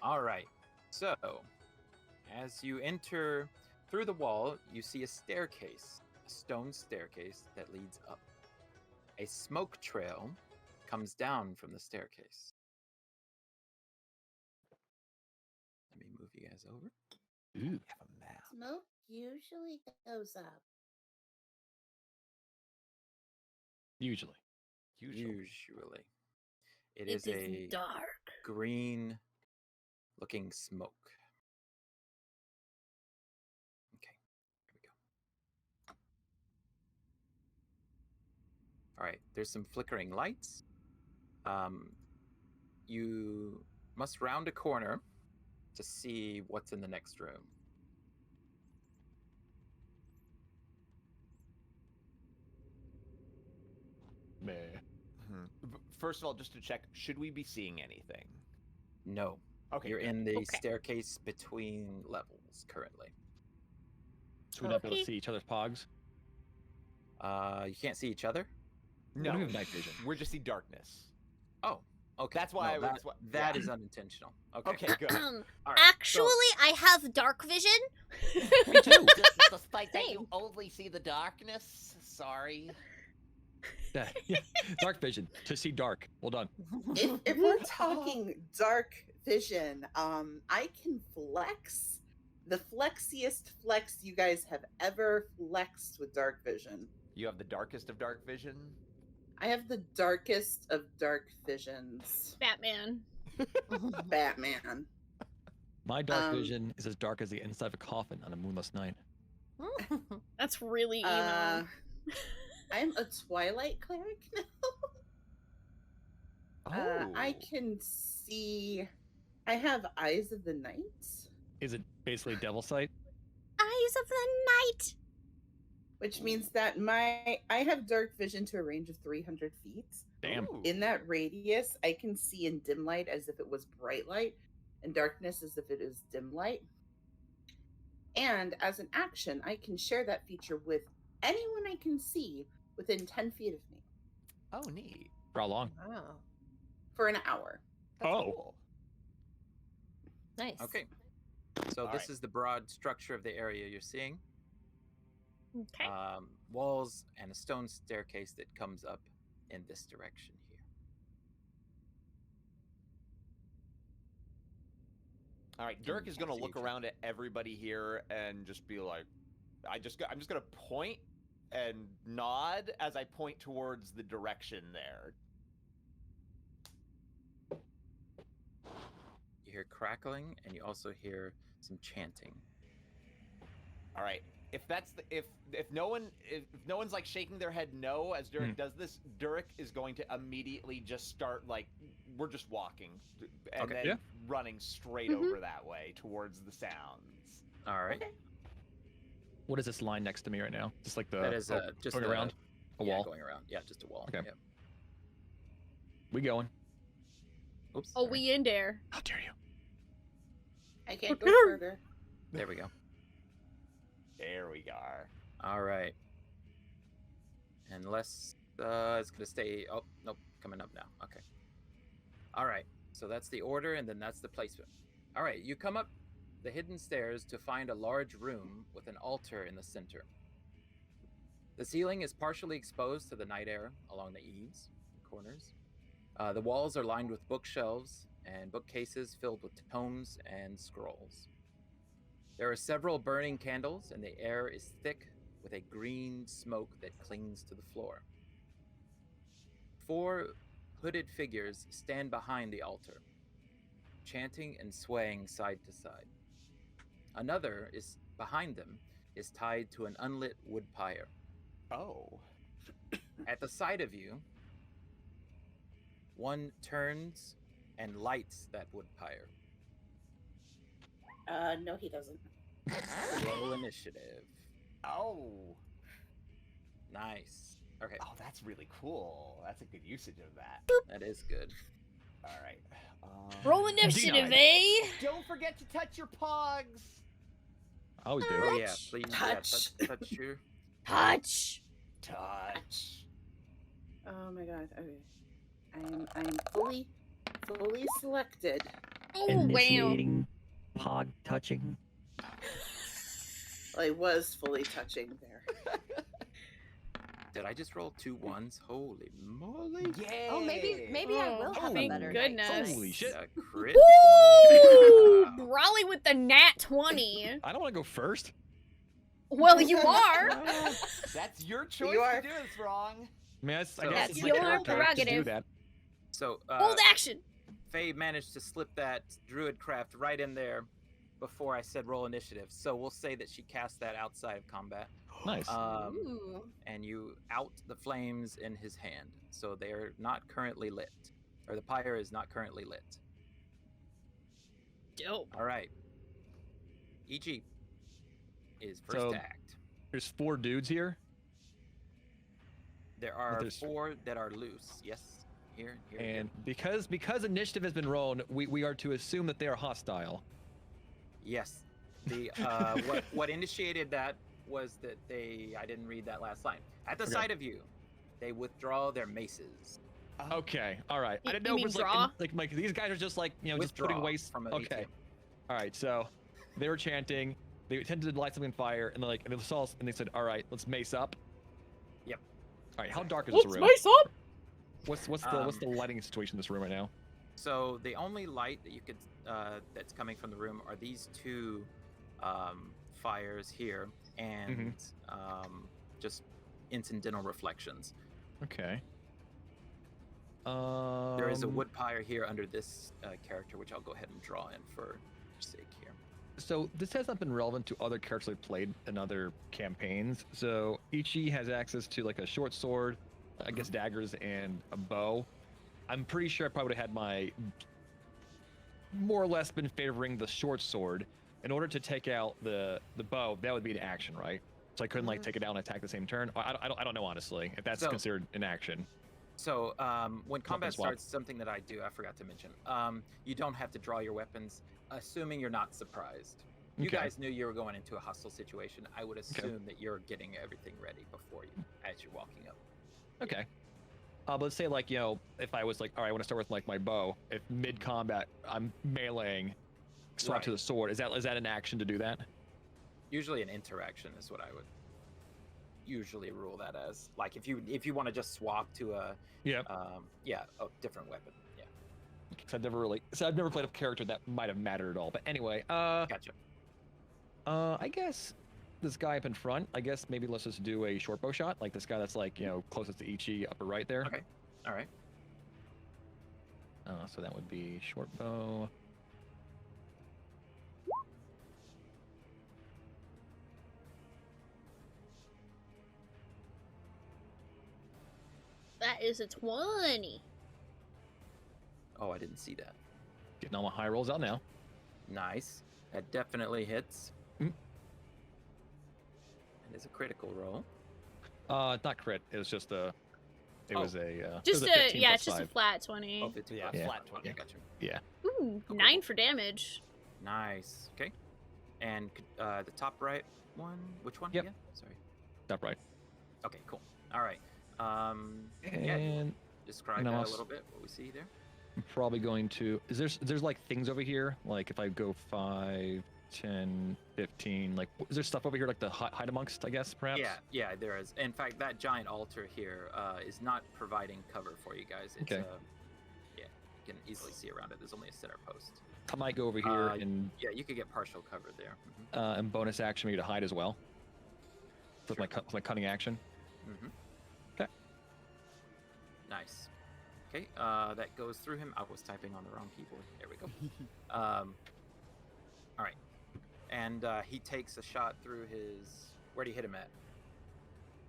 All right. So, as you enter through the wall, you see a staircase, a stone staircase that leads up. A smoke trail comes down from the staircase. Let me move you guys over. Ooh. Have a map. Smoke usually goes up. Usually. Usually. It It is a dark. green looking smoke. Okay, here we go. All right, there's some flickering lights. You must round a corner to see what's in the next room. Meh. First of all, just to check, should we be seeing anything? No. Okay, You're good. in the Okay. staircase between levels currently. So we'd not be able to Okay. see each other's pogs? You can't see each other? We No, don't have night vision. we're just see darkness. Oh, okay. That's why No, that yeah. is unintentional. Okay. Okay, good. All right, Actually, I have dark vision. Me too. Despite that, you only see the darkness. Sorry. Yeah. Dark vision. To see dark. Well done. If we're talking dark vision, I can flex the flexiest flex you guys have ever flexed with dark vision. You have the darkest of dark vision. I have the darkest of dark visions. Batman. Batman. My dark Um, vision is as dark as the inside of a coffin on a moonless night. That's really emo. I'm a Twilight cleric now. I can see. I have Eyes of the Night. Is it basically devil sight? Eyes of the night. Which means that I have dark vision to a range of 300 feet. Damn. Ooh. In that radius, I can see in dim light as if it was bright light, and darkness as if it is dim light. And as an action, I can share that feature with anyone I can see within 10 feet of me Oh, neat. For how long? Wow. for an hour. That's Oh. cool. Nice. Okay. So All this right. is the broad structure of the area you're seeing. Okay. Walls and a stone staircase that comes up in this direction here. All right, And Dirk you is can't gonna see look each other. around at everybody here and just be like, I'm just gonna point and nod as I point towards the direction there. You hear crackling, and you also hear some chanting. All right. If that's the if no one's like shaking their head no as Durek does this, Durek is going to immediately just start like we're just walking and Okay. then Yeah. running straight Mhm. over that way towards the sounds. All right. Okay. What is this line next to me right now? Just like the That is just going around a yeah, wall. going around. Yeah, just a wall. Okay. Yep. We going. Oops. Oh, sorry. we in there. How dare you? I can't go further. There we go. There we are. All right. Unless it's gonna stay. Oh nope, coming up now. Okay. All right. So that's the order, and then that's the placement. All right. You come up the hidden stairs to find a large room with an altar in the center. The ceiling is partially exposed to the night air along the eaves and corners. The walls are lined with bookshelves and bookcases filled with tomes and scrolls. There are several burning candles, and the air is thick with a green smoke that clings to the floor. 4 hooded figures stand behind the altar, chanting and swaying side to side. Another is behind them is tied to an unlit wood pyre. Oh. At the side of you, one turns and lights that wood pyre. No, he doesn't. Roll initiative. Oh. Nice. Okay, Oh, that's really cool. That's a good usage of that. that is good. All right. Roll initiative, Denied. eh? Don't forget to touch your pogs. I always do. Oh yeah, Touch. please. Touch. Yeah, touch your. Touch. Touch. Oh my god. Okay. I'm fully selected. Oh, wow. Initiating pod touching. I was fully touching there. Did I just roll 2 1s? Holy moly! Yay! Oh, maybe I will have a thank better goodness. night. Holy shit. A crit Woo! 20. Wow. Raleigh with the nat 20. I don't want to go first. Well, you are. That's your choice You are- to do this wrong. I mean, I So- guess That's it's my your character to do prerogative. that. So, Hold action. Faye managed to slip that druid craft right in there before I said roll initiative. So we'll say that she cast that outside of combat. Nice. Ooh. And you out the flames in his hand. So they're not currently lit. Or the pyre is not currently lit. Dope. All right. EG is first So- to act. There's 4 dudes here. There are there's- 4 that are loose. Yes. Here. And because initiative has been rolled, we are to assume that they are hostile. Yes. The what initiated that was that I didn't read that last line. At the Okay. sight of you, they withdraw their maces. Okay, all right. You- I didn't you know mean it was draw? like these guys are just like just putting Withdraw waste from a Okay, ATM. all right. So they were chanting. They attempted to light something on fire, and they saw us, and they said, "All right, let's mace up." Yep. All right. How dark is this room? up. What's the lighting situation in this room right now? So the only light that you could that's coming from the room are these 2 fires here and just incidental reflections. Okay. There is a wood pyre here under this character, which I'll go ahead and draw in for sake here. So this has not been relevant to other characters I've played in other campaigns. So Ichi has access to like a short sword, I guess daggers, and a bow. I'm pretty sure I probably would have had my more or less been favoring the short sword. In order to take out the bow, that would be an action, right? So I couldn't like take it down and attack the same turn. I don't know honestly if that's So- considered an action. So when combat swap. starts, something that I do, I forgot to mention, you don't have to draw your weapons, assuming you're not surprised. You Okay. guys knew you were going into a hostile situation. I would assume that you're getting everything ready before you, as you're walking up. Okay. But let's say like if I was like, all right, I want to start with like my bow. If mid combat I'm meleeing, swap to Right. the sword. Is that an action to do that? Usually an interaction is what I would usually rule that as. Like if you want to just swap to a different weapon. Yeah, Because I've never played a character that might have mattered at all. But anyway, gotcha. I guess this guy up in front. I guess maybe let's just do a short bow shot, like this guy that's like closest to Ichi, upper right there. Okay. All right. So that would be short bow. That is a 20. Oh, I didn't see that. Getting all my high rolls out now. Nice. That definitely hits. Mhm. It is a critical roll. Not crit. It was just a. It Oh. was a. It Just was a 15 plus it's just a 5. flat 20. Oh, 15 Yeah, plus flat five. 20. Okay, gotcha. Ooh, Cool, 9 cool. for damage. Nice. Okay. And the top right one, which one Yep. again? Sorry. Top right. Okay, cool. All right. Yeah, And describe and that a also- little bit, what we see there. I'm probably going to. There's like things over here. Like if I go 5, 10, 15. Like is there stuff over here like the hide amongst? I guess perhaps. Yeah, there is. In fact, that giant altar here is not providing cover for you guys. It's, Okay. Yeah, you can easily see around it. There's only a center post. I might go over here and Yeah, you could get partial cover there. Mhm. and bonus action maybe to hide as well. With Sure. my cutting action. Mhm. Okay. Nice. Okay, that goes through him. I was typing on the wrong keyboard. There we go. All right, and he takes a shot through his. Where do you hit him at?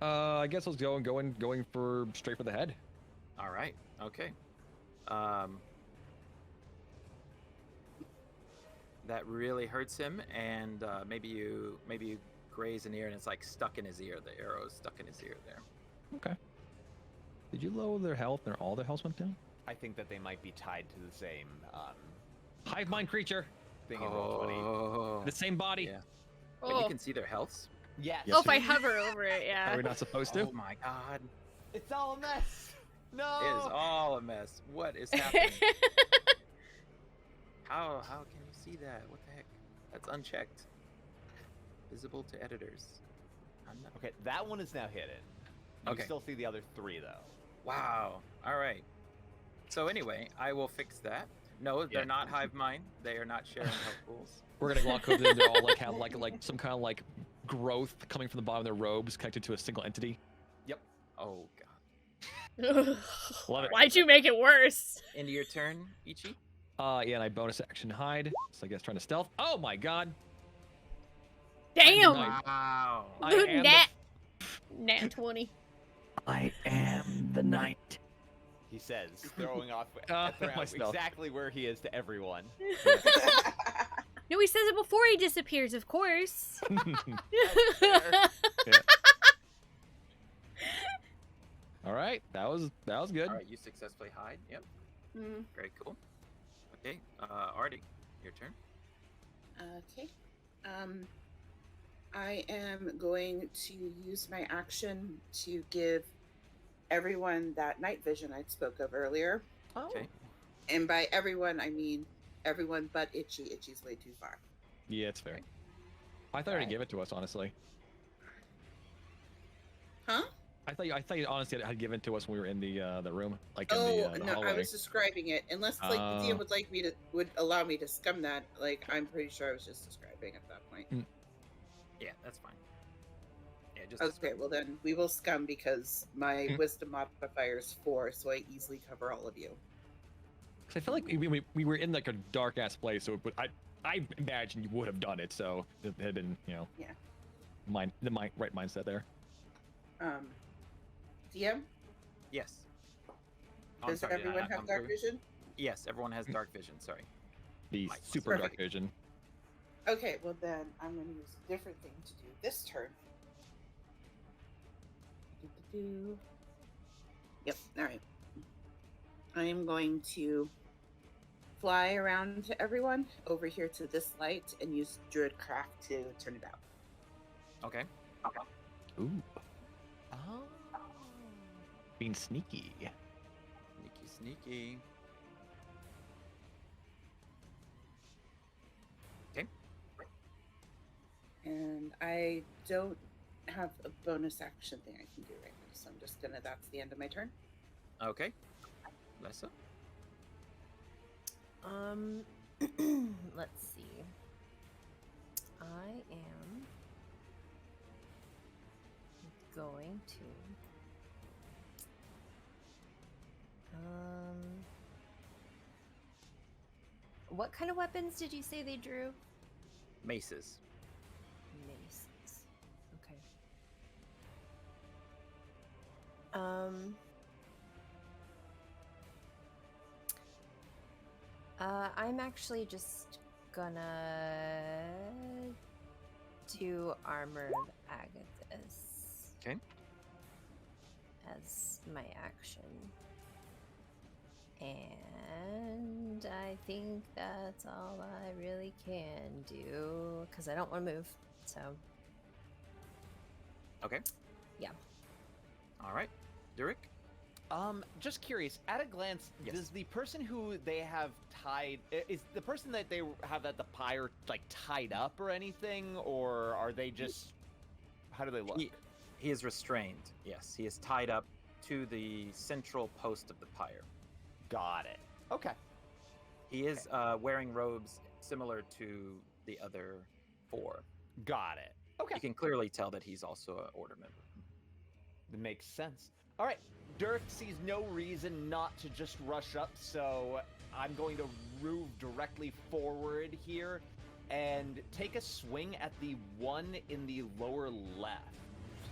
I guess I was going for straight for the head. All right. Okay. That really hurts him, and maybe you graze an ear, and it's like stuck in his ear. The arrow is stuck in his ear there. Okay. Did you lower their health and all their health went down? I think that they might be tied to the same Hive mind creature. thing in roll 20. Oh. The same body. Yeah. But Oh, you can see their healths. Yes. Yes, oh if you I can. hover over it, Are yeah. we not supposed to? Oh my god. It's all a mess. No. It is all a mess. What is happening? How can you see that? What the heck? That's unchecked. Visible to editors. I'm not... Okay, that one is now hidden. You Okay. still see the other 3 though. Wow. All right. So anyway, I will fix that. No, they're Yeah. not hive mind. They are not sharing health pools. We're gonna walk over there. They're all like have like some kind of like growth coming from the bottom of their robes connected to a single entity. Oh god. Love it. Why'd you make it worse? Into your turn, Ichi. Yeah, and I bonus action hide. So I guess trying to stealth. Oh my god. Damn! Nice. Wow. I am Nat 20. I am the knight. He says, throwing off my stealth. exactly where he is to everyone. No, he says it before he disappears, of course. All right, that was good. All right, you successfully hide. Yep. Mm, Very cool. Okay, Artie, your turn. okay. I am going to use my action to give everyone that night vision I spoke of earlier. Oh. Okay. And by everyone, I mean everyone but Itchy. Itchy's way too far. Yeah, it's fair. I thought you already gave it to us, honestly. Huh? I thought you honestly had given it to us when we were in the room, like in Oh the no, hallway. I was describing it. Unless like the DM would allow me to scum that. Like I'm pretty sure I was just describing at that point. Yeah, that's fine. Yeah, just Okay, well then we will scum because my wisdom modifier is 4, so I easily cover all of you. 'Cause I feel like we were in like a dark ass place, so I imagine you would have done it. So it had been Yeah. right mindset there. DM, Yes. Oh, I'm does sorry, did I everyone not have come dark through? vision? Yes, everyone has dark vision. Sorry. The Mike, super dark perfect. vision. Okay, well then I'm going to use a different thing to do this turn. Do-do-do. Yep, alright. I am going to fly around to everyone over here to this light and use Druidcraft to turn it out. Okay. Ooh, Oh. being sneaky. Sneaky. Okay. And I don't have a bonus action thing I can do right now, so I'm just gonna, that's the end of my turn. Okay. Lessa. Let's see. I am going to what kind of weapons did you say they drew? Maces. Maces. Okay. I'm actually just gonna do Armor of Agathis. Okay. As my action. And I think that's all I really can do because I don't want to move. So, Okay. Yeah. All right. Durek. Just curious, at a glance, Yes. does the person who they have tied, is the person that they have at the pyre like tied up or anything, or are they just, how do they look? He is restrained. Yes, he is tied up to the central post of the pyre. Got it. Okay. He is wearing robes similar to the other 4. Got it. Okay. You can clearly tell that he's also an order member. That makes sense. All right. Dirk sees no reason not to just rush up, so I'm going to move directly forward here and take a swing at the one in the lower left.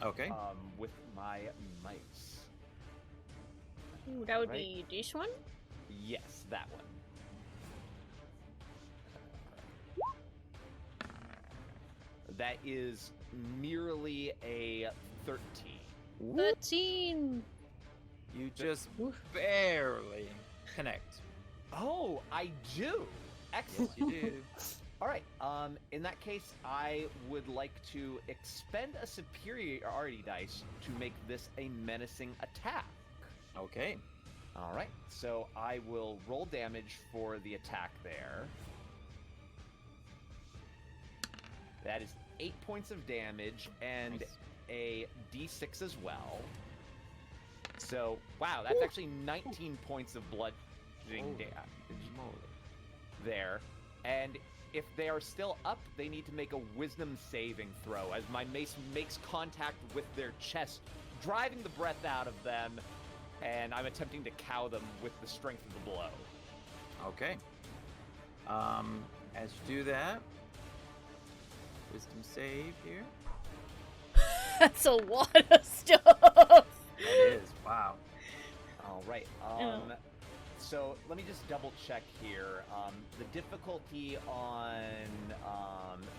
Okay. With my mice. Ooh, that would Right. be this one? Yes, that one. That is merely a 13. 13. You just barely connect. Oh, I do. Excellent. Yes, you do. All right. In that case, I would like to expend a superiority dice to make this a menacing attack. Okay. All right, so I will roll damage for the attack there. That is 8 points of damage and Nice. a d6 as well. So, wow, that's actually 19 points of bludgeoning damage there. And if they are still up, they need to make a wisdom saving throw as my mace makes contact with their chest, driving the breath out of them, and I'm attempting to cow them with the strength of the blow. Okay. As you do that, wisdom save here. That's a lot of stuff. That is, wow. All right. So let me just double check here. The difficulty on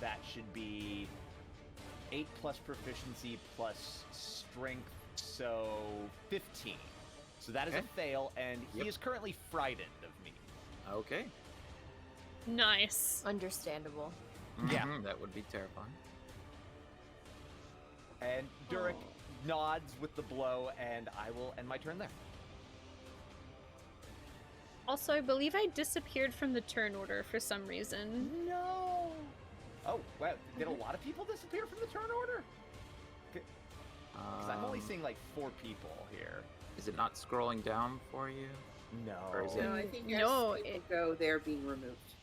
that should be 8 plus proficiency plus strength, so 15. So that is Okay. a fail, and he Yep. is currently frightened of me. Okay. Nice. Understandable. Yeah. Mhm, that would be terrifying. And Durek nods with the blow, and I will end my turn there. Also, I believe I disappeared from the turn order for some reason. No. Oh, wow. Did a lot of people disappear from the turn order? Because I'm only seeing like 4 people here. Is it not scrolling down for you? No. Or is it- No, I think No, as people go, they're being removed.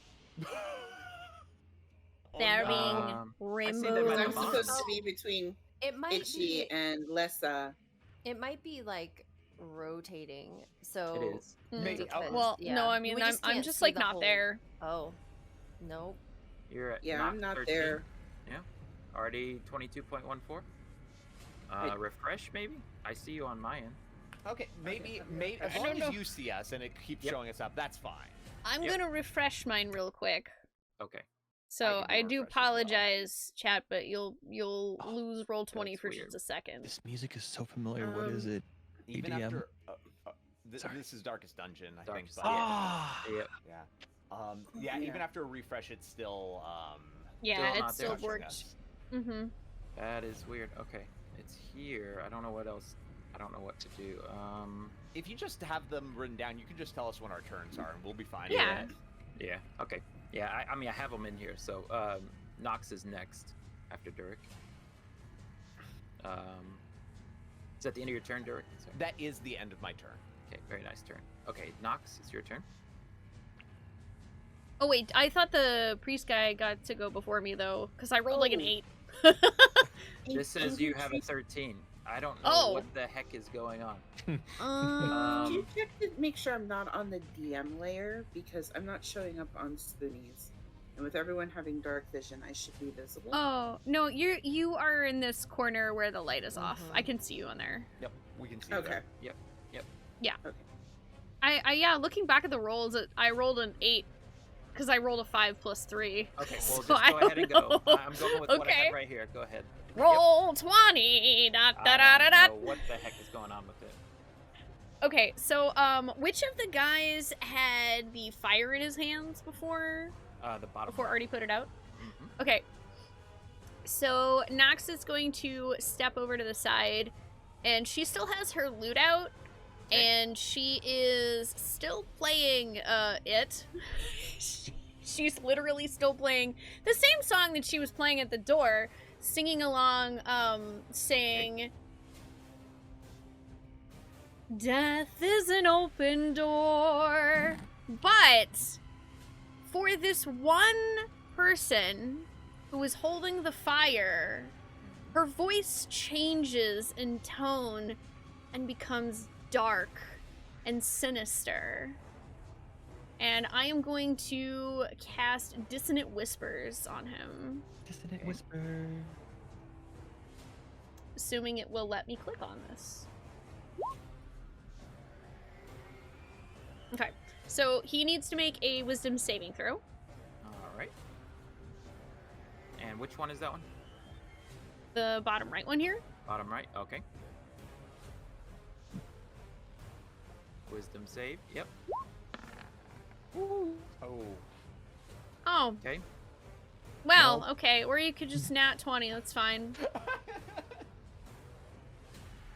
Oh, They're no. being Um, I see them Because at I'm the bottom. supposed to be between It might Itchy be. and Lessa. It might be like rotating. So It is. Maybe- because- Well, yeah. no, I mean, We I'm can't just see like the not whole- there. Oh, nope. You're at Yeah, I'm not 13. there. Yeah. Already 22.14. Wait. Refresh maybe? I see you on my end. Okay, maybe okay. as I long don't as know. you see us and it keeps Yep. showing us up, that's fine. I'm Yep. gonna refresh mine real quick. Okay. So can do I a do refresh as well. apologize, chat, but you'll Oh, lose roll 20 that's for weird. just a second. This music is so familiar. What is it? Even ADM? after Sorry. this is Darkest Dungeon, I Darkest think. But Ah, Yep. yeah. Yeah. Even after a refresh, it's still Yeah, Still it not still there. showing worked. us. Mm-hmm. That is weird. Okay. It's here. I don't know what else. I don't know what to do. If you just have them written down, you can just tell us when our turns are, and we'll be fine. Yeah. with it. Yeah. Okay. Yeah. I mean, I have them in here. So, Nox is next after Durek. Is that the end of your turn, Durek? Sorry. That is the end of my turn. Okay. Very nice turn. Okay, Nox, it's your turn. Oh wait, I thought the priest guy got to go before me though, because I rolled like an Oh. 8. This says you have a 13. I don't know Oh. what the heck is going on. Can Um, you check to make sure I'm not on the DM layer? Because I'm not showing up on Spoonee's. And with everyone having dark vision, I should be visible. Oh no, you are in this corner where the light is off. Mhm. I can see you in there. Yep, we can see. you Okay. there. I yeah, looking back at the rolls, I rolled an 8 because I rolled a 5 plus 3. Okay, well, So just I go don't ahead and go. know. I'm going with what I Okay. have right here. Go ahead. Roll 20. Da, da, da, da, I da. don't know what the heck is going on with it. Okay, so which of the guys had the fire in his hands before The bottom. Artie put it out? Mhm. Okay. So Nox is going to step over to the side, and she still has her lute out, Okay. and she is still playing it. She's literally still playing the same song that she was playing at the door, singing along, saying, "Death is an open door," but for this one person who is holding the fire, her voice changes in tone and becomes dark and sinister. And I am going to cast Dissonant Whispers on him, Dissonant whisper. assuming it will let me click on this. Okay, so he needs to make a Wisdom saving throw. All right. And which one is that one? The bottom right one here. Bottom right. Okay. Wisdom save. Yep. Oh. Oh, Okay. well, No. okay, or you could just nat 20, that's fine.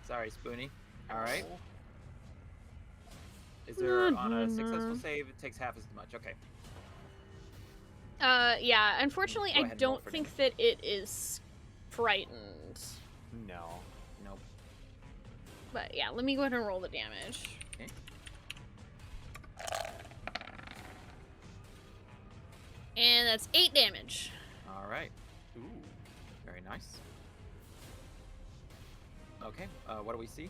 Sorry, Spoonee. All right. Is there on a successful save? It takes half as much. Okay. Yeah. Unfortunately, Go I ahead and roll don't for think damage. that it is frightened. No. Nope. But yeah, let me go ahead and roll the damage. Okay. And that's 8 damage. All right. Ooh. Very nice. Okay. What do we see?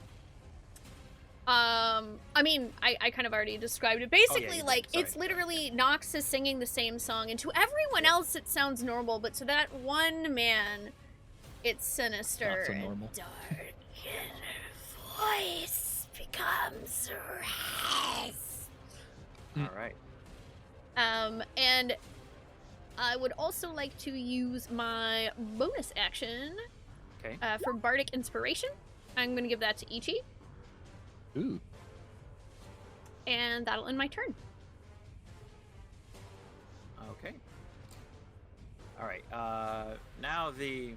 I mean, I kind of already described it. Basically, you did. like, Sorry. it's literally Nox is singing the same song, and to everyone else it sounds normal, but to that one man, it's sinister Not so and normal. dark, and her voice becomes raised. All right. And I would also like to use my bonus action Okay. for Bardic Inspiration. I'm going to give that to Ichi, Ooh. and that'll end my turn. Okay. All right. Now the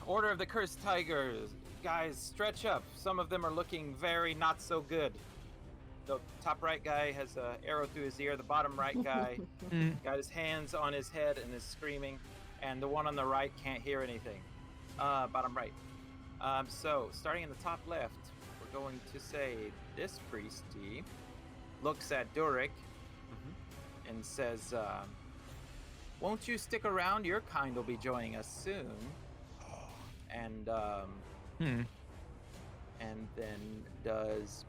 Order of the Cursed Tigers. Guys, stretch up. Some of them are looking very not so good. The top right guy has an arrow through his ear. The bottom right guy got his hands on his head and is screaming. And the one on the right can't hear anything. Bottom right. So, starting in the top left, we're going to say this priesty looks at Durik and says, won't you stick around? Your kind will be joining us soon. And and then does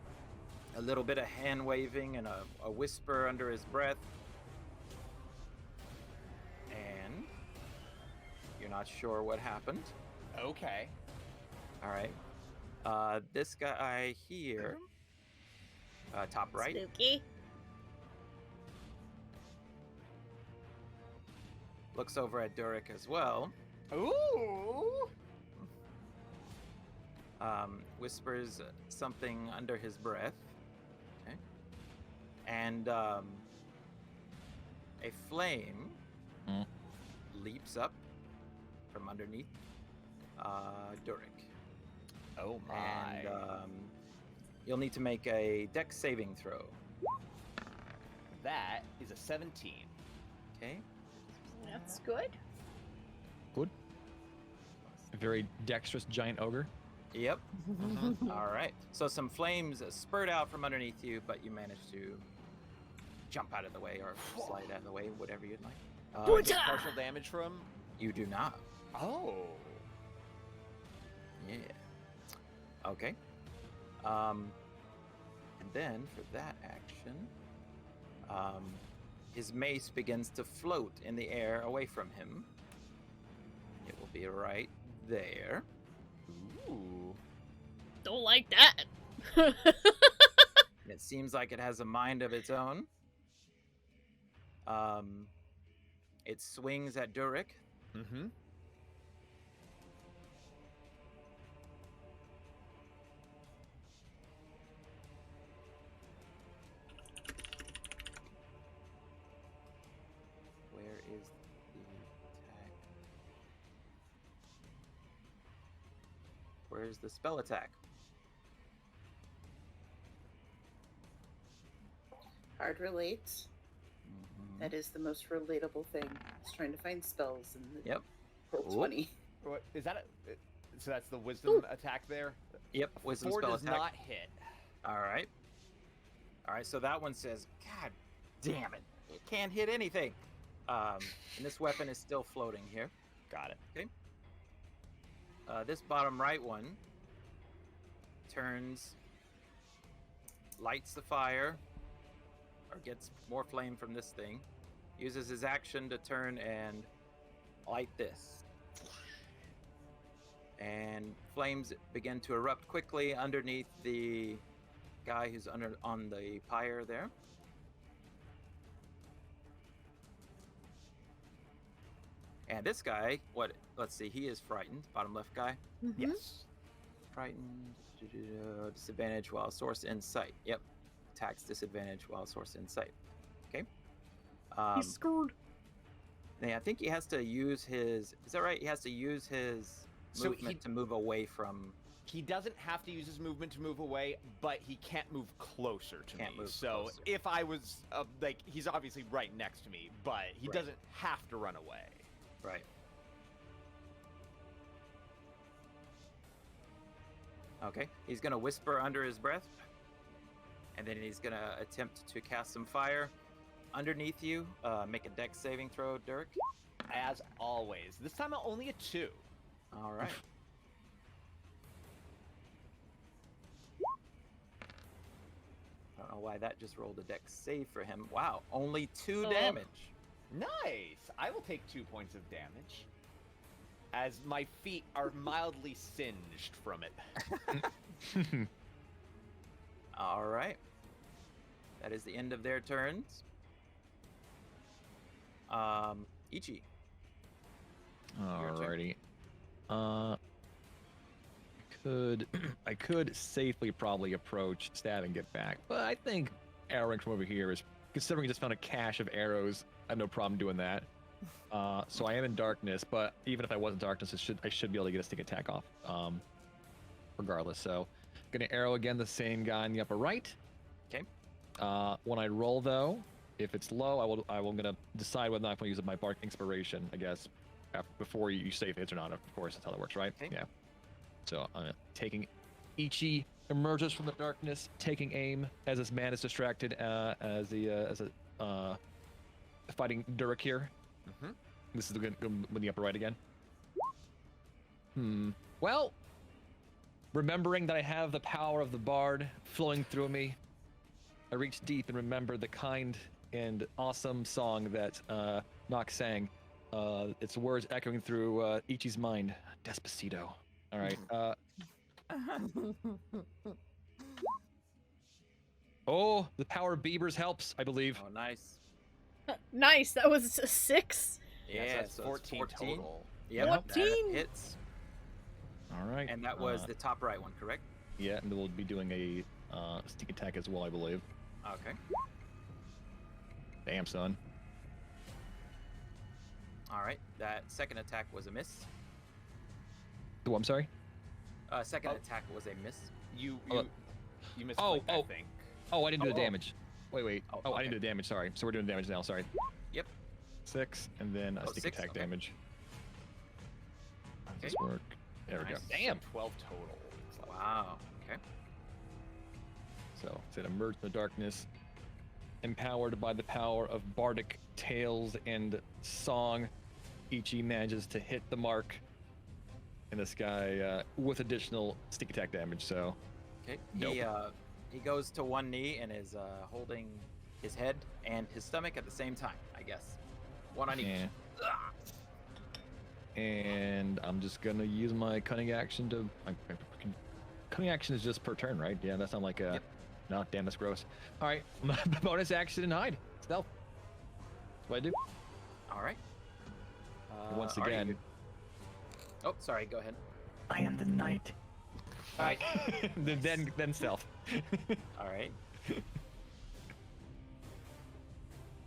a little bit of hand waving and a whisper under his breath. And you're not sure what happened. Okay. All right. This guy here, top right, Spooky. looks over at Durik as well. Ooh. Whispers something under his breath. Okay. And a flame leaps up from underneath Durik. Oh my. And you'll need to make a dex saving throw. That is a 17. Okay. That's good. Good. A very dexterous giant ogre. Yep. All right. So some flames spurt out from underneath you, but you manage to jump out of the way or slide out of the way, whatever you'd like. Do I get partial damage from? You do not. Oh. Yeah. Okay. And then for that action, his mace begins to float in the air away from him. It will be right there. Ooh. Don't like that. And it seems like it has a mind of its own. It swings at Durik. Mm-hmm. Where is the attack? Where's the spell attack? Hard relate. Mhm. That is the most relatable thing. Just trying to find spells in the Yep. roll Ooh. 20. What is that? So that's the wisdom attack there. Yep. Wisdom 4 spell does attack. not hit. All right. All right. So that one says, "God damn it! It can't hit anything." And this weapon is still floating here. Got it. Okay. This bottom right one turns, lights the fire, or gets more flame from this thing. Uses his action to turn and light this. And flames begin to erupt quickly underneath the guy who's on the pyre there. And this guy, let's see, he is frightened. Bottom left guy. Yes. Frightened. Disadvantage while source in sight. Yep. Attacks disadvantage while source in sight. Okay. He's scared. Yeah, I think he has to use his. Is that right? He has to use his So movement to move away from He doesn't have to use his movement to move away, but he can't move closer to Can't me. move So closer. if I was like, he's obviously right next to me, but he Right. doesn't have to run away. Right. Okay. He's gonna whisper under his breath, and then he's gonna attempt to cast some fire underneath you. Make a dex saving throw, Dirk. As always. This time only a 2. All right. I don't know why that just rolled a dex save for him. Wow, only 2 Oh. damage. Nice. I will take 2 points of damage, as my feet are mildly singed from it. All right. That is the end of their turns. Ichi. Your turn. Alrighty. I could safely probably approach, stab, and get back, but I think arrowing from over here is, considering we just found a cache of arrows, I have no problem doing that. So I am in darkness, but even if I wasn't darkness, I should be able to get a sneak attack off, regardless. So, gonna arrow again the same guy in the upper right. Okay. When I roll though, if it's low, I will gonna decide whether or not I'm gonna use my bark inspiration, I guess, before you say if it hits or not. Of course, that's how that works, right? Okay. Yeah. So I'm taking Ichi emerges from the darkness, taking aim as this man is distracted as a fighting Durek here. Mm-hmm. This is with the upper right again. Well, remembering that I have the power of the bard flowing through me, I reach deep and remember the kind and awesome song that Nock sang. Its words echoing through Ichi's mind. Despacito. All right. Oh, the power of Beavers helps, I believe. Oh, nice. Nice. That was a 6. Yeah, that's so 14 it's 14 total. Yep, 14? that hits. All right. And that was the top right one, correct? Yeah, and we'll be doing a sneak attack as well, I believe. Okay. Damn, son. All right. That second attack was a miss. Oh, I'm sorry? Second Oh. attack was a miss. You Oh, missed oh, I oh. think. Oh, I didn't do the Oh, oh. damage. Wait. Oh, Oh, I okay. didn't do the damage, sorry. So we're doing damage now, sorry. Yep. 6, and then a Oh, sneak 6, attack okay. damage. Okay. Does this work? There we go. Nice. Damn! 12 total. looks like. Wow. Okay. So, it emerged in the darkness, empowered by the power of bardic tales and song. Ichi manages to hit the mark in this guy with additional sneak attack damage, so... Okay. Nope. He goes to one knee and is holding his head and his stomach at the same time, I guess. One on each. Yeah. And I'm just gonna use my cunning action to... Cunning action is just per turn, right? Yeah, that's not like a... Yep. No, damn, that's gross. Alright, bonus action and hide. Stealth. That's what I do. All right. Once Artie, again... you- Oh, sorry. Go ahead. I am the knight. All right. then stealth. All right.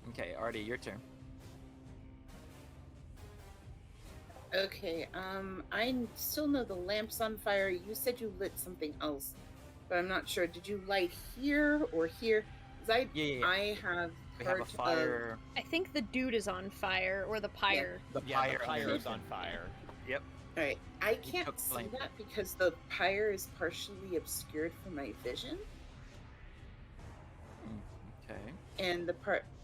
Okay, Artie, your turn. Okay, I still know the lamp's on fire. You said you lit something else, but I'm not sure. Did you light here or here? 'Cause Yeah. I have We have a heard fire. I think the dude is on fire, or the pyre. The Yeah, pyre. the pyre underneath is on him. fire. Yep. All right, I took can't see flame. that because the pyre is partially obscured from my vision, Okay. and the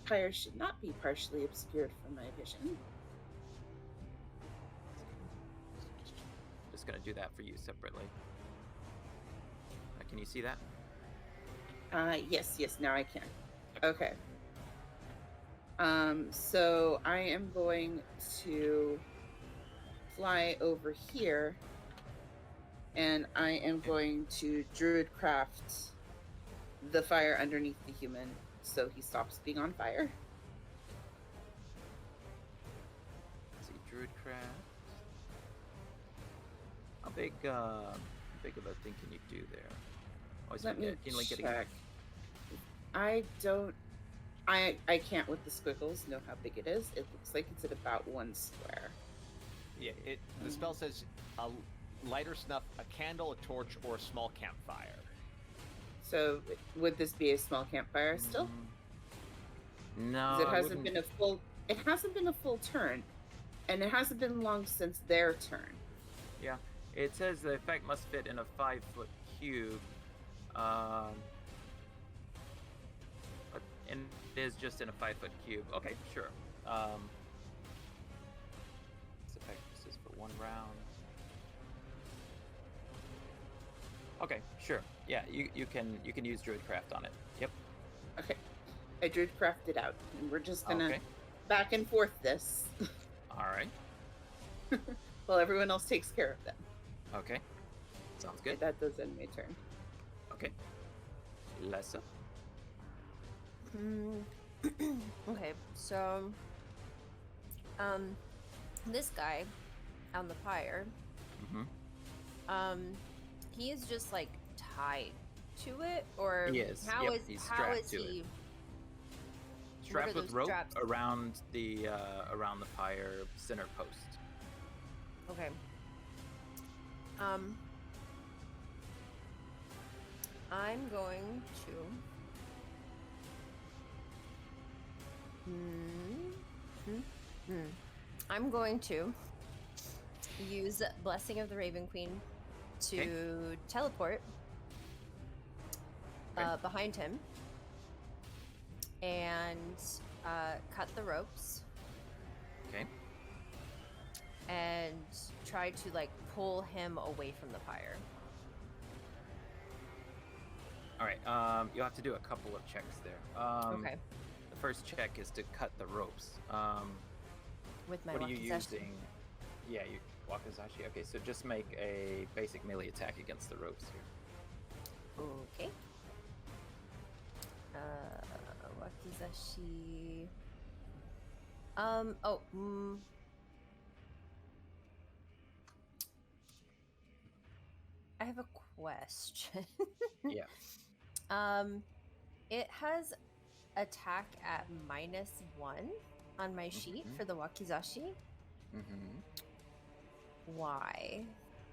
pyre should not be partially obscured from my vision. Just gonna do that for you separately. Can you see that? Yes, now I can. Okay. So I am going to fly over here, and I am going to druidcraft the fire underneath the human so he stops being on fire. Let's see, Druidcraft. How big of a thing can you do there? Always Let me forget. Can you link it check. I don't. I can't with the squiggles know how big it is. It looks like it's at about 1 square. Yeah, the spell says lighter snuff, a candle, a torch, or a small campfire. So would this be a small campfire still? No, 'Cause it I hasn't wouldn't- been a full. It hasn't been a full turn, and it hasn't been long since their turn. Yeah, it says the effect must fit in a 5-foot cube. And it is just in a 5-foot cube. Okay, sure. This effect is for 1 round. Okay, sure. Yeah, you can use Druidcraft on it. Yep. Okay, I Druidcraft it out, and we're just gonna Okay. back and forth this All right. while everyone else takes care of them. Okay. Sounds Okay, good. that does end my turn. Okay. Lessa. Okay, so this guy on the pyre, Mm-hmm. he is just like tied to it, or He is. how Yep, is he's how strapped is to it. he? Strapped are with those rope straps? around the pyre center post. Okay. I'm going to. I'm going to use Blessing of the Raven Queen to teleport Okay. behind him and cut the ropes Okay. and try to like pull him away from the pyre. All right. You'll have to do a couple of checks there. Okay. The first check is to cut the ropes. With my What are you wakizashi. using? Yeah, you wakizashi. Okay, so just make a basic melee attack against the ropes here. Okay. Wakizashi. I have a question. Yeah. It has attack at -1 on my sheet Mhm. for the wakizashi. Mm-hmm. Why?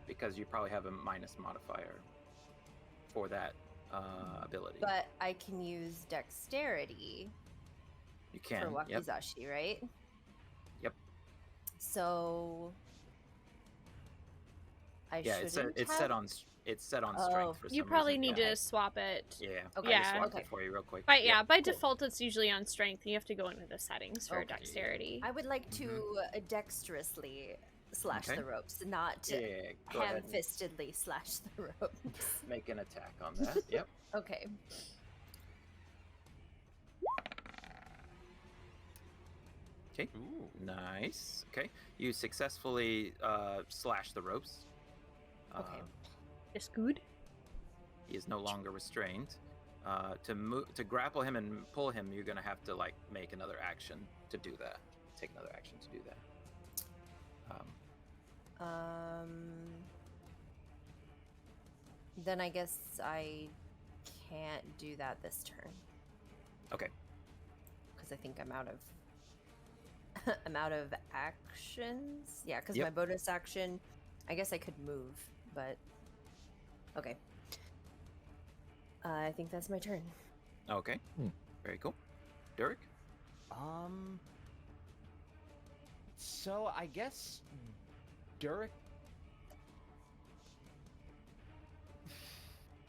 Because you probably have a minus modifier for that ability. But I can use dexterity You for can. Yep. wakizashi, right? Yep. So I Yeah, it's set, shouldn't it's have... set on strength Oh. for some You probably reason. need Yeah. to swap it. Yeah. Okay, I just Yeah. swapped okay. it for you real quick. But Yep. yeah, by Cool. default it's usually on strength. You have to go into the settings for Okay. dexterity. I would like to dexterously slash Okay. the ropes, not Yeah. Go ahead. And ham-fistedly slash the ropes. make an attack on that. Yep. Okay. Okay. Ooh. Nice. Okay. You successfully slash the ropes. Okay. It's good. He is no longer restrained. To grapple him and pull him, you're gonna have to like make another action to do that. Take another action to do that. Then I guess I can't do that this turn. Okay. Because I think I'm out of I'm out of actions. Yeah, because Yep. my bonus action, I guess I could move, but okay. I think that's my turn. Okay. Very cool. Derek. So I guess Durek.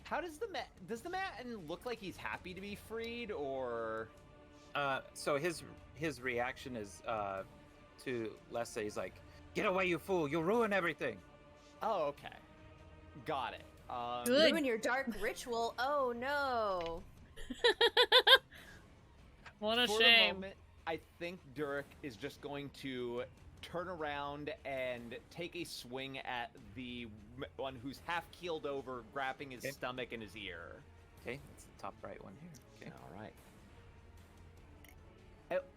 How does the Matin look like he's happy to be freed, or? So his reaction is to Lessa. He's like, "Get away, you fool! You'll ruin everything." Oh, okay, got it. Good. Ruin your dark ritual. Oh no. What a For shame. the moment, I think Durek is just going to turn around and take a swing at the one who's half keeled over, grabbing his Okay. stomach and his ear. Okay, that's the top right one here. Okay. All right.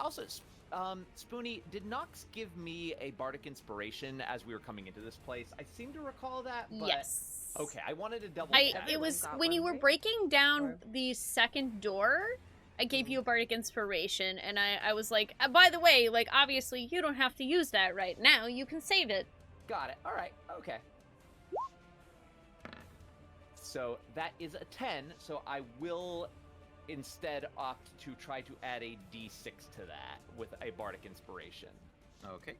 Also, Spoonee, did Nox give me a bardic inspiration as we were coming into this place? I seem to recall that, but Yes. okay, I wanted to double It check. Everyone was got when you one, were right? breaking down Or- the second door, I gave you a bardic inspiration, and I was like, by the way, like, obviously you don't have to use that right now. You can save it. Got it. All right. Okay. So that is a 10. So I will instead opt to try to add a d6 to that with a bardic inspiration. Okay.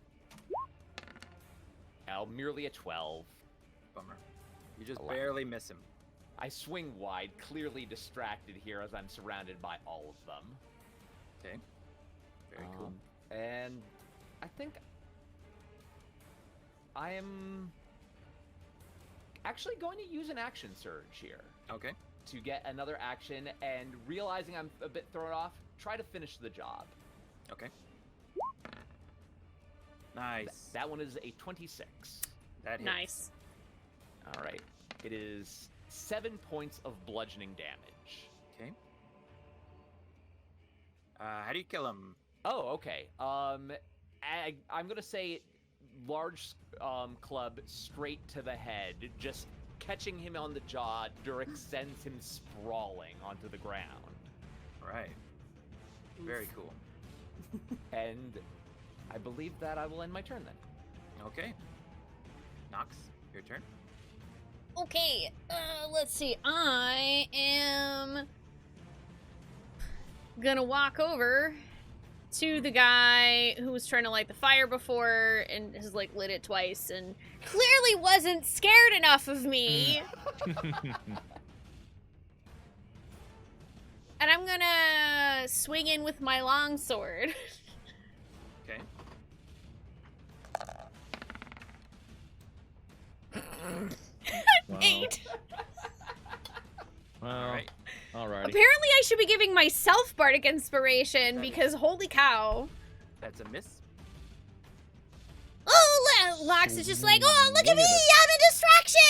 Merely a 12. Bummer. You just 11. barely miss him. I swing wide, clearly distracted here as I'm surrounded by all of them. Okay. Very cool. And I think I am actually going to use an action surge here Okay. to get another action, and realizing I'm a bit thrown off, try to finish the job. Okay. Nice. That one is a 26. That hits. Nice. All right. It is 7 points of bludgeoning damage. Okay. How do you kill him? Oh, okay. I'm gonna say large club straight to the head, just catching him on the jaw. Durik sends him sprawling onto the ground. Right. Very cool. And I believe that I will end my turn then. Okay. Nox, your turn. Okay, let's see. I am gonna walk over to the guy who was trying to light the fire before and has like lit it twice and clearly wasn't scared enough of me. And I'm gonna swing in with my longsword. Okay. Wow. 8. Well, Alright. alrighty. Apparently I should be giving myself bardic inspiration That because holy cow. That's a miss. Oh, Lox is just like, oh, look at me, I'm a distraction!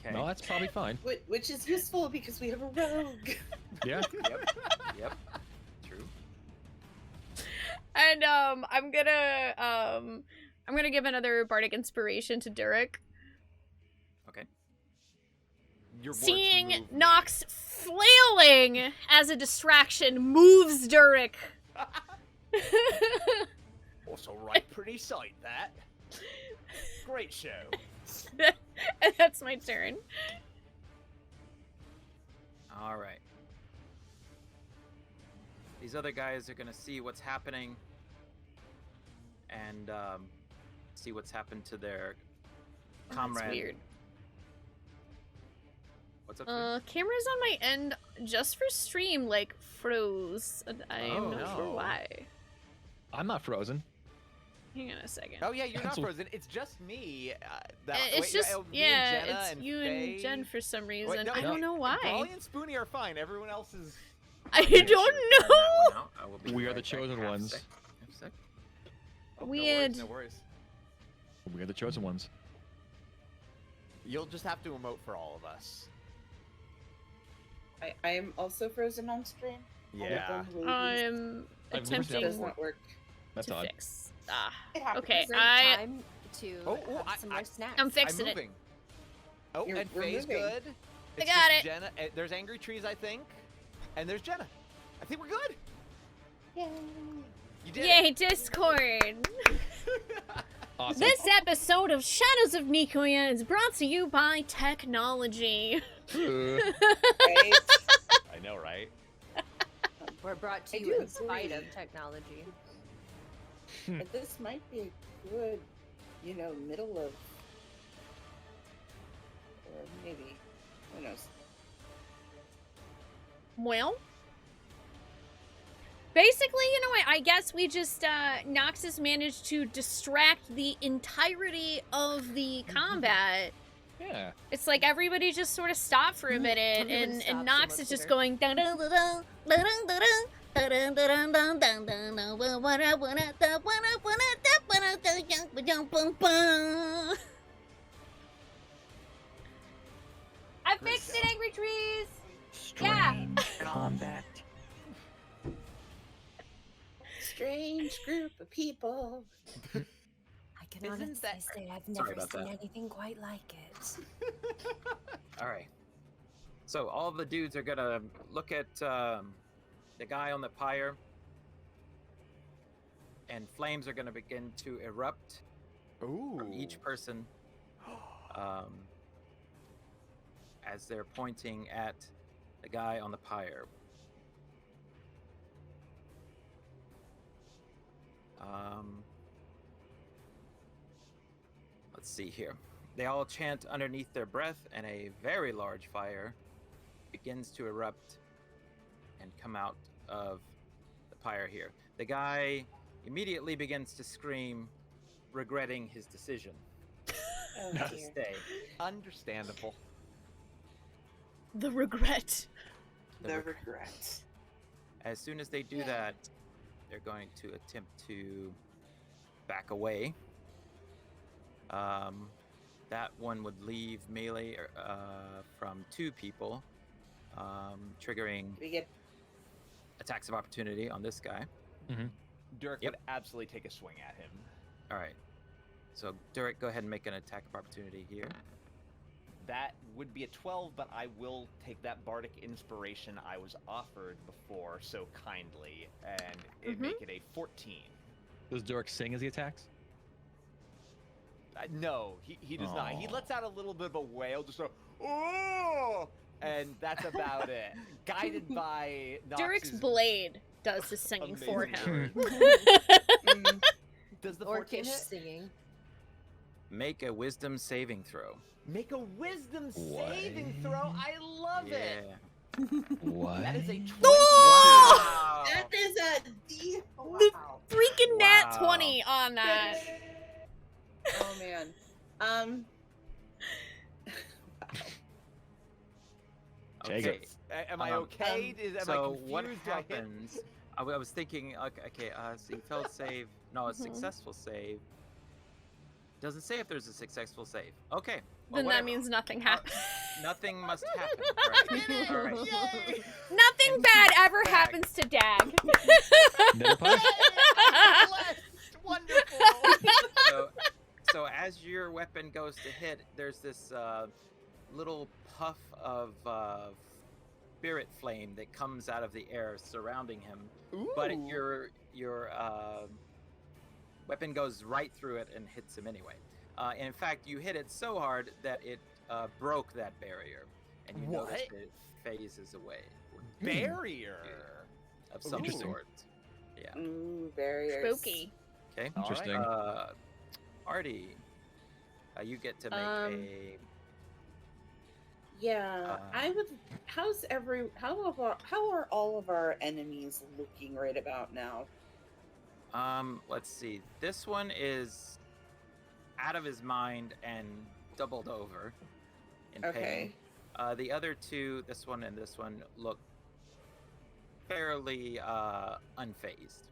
Okay. No, that's probably fine. Which is useful because we have a rogue. Yeah. Yep. True. And I'm gonna give another bardic inspiration to Durik. Okay. Your words Seeing move me. Nox flailing as a distraction moves Durik. Also, right, pretty sight that. Great show. And that's my turn. All right. These other guys are gonna see what's happening and see what's happened to their comrade. That's weird. What's up? Sweet? Cameras on my end just for stream like froze. And I'm Oh, not sure no. why. I'm not frozen. Hang on a second. Oh yeah, you're not Cancel. frozen. It's just me. It's just me and yeah, Jenna it's and you Faye. and Jen for some reason. Wait, no, I don't know why. Brawly and Spoonee are fine. Everyone else is. I Yeah, don't sure, turn that know. one out. I will be We are right the back. chosen Half a ones. sec. Half a sec. Oh, Weird. No worries. We are the chosen ones. You'll just have to emote for all of us. I am also frozen on stream. Yeah. I'm I've never seen It that does attempting not work. That's to odd. fix. Ah, It happens. okay. Is there time to Oh, have some more snacks? I'm fixing I'm it. moving. Oh, You're- and we're Faye's moving. good. I It's got just it. Jenna. There's angry trees, I think, and there's Jenna. I think we're good. Yay. You did Yay, Discord! it. Awesome. This episode of Shadows of Nekoya is brought to you by technology. Uh, Right? I know, right? We're brought to I you do in spite agree. of technology. But this might be a good, middle of, or maybe, who knows? Well, basically, I guess we just, Nox has managed to distract the entirety of the combat. yeah. It's like everybody just sort of stopped for a minute, Everybody and stops Nox and is looks just at her. going dun dun dun dun dun dun dun dun dun dun dun dun dun dun wanna I fixed it, Angry Trees! Yeah. combat. Strange group of people. I can Isn't honestly that- say I've Sorry never about seen that. anything quite like it. All right. So all the dudes are gonna look at the guy on the pyre, and flames are gonna begin to erupt Ooh. from each person as they're pointing at the guy on the pyre. Let's see here. They all chant underneath their breath, and a very large fire begins to erupt and come out of the pyre here. The guy immediately begins to scream, regretting his decision Oh, to dear. stay. Understandable. The regret. The regret. As soon as they do that, they're going to attempt to back away. That one would leave melee from 2 people, triggering We get attacks of opportunity on this guy. Dirk Yep. would absolutely take a swing at him. All right. So, Derek, go ahead and make an attack of opportunity here. That would be a 12, but I will take that bardic inspiration I was offered before so kindly and make it a 14. Does Dork sing as he attacks? No, he does not. He Aw. lets out a little bit of a wail, just a oh, and that's about it. Guided by Derek's Nox's blade does the singing for amazing him. mm, Does the 14 Orcish hit? singing. Make a wisdom saving throw. Make a wisdom What? saving throw. I love it. What? That is a 20. Wow. that is a D. The Wow. Freaking nat Wow. 20 on that. Oh man. Take Okay. it. Am I okay? Am I So confused? what Do I hit- happens? I was thinking, okay, so you failed save. No, a Mhm. successful save. Doesn't say if there's a successful save. Okay. well, Then that whatever. means nothing happened. Nothing must happen. Right. All right. Yay! Nothing bad ever Dag. happens to Dag. Never punch? I'm blessed. Wonderful. So as your weapon goes to hit, there's this little puff of spirit flame that comes out of the air surrounding him. But Ooh. your weapon goes right through it and hits him anyway. In fact, you hit it so hard that it broke that barrier, and you notice What? that it phases away barrier. of some Ooh. sort. Yeah. Ooh, barriers. Spooky. Okay. All right. Interesting. Artie, you get to make a. Yeah, I would. How are all of our enemies looking right about now? Let's see. This one is out of his mind and doubled over in Okay. pain. The other 2, this one and this one, look fairly unfazed.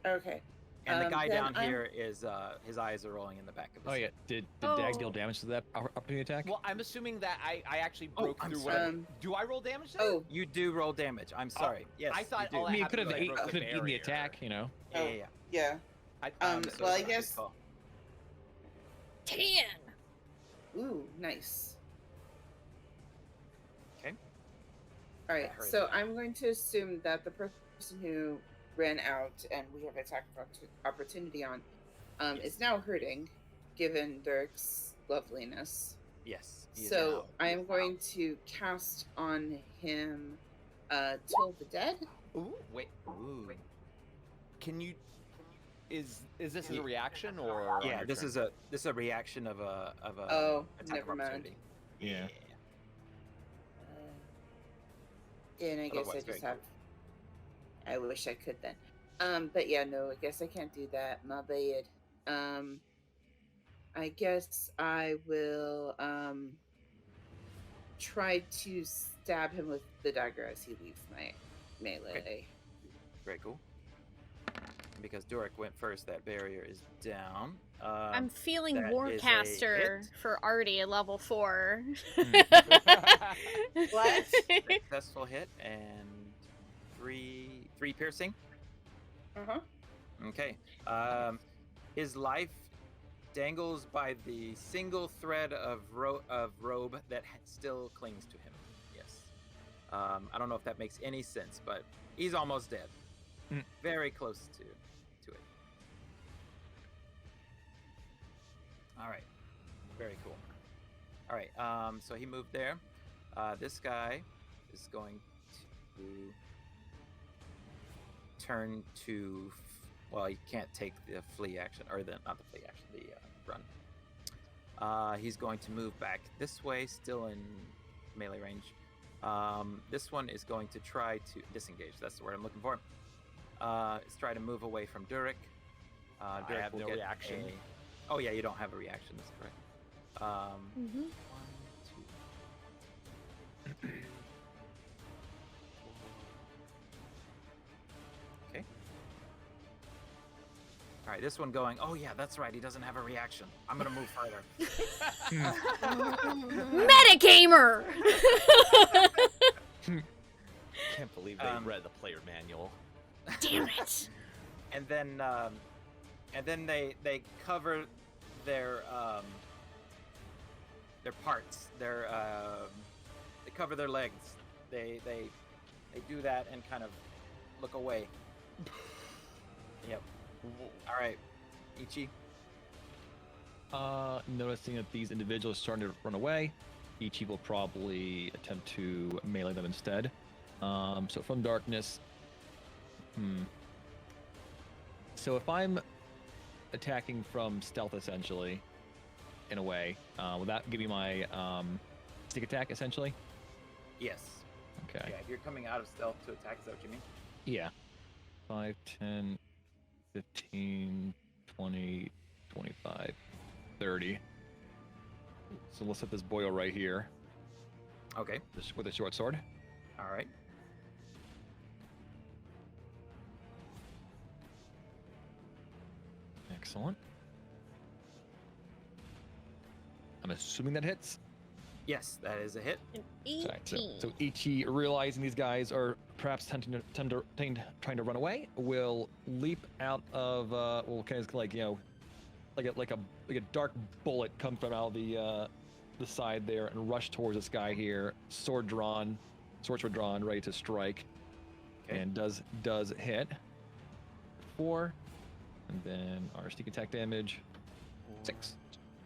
Okay. And the guy then down I'm- here is his eyes are rolling in the back of his Oh yeah. head. Did Dag deal Oh. damage to that opportunity attack? Well, I'm assuming that I actually Oh, broke I'm through sorry. what. Do I roll damage there? Oh, You do roll damage. I'm sorry. Yes. I thought you do. all I mean, you happened could have was I broke the eaten the barrier. attack, you know. Yeah, Oh. yeah, yeah. yeah. I, So well, I it's a good guess- call. 10. Ooh, nice. Okay. All right. Heard So that. I'm going to assume that the person who ran out and we have attack of opportunity on is now hurting, given Dirk's loveliness. Yes. he is So now- I am going to cast on him Toll the Dead. ooh, wait. Ooh. Can you? Is this as Yeah. a reaction or? on Yeah, your this turn? is a reaction of a Oh, attack never of mind. opportunity. Yeah. And I guess Otherwise, I just very have. I wish I could then. But yeah, no, I guess I can't do that. My bad. I guess I will try to stab him with the dagger as he leaves my melee. Very cool. Because Durik went first, that barrier is down. I'm feeling that is a Warcaster hit. for Artie at level 4. What? Successful hit and three piercing. Uh-huh. Okay. His life dangles by the single thread of robe that still clings to him. Yes. I don't know if that makes any sense, but he's almost dead. Mm. Very close to it. All right. Very cool. All right. So he moved there. This guy is going to turn to. Well, he can't take the flee action, or not the flee action, the run. He's going to move back this way, still in melee range. This one is going to try to disengage. That's the word I'm looking for. Let's try to move away from Durik. I Durik have will no get reaction. Oh yeah, you don't have a reaction. That's correct. Mm-hmm. 1, 2. Okay. All right, this one going. Oh yeah, that's right. He doesn't have a reaction. I'm gonna move further. Metagamer! Can't believe they read the player manual. Damn it! And then they cover their parts. They cover their legs. They do that and kind of look away. Yep. All right, Ichi. Noticing that these individuals are starting to run away, Ichi will probably attempt to melee them instead. So from darkness. So if I'm attacking from stealth, essentially, in a way, will that give me my sneak attack, essentially? Yes. Okay. Yeah, if you're coming out of stealth to attack, is that what you mean? Yeah. 5, 10, 15, 20, 25, 30. So let's hit this boyo right here Okay. with a short sword. All right. Excellent. I'm assuming that hits. Yes, that is a hit. An Sorry, 18. So Ichi, realizing these guys are perhaps trying to run away, will leap out of kind of like like a dark bullet come from out of the side there and rush towards this guy here, sword drawn, ready to strike, Okay. and does hit 4, and then our sneak attack damage 6.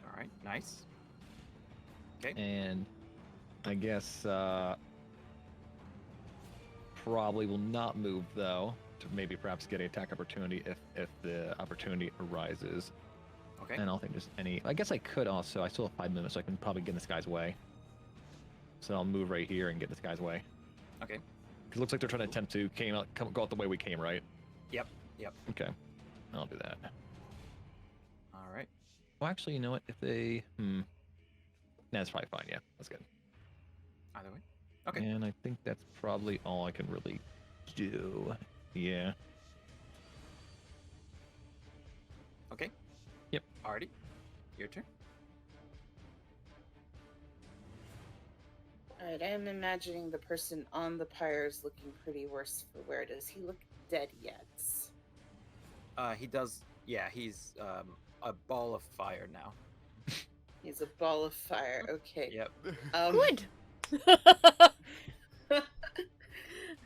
All right. Nice. Okay. And I guess probably will not move though, to maybe perhaps get an attack opportunity if the opportunity arises. Okay. And I don't think there's any. I guess I could also. I still have 5 minutes, so I can probably get in this guy's way. So I'll move right here and get in this guy's way. Okay. 'Cause it looks like they're trying to attempt to go out the way we came, right? Yep. Yep. Okay. I'll do that. All right. Well, actually, you know what? If they, nah, that's probably fine. Yeah, that's good. Either way. Okay. And I think that's probably all I can really do. Yeah. Okay. Yep. Artie, your turn. All right, I am imagining the person on the pyre is looking pretty worse for wear. Does he look dead yet? He does. Yeah, he's a ball of fire now. He's a ball of fire. Okay. Yep. Good.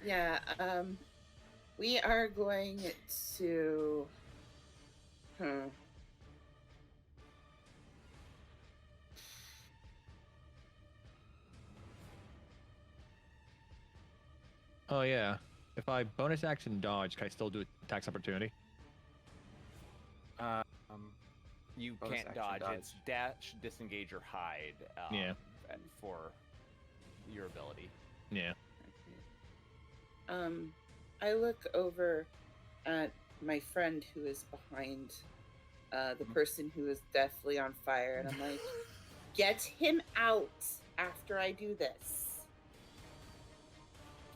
Yeah. We are going to. Oh yeah. If I bonus action dodge, can I still do attacks opportunity? You Bonus can't action dodge. dodge. It's dash, disengage, or hide. Yeah. For your ability. Yeah. I look over at my friend who is behind the person who is deathly on fire, and I'm like, get him out after I do this.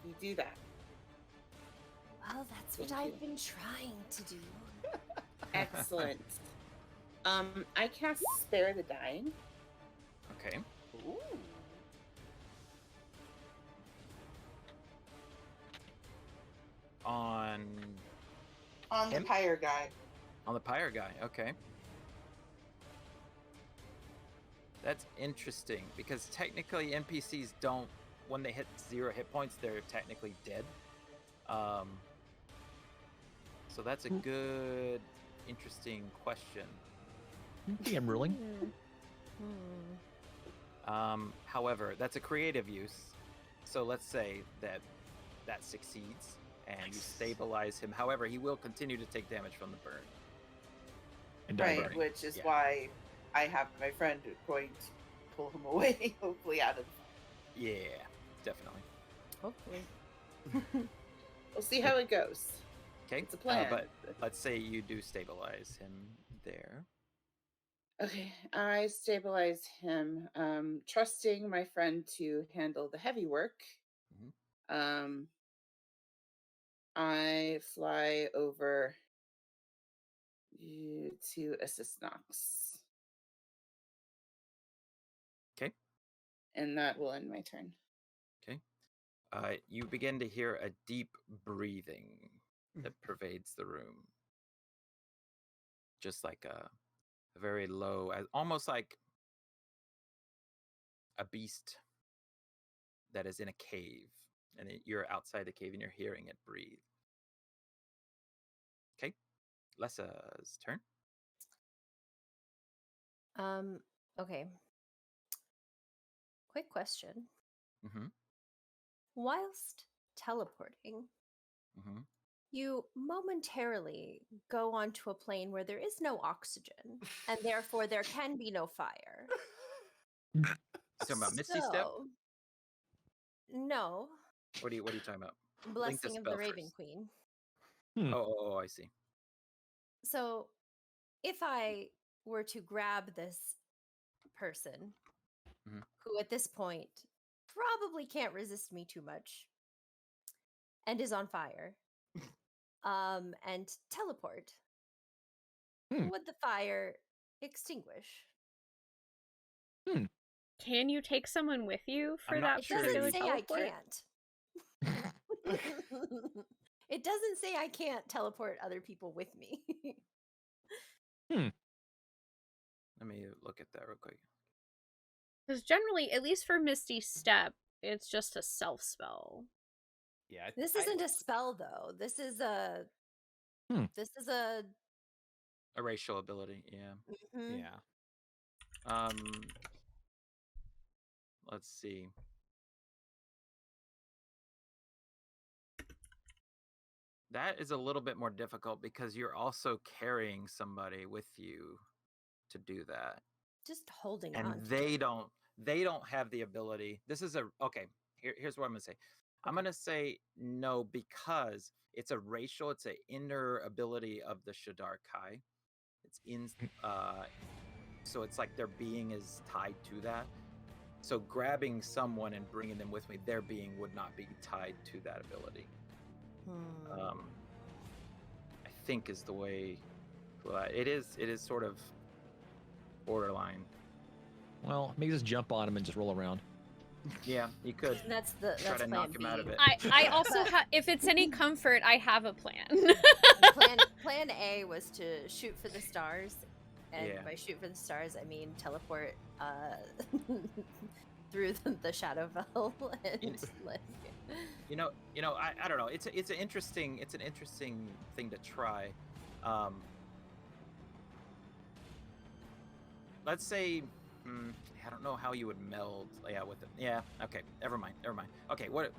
Can you do that? Well, that's what Thank you. I've been trying to do. Excellent. I cast Spare the Dying. Okay. Ooh. On On the Him? pyre guy. the pyre guy. Okay. That's interesting because technically NPCs don't. When they hit 0 hit points, they're technically dead. So that's a good, interesting question. Okay, I'm ruling. However, that's a creative use. So let's say that succeeds and you stabilize him. However, he will continue to take damage from the burn. And die Right, burning. which is Yeah. why I have my friend going to pull him away, hopefully out of. Yeah, definitely. Hopefully. We'll see how it goes. Okay, It's a plan. but let's say you do stabilize him there. Okay, I stabilize him, trusting my friend to handle the heavy work. Mhm. I fly over to assist Nox. Okay. And that will end my turn. Okay. You begin to hear a deep breathing that pervades the room. Just like a very low, almost like a beast that is in a cave. And you're outside the cave and you're hearing it breathe. Okay. Lessa's turn. Okay. Quick question. Mm-hmm. Whilst teleporting, Mm-hmm. you momentarily go onto a plane where there is no oxygen, and therefore there can be no fire. You talking about Misty Step? So, no. What are you talking about? Link the Blessing of spell the Raven first. Queen. Oh, I see. So, if I were to grab this person, Mhm. who at this point probably can't resist me too much and is on fire, and teleport, would the fire extinguish? Can you take someone with you for I'm not that It sure particular doesn't say I teleport? can't. It doesn't say I can't teleport other people with me. Let me look at that real quick. Because generally, at least for Misty Step, it's just a self spell. Yeah. This isn't a spell though. This is a this is a A racial ability, yeah. mhm. Yeah. Let's see. That is a little bit more difficult because you're also carrying somebody with you to do that. Just holding And on. they don't have the ability. This is here's what I'm gonna say. I'm gonna say no because it's a racial, it's an inner ability of the Shadar Kai. It's in so it's like their being is tied to that. So grabbing someone and bringing them with me, their being would not be tied to that ability. I think is the way. Well, it is sort of borderline. Well, maybe just jump on him and just roll around. Yeah, you could That's try to plan knock B. him out of it. I also have, if it's any comfort, I have a plan. Plan A was to shoot for the stars, and Yeah. by shoot for the stars, I mean teleport through the shadow veil and like. You know, I don't know. It's an interesting thing to try. Let's say, I don't know how you would meld. Yeah, with it. Yeah. Okay. Never mind. Okay. What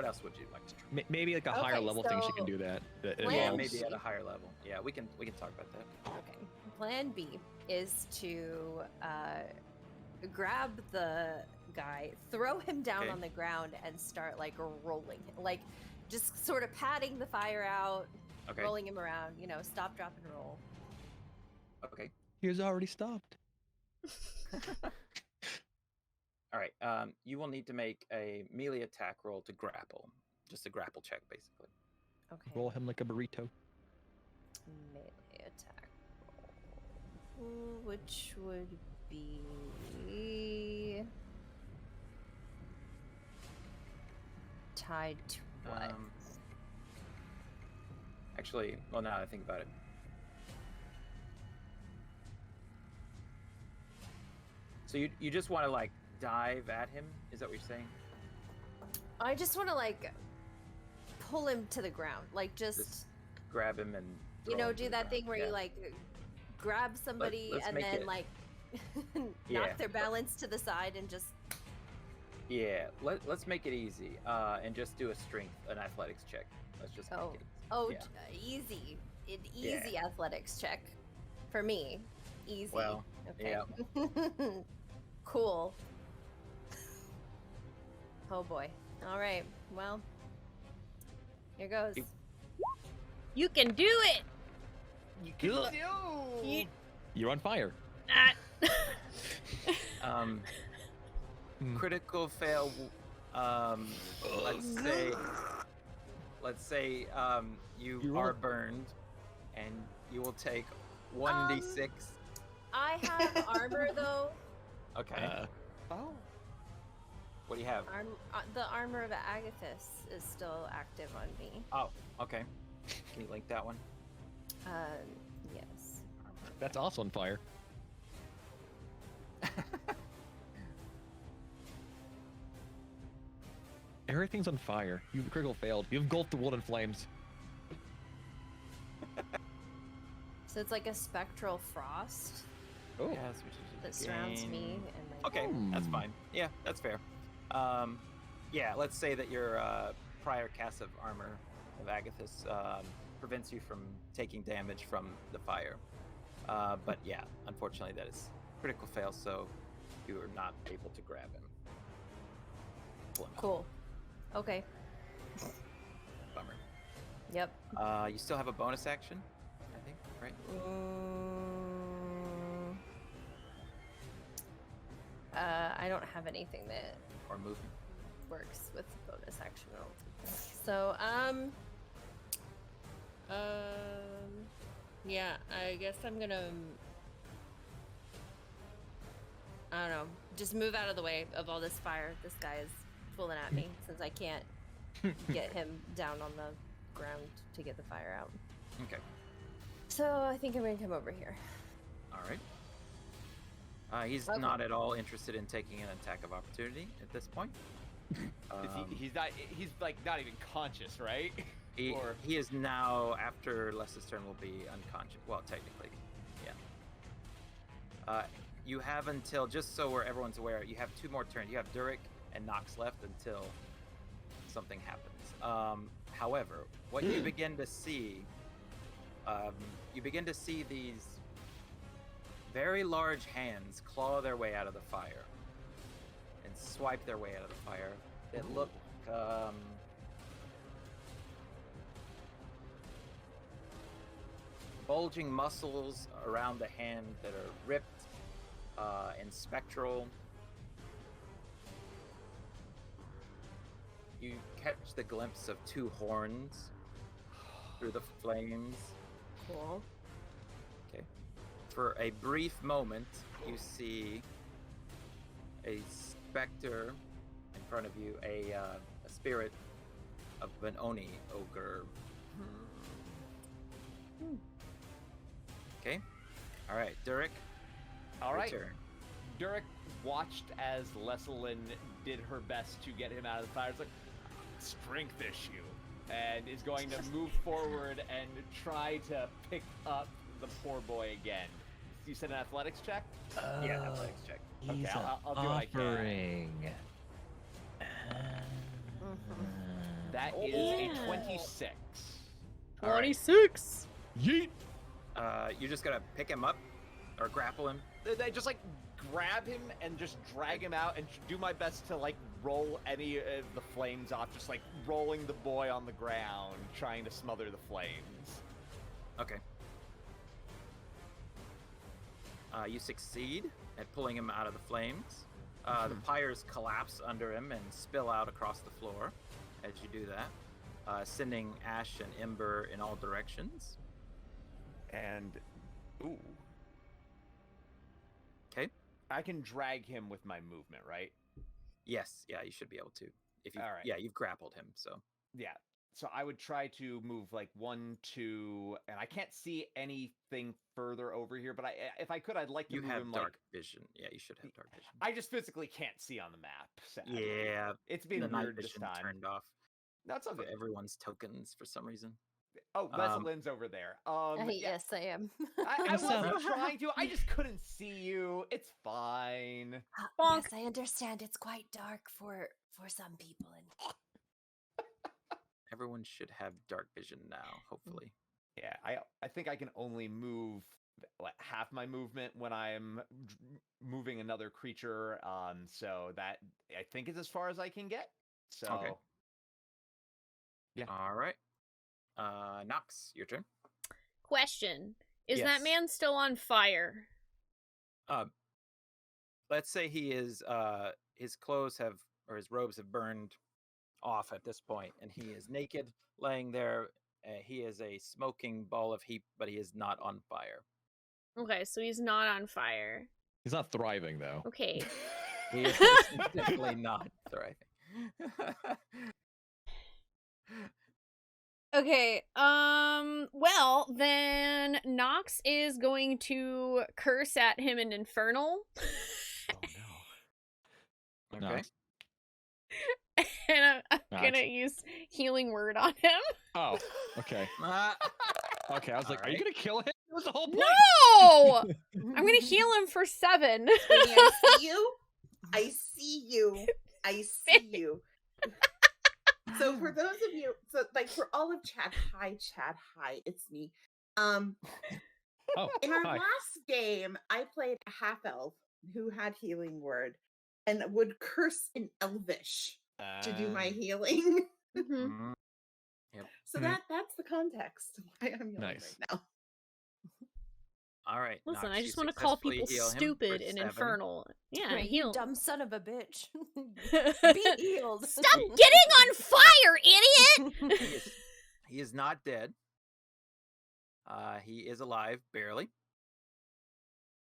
else would you like to try? Maybe like a higher Okay, level thing she so can do that. plan Yeah, Well, maybe at a higher level. Yeah, we can talk about that. Okay. Plan B is to grab the guy, throw him down Okay. on the ground, and start like rolling, like just sort of patting the fire out, Okay. rolling him around. Stop, drop, and roll. Okay. He was already stopped. All right. You will need to make a melee attack roll to grapple. Just a grapple check, basically. Okay. Roll him like a burrito. Melee attack roll, which would be tied to what? Actually, well, now that I think about it. So you just want to like dive at him? Is that what you're saying? I just want to like pull him to the ground, like just Grab him and throw him to do the that ground. thing where Yeah. you like grab somebody let's and make then it- like Yeah. knock their balance to the side and just. Yeah, let's make it easy, and just do an athletics check. Let's just make it. Oh, Yeah. Easy. An Yeah. easy athletics check for me. Easy. Well, okay. yeah. Cool. Oh boy. All right. Well, here goes. You- You can do it. You can Ugh. do. You- You're on fire. Um, Hmm. critical fail. Let's say you You are roll- burned, and you will take 1d6. I have armor though. Okay. Oh. What do you have? The armor of Agathis is still active on me. Oh, okay. Can you link that one? Yes. That's also on fire. Everything's on fire. You've critical failed. You've engulfed the world in flames. So it's like a spectral frost Oh. Yes, which is that surrounds me gain- and my. Okay, that's Hmm. fine. Yeah, that's fair. Yeah, let's say that your prior cast of armor of Agathis prevents you from taking damage from the fire. But yeah, unfortunately, that is critical fail, so you are not able to grab him. Pull him out. Cool. Okay. Bummer. Yep. You still have a bonus action, I think, right? I don't have anything that Or movement. works with bonus action. I don't think. So, yeah, I guess I'm gonna, I don't know, just move out of the way of all this fire. This guy is fooling at me since I can't get him down on the ground to get the fire out. Okay. So I think I'm gonna come over here. All right. He's Okay. not at all interested in taking an attack of opportunity at this point. He's like not even conscious, right? He, Or- he is now, after Les's turn, will be unconscious. Well, technically, yeah. You have until, just so where everyone's aware, you have 2 more turns. You have Durik and Nox left until something happens. However, what you begin to see, these very large hands claw their way out of the fire and swipe their way out of the fire. That look, bulging muscles around the hand that are ripped and spectral. You catch the glimpse of 2 horns through the flames. Cool. Okay. For a brief moment, you see a specter in front of you, a spirit of an Oni ogre. Okay. All right, Durik. All your right. turn. Durik watched as Leslin did her best to get him out of the fire. It's like strength issue, and is going to move forward and try to pick up the poor boy again. You said an athletics check? Yeah, athletics check. Okay, He's I'll do what I can. offering. That is Yeah. a 26. All right. 26. Yeet! You're just gonna pick him up or grapple him. They just like grab him and just drag him out and do my best to like roll any of the flames off, just like rolling the boy on the ground, trying to smother the flames. Okay. You succeed at pulling him out of the flames. The pyres collapse under him and spill out across the floor as you do that, sending ash and ember in all directions. And ooh, Okay. I can drag him with my movement, right? Yes, yeah, you should be able to. If you, All right. yeah, you've grappled him, so. Yeah. So I would try to move like 1, 2, and I can't see anything further over here. But if I could, I'd like to You move have him dark like. vision. Yeah, you should have dark vision. I just physically can't see on the map. Sadly. Yeah, It's been the night weird this vision time. turned off That's for okay. everyone's tokens for some reason. Oh, Leslyn's over there. Yeah, Yes, I am. I What's up? wasn't trying to. I just couldn't see you. It's fine. Bonk. Yes, I understand. It's quite dark for some people, and Everyone should have dark vision now, hopefully. Yeah, I think I can only move like half my movement when I'm moving another creature. So that I think is as far as I can get. So Okay. Yeah. All right. Nox, your turn. Question: is Yes. that man still on fire? Let's say he is. His clothes have, or his robes have burned off at this point, and he is naked, laying there. He is a smoking ball of heat, but he is not on fire. Okay, so he's not on fire. He's not thriving though. Okay. He is definitely not thriving. Okay, well, then Nox is going to curse at him in Infernal. Oh Okay. Nox. And I'm Nox. gonna use Healing Word on him. Oh, okay. Okay, I was like, are you Alright. gonna kill him? That was the whole point. No! I'm gonna heal him for 7. Spoonee, I see you. I see you. I see you. So for those of you, so like for all of Chad, hi, it's me. Oh, In our hi. last game, I played a half elf who had healing word and would curse in Elvish to do my healing. Mhm. Mhm. So Mhm. that's the context why I'm yelling Nice. right now. All right. Listen, Nox, I you just want to call successfully people heal him for stupid in 7. Infernal. Yeah, Right, heal. you dumb son of a bitch. Stop Be healed. getting on fire, idiot! He is not dead. He is alive, barely.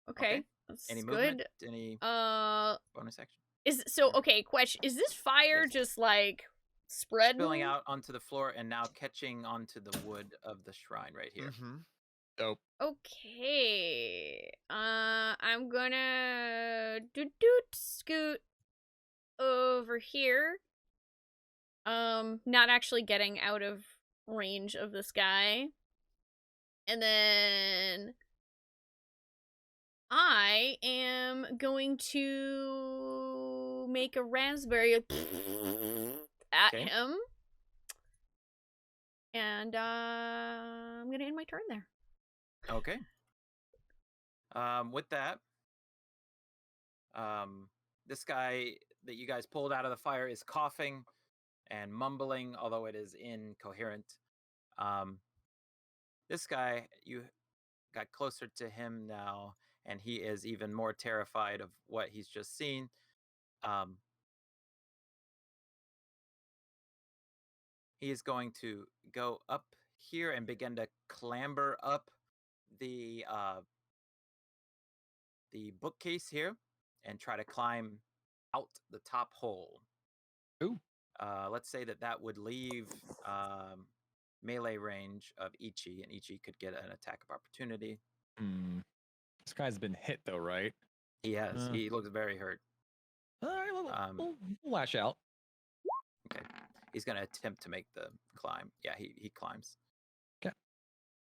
Okay, that's Any good. movement? Any bonus action? Okay, question: is this fire Yes. just like spreading? Spilling out onto the floor and now catching onto the wood of the shrine right here. Mm-hmm. Dope. Okay. I'm gonna scoot over here. Not actually getting out of range of this guy. And then I am going to make a raspberry at Okay. him. And I'm gonna end my turn there. Okay. With that, this guy that you guys pulled out of the fire is coughing and mumbling, although it is incoherent. This guy, you got closer to him now, and he is even more terrified of what he's just seen. He is going to go up here and begin to clamber up the bookcase here and try to climb out the top hole. Ooh. Let's say that would leave melee range of Ichi, and Ichi could get an attack of opportunity. This guy's been hit though, right? He has. He looks very hurt. All right, we'll lash out. Okay. He's going to attempt to make the climb. Yeah, he climbs.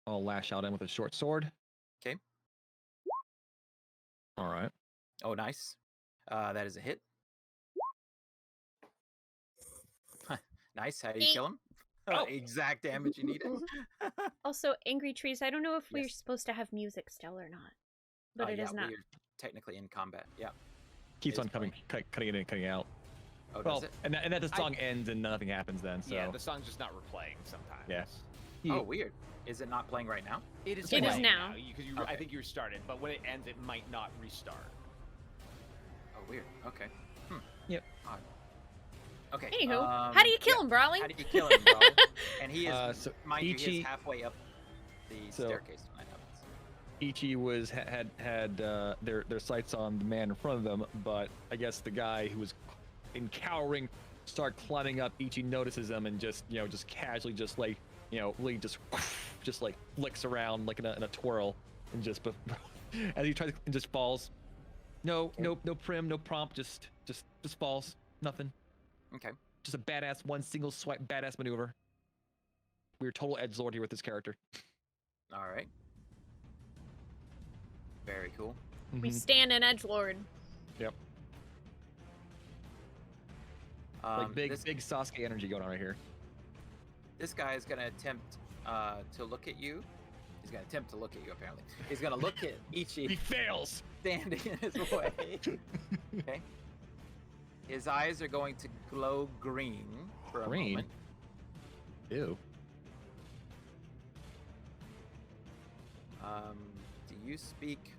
I'll lash out in with a short sword. Okay. All right. Oh, nice. That is a hit. Nice. How do you kill him? Exact damage you needed. Also, Angry Trees, I don't know if we're Yes. supposed to have music still or not. But it yeah, is not. we're technically in combat. Yeah. Keeps It on is coming, cutting in and cutting out. Oh, Well, does it? and that the song ends and nothing happens then. So Yeah, the song's just not replaying sometimes. Yeah. Oh, weird. Is it not playing right now? It is. It is playing now. because you. Okay. I think you restarted, but when it ends, it might not restart. Oh, weird. Okay. Yep. Odd. Okay. Anywho, how do you kill him, Brawly? How do you kill him, bro? And he is, so mind you, he Ichi- is halfway up the So- staircase when that happens. Ichi was had their sights on the man in front of them, but I guess the guy who was encountering start climbing up. Ichi notices them and just casually really just like flicks around like in a twirl and just as he tries to, and just falls. No prim, no prompt, just falls. Nothing. Okay. Just a badass one single swipe badass maneuver. we're total edgelord here with this character. All right. Very cool. We Mhm. stand in edgelord. Yep. Like big Sasuke energy going on right here. This guy is gonna attempt to look at you. He's gonna attempt to look at you. Apparently, he's gonna look at He Ichi fails. standing in his way. Okay. His eyes are going to glow green for a Green? moment. Ew. Do you speak You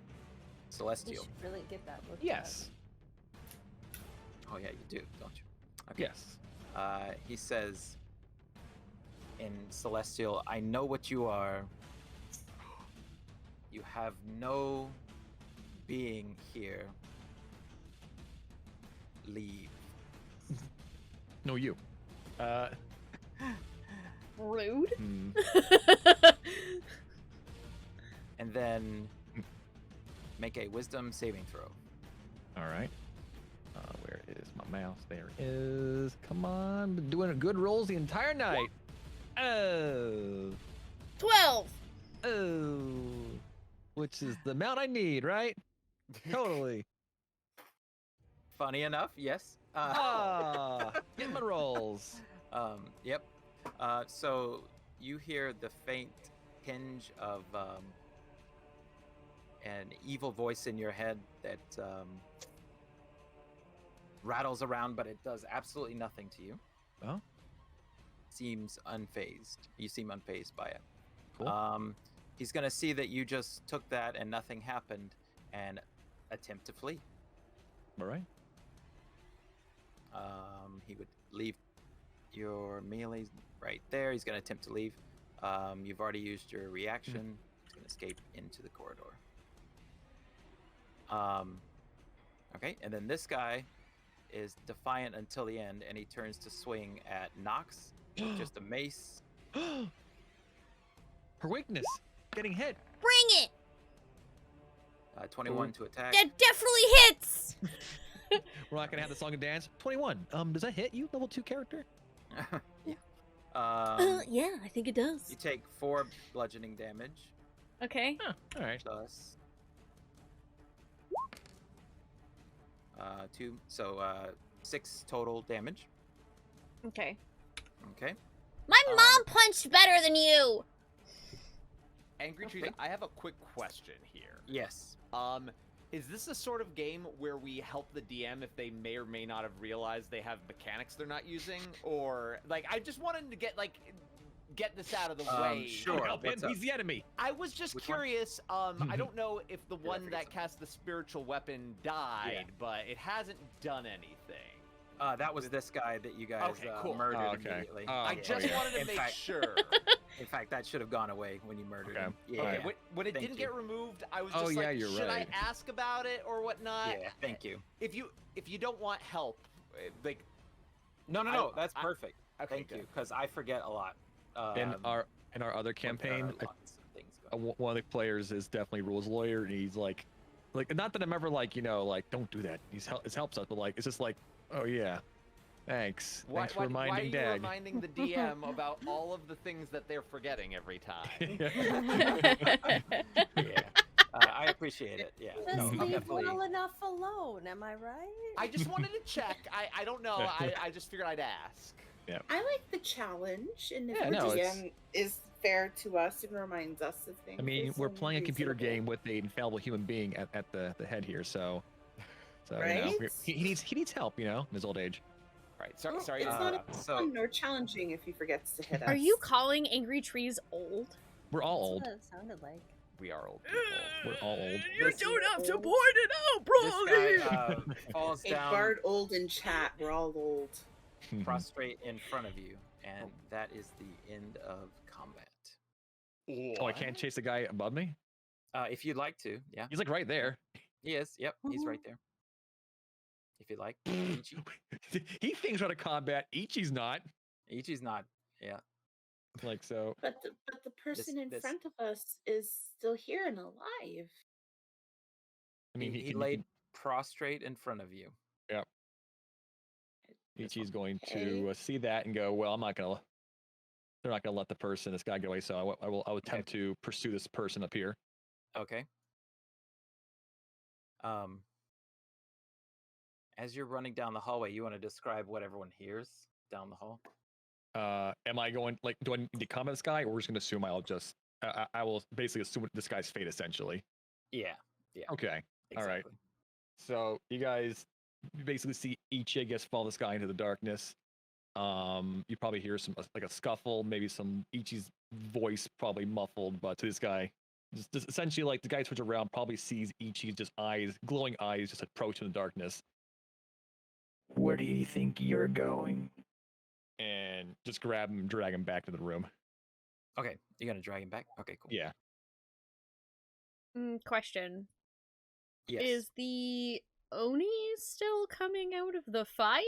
Celestial? should really get that looked Yes. Oh yeah, you do, don't you? Okay. Yes. He says in Celestial, I know what you are. You have no being here. Leave. No, you. Rude. Hmm. And then make a wisdom saving throw. All right. Where is my mouse? There it is. Come on. Been doing good rolls the entire night. Oh. 12. Oh. Which is the amount I need, right? Totally. Funny enough, yes. Get my rolls. Yep. So you hear the faint hinge of an evil voice in your head that rattles around, but it does absolutely nothing to you. Oh. Seems unfazed. You seem unfazed by it. Cool. He's gonna see that you just took that and nothing happened, and attempt to flee. All right. He would leave your melee right there. He's gonna attempt to leave. You've already used your reaction. He's gonna escape into the corridor. Okay, and then this guy is defiant until the end, and he turns to swing at Nox. Just a mace. Her weakness. Getting hit. Bring it. 21 to attack. That definitely hits. We're not gonna have the song and dance. 21. Does that hit you? Level 2 character? Yeah. Yeah, I think it does. You take 4 bludgeoning damage. Okay. Huh. All right. Plus 2, so 6 total damage. Okay. Okay. My mom punched better than you. Angry Trees, Okay. I have a quick question here. Yes. Is this a sort of game where we help the DM if they may or may not have realized they have mechanics they're not using? Or, like, I just wanted to get this out of the way. Sure. Help him. What's up? He's the enemy. I was just Which one? curious. I don't know if the I one figured that so. cast the spiritual weapon died, Yeah. but it hasn't done anything. That was this guy that you guys Okay, cool. murdered Oh, okay. immediately. Oh, I yeah, just yeah. wanted to In make fact- sure. In fact, that should have gone away when you murdered Okay. him. Yeah. Okay, when it Thank didn't you. get removed, I was Oh, just yeah, like, you're should right. I ask about it or whatnot? Yeah. Thank you. If you don't want help, like, No, that's perfect. okay, Thank good. you, because I forget a lot. In our other when there campaign, are lots of things going. one of the players is definitely rules lawyer, and he's like, not that I'm ever like, don't do that. It helps us, but like, it's just like, oh yeah, thanks. Thanks for why are reminding you Dad. reminding the DM about all of the things that they're forgetting every time? Yeah. I appreciate it. Yeah. Just No, I'm leave definitely. well enough alone. Am I right? I just wanted to check. I don't know. I just figured I'd ask. I like the challenge, and if Yeah, the no, it's- DM is fair to us and reminds us of things. I mean, it's we're playing a computer reasonable. game with an infallible human being at the head here, so Right? he needs help, in his old age. Right. Sorry. Well, sorry. It's to not interrupt. so- fun nor challenging if he forgets to hit us. Are you calling Angry Trees old? We're all old. That's what it sounded like. We are old people. We're all old. You This don't is have to old. point it out, This Brody. guy falls Hey, down Bard old in chat. We're all old. prostrate in front of you, and that is the end of combat. Oh, I can't chase the guy above me? If you'd like to, yeah. He's like right there. He is. Yep, he's right there. If you'd like. Ichi. He thinks we're out of combat. Ichi's not. Ichi's not. Yeah. Like, so. But the person in this- front of us is still here and alive. I mean, he can- laid prostrate in front of you. This Ichi's one. going Okay. to see that and go, well, I'm not going to they're not gonna let this guy get away. So I will attempt to pursue this person up here. Okay. As you're running down the hallway, you want to describe what everyone hears down the hall? Am I going do I need to comment this guy, or we're just gonna assume I will basically assume this guy's fate essentially? Yeah. Yeah. Okay. Exactly. All right. So you basically see Ichi, I guess, follow this guy into the darkness. You probably hear some like a scuffle, maybe some Ichi's voice probably muffled, but to this guy, just essentially like the guy turns around, probably sees Ichi's just glowing eyes, just approach in the darkness. Where do you think you're going? And just grab him and drag him back to the room. Okay, you're gonna drag him back? Okay, cool. Yeah. Question. Yes. Is the Oni still coming out of the fire?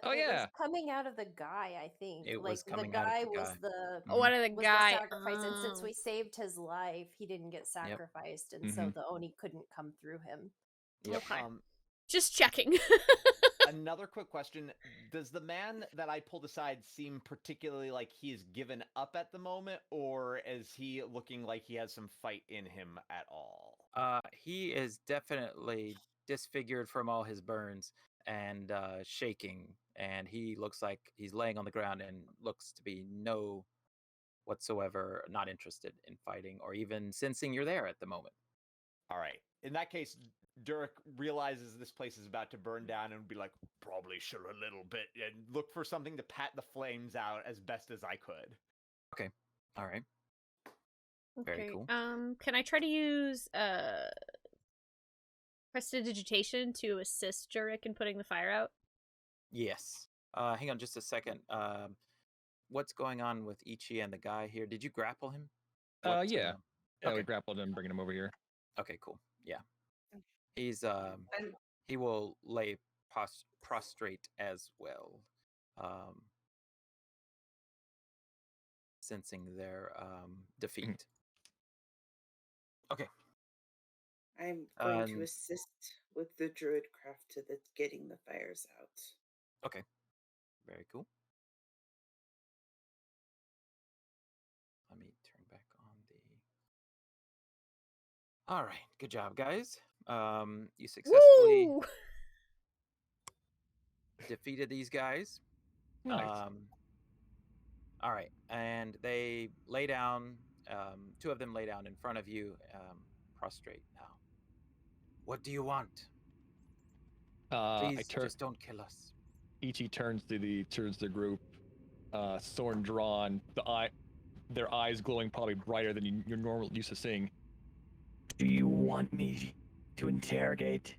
Oh, It yeah. was coming out of the guy, I think. It like was coming the out of guy the was guy. the Oh, what are the was guy? the sacrifice, and since Oh. we saved his life, he didn't get sacrificed, and so the Oni couldn't come through him. Yep. Okay. Just checking. Another quick question. Does the man that I pulled aside seem particularly like he is given up at the moment, or is he looking like he has some fight in him at all? He is definitely disfigured from all his burns and shaking, and he looks like he's laying on the ground and looks to be whatsoever not interested in fighting or even sensing you're there at the moment. All right. In that case, Durek realizes this place is about to burn down and would be like, probably should a little bit, and look for something to pat the flames out as best as I could. Okay. All right. Very cool. Can I try to use prestidigitation to assist Jurek in putting the fire out? Yes. Hang on just a second. What's going on with Ichi and the guy here? Did you grapple him? Yeah. Okay. Yeah, we grappled him, bringing him over here. Okay, cool. Yeah. He's he will lay prostrate as well. Sensing their defeat. Okay. I'm going to assist with the druid craft to getting the fires out. Okay. Very cool. Let me turn back on the... All right. Good job, guys. You successfully defeated these guys. Nice. All right. And they lay down, two of them lay down in front of you, prostrate now. What do you want? Please, just don't kill us. Ichi turns to the group, sword drawn, their eyes glowing probably brighter than you're normally used to seeing. Do you want me to interrogate?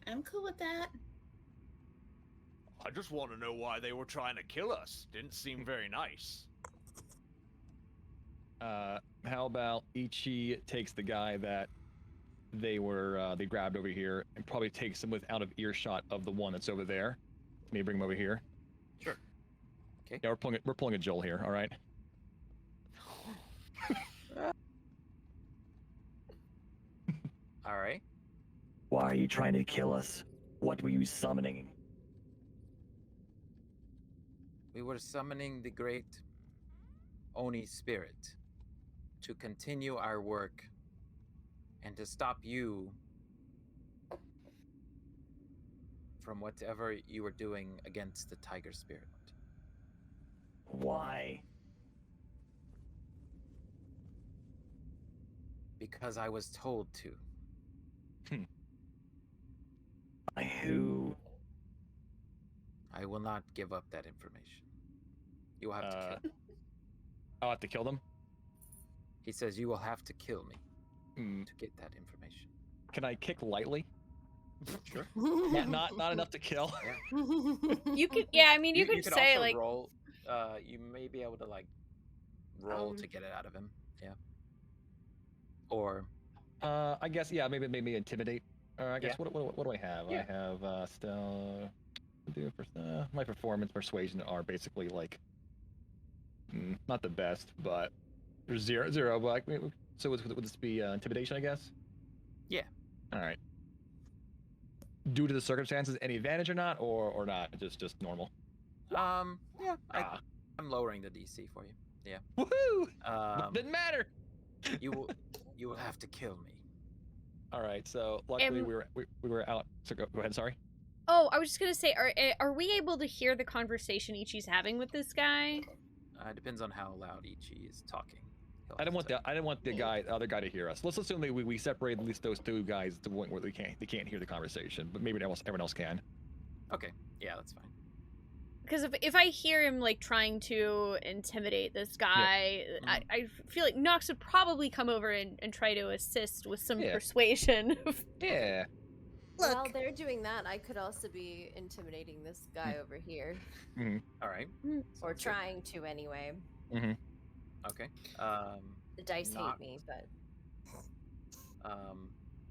I'm cool with that. I just want to know why they were trying to kill us. Didn't seem very nice. How about Ichi takes the guy that they grabbed over here and probably takes him out of earshot of the one that's over there. Maybe bring him over here. Sure. Okay. Yeah, we're pulling a Joel here. All right. All right. Why are you trying to kill us? What were you summoning? We were summoning the great Oni spirit to continue our work and to stop you from whatever you were doing against the tiger spirit. Why? Because I was told to. By who? I will not give up that information. You will have to kill me. I'll have to kill them? He says you will have to kill me to get that information. Can I kick lightly? Sure. not enough to kill. You could, yeah. I mean, you could say also like roll. You may be able to like roll to get it out of him. Yeah. Or. I guess maybe intimidate. I guess Yeah. what do I have? Yeah. I have still my performance, persuasion are basically like not the best, but there's zero. But so would this be intimidation? I guess. Yeah. All right. due to the circumstances, any advantage or not, or not? Just normal. Yeah, Ah. I'm lowering the DC for you. Yeah. Woohoo! Didn't matter. You will have to kill me. All right. So luckily we were out. So go ahead. Sorry. Oh, I was just gonna say, are we able to hear the conversation Ichi's having with this guy? Depends on how loud Ichi is talking. I didn't want the other guy to hear us. Let's assume that we separate at least those two guys to the point where they can't hear the conversation, but maybe everyone else can. Okay. Yeah, that's fine. Because if I hear him like trying to intimidate this guy, I feel like Nox would probably come over and try to assist with some persuasion. Yeah. Look. While they're doing that, I could also be intimidating this guy over here. Mm-hmm. All right. Or trying to anyway. Mm-hmm. Okay. The dice hate me, but.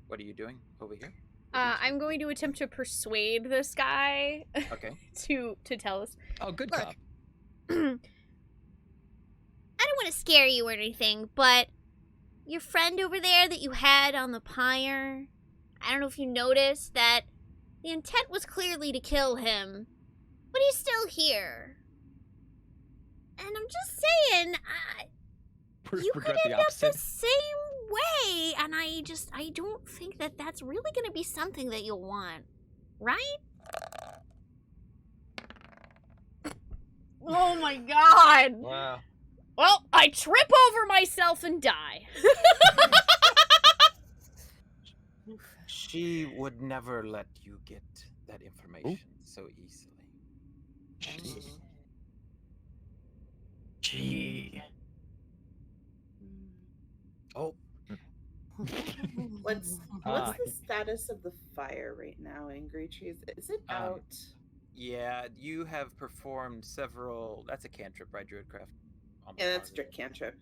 What are you doing over here? I'm going to attempt to persuade this guy. Okay. to tell us. Oh, good cop. I don't want to scare you or anything, but your friend over there that you had on the pyre, I don't know if you noticed that the intent was clearly to kill him, but he's still here. And I'm just saying, you could end up the same way, and I don't think that that's really going to be something that you'll want, right? Oh my god! Wow. Well, I trip over myself and die. She would never let you get that information so easily. Gee. Oh. What's the status of the fire right now, Angry Trees? Is it out? Yeah, you have performed several. That's a cantrip, right, Druidcraft? Yeah, that's a cantrip.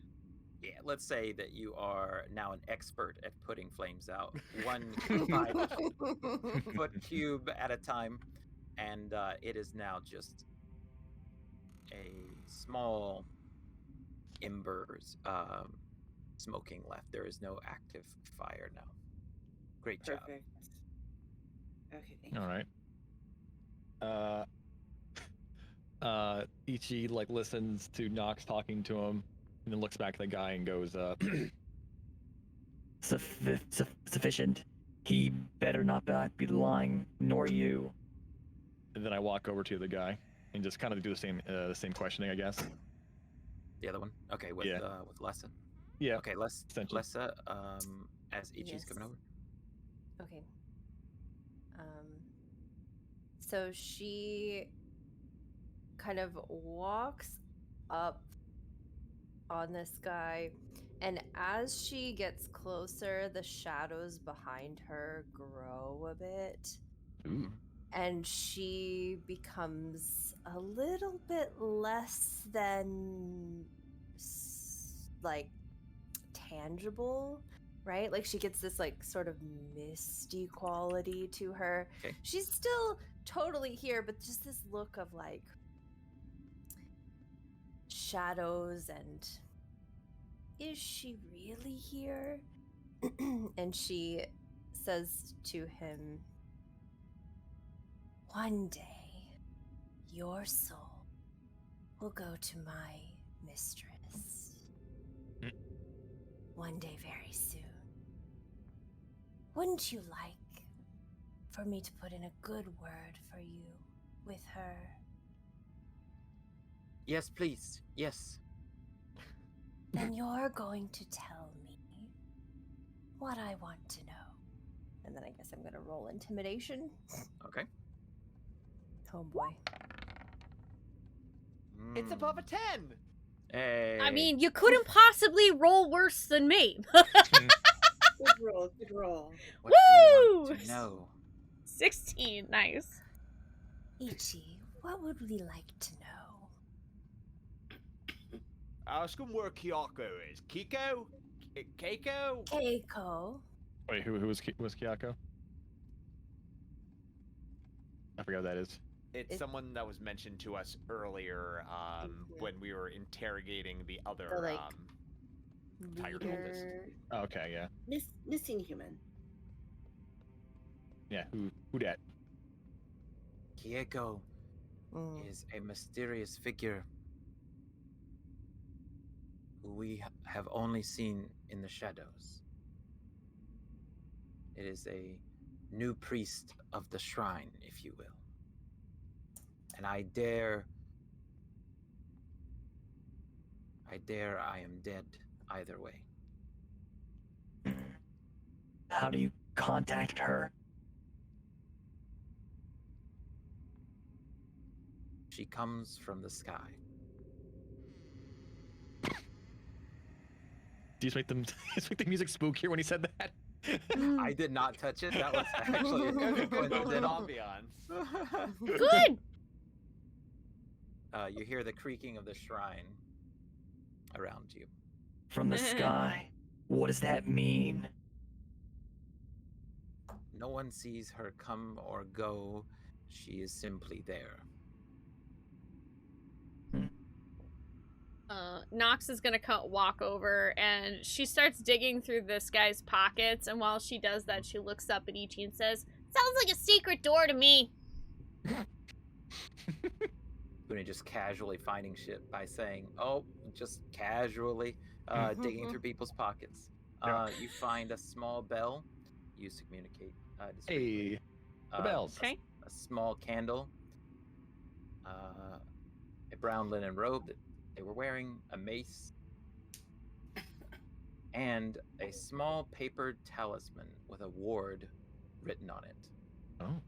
Yeah, let's say that you are now an expert at putting flames out, 1 5-foot cube at a time, and it is now just a small embers smoking left. There is no active fire now. Great job. Perfect. Okay, thank you. All right. Ichi like listens to Nox talking to him, and then looks back at the guy and goes, Sufficient. He better not be lying, nor you. And then I walk over to the guy and just kind of do the same questioning, I guess. The other one? Okay, with Lessa. Yeah. Okay, Lessa, as Ichi's coming over. Okay. So she kind of walks up on this guy, and as she gets closer, the shadows behind her grow a bit. Ooh. And she becomes a little bit less than like tangible, right? Like she gets this like sort of misty quality to her. Okay. She's still totally here, but just this look of like shadows, and is she really here? And she says to him, one day your soul will go to my mistress. One day very soon. Wouldn't you like for me to put in a good word for you with her? Yes, please. Yes. Then you're going to tell me what I want to know. And then I guess I'm going to roll intimidation. Okay. Oh boy. It's above a 10. Hey. I mean, you couldn't possibly roll worse than me. Good roll, good roll. What do you want to know? 16, nice. Ichi, what would we like to know? Ask him where Kyoko is. Kiko? Keiko? Keiko. Wait, who was Kyoko? I forgot what that is. It's someone that was mentioned to us earlier when we were interrogating the other tiger cultist. Leader. Oh, okay, yeah. Missing human. Yeah, who dat? Kieko Mm. is a mysterious figure who we have only seen in the shadows. It is a new priest of the shrine, if you will. And I dare I am dead either way. How do you contact her? She comes from the sky. Do you just make them just make the music spookier when he said that? I did not touch it. That was actually a Good coincidental. ambiance. Good. You hear the creaking of the shrine around you. From the sky? What does that mean? No one sees her come or go. She is simply there. Nox is gonna walk over, and she starts digging through this guy's pockets. And while she does that, she looks up at Ichi and says, "Sounds like a secret door to me." Spoonee just casually finding shit by saying, "Oh, just casually digging through people's pockets." You find a small bell used to communicate. Discreetly. Hey, the bells. Okay. A small candle. A brown linen robe that they were wearing. A mace. And a small paper talisman with a ward written on it. Oh.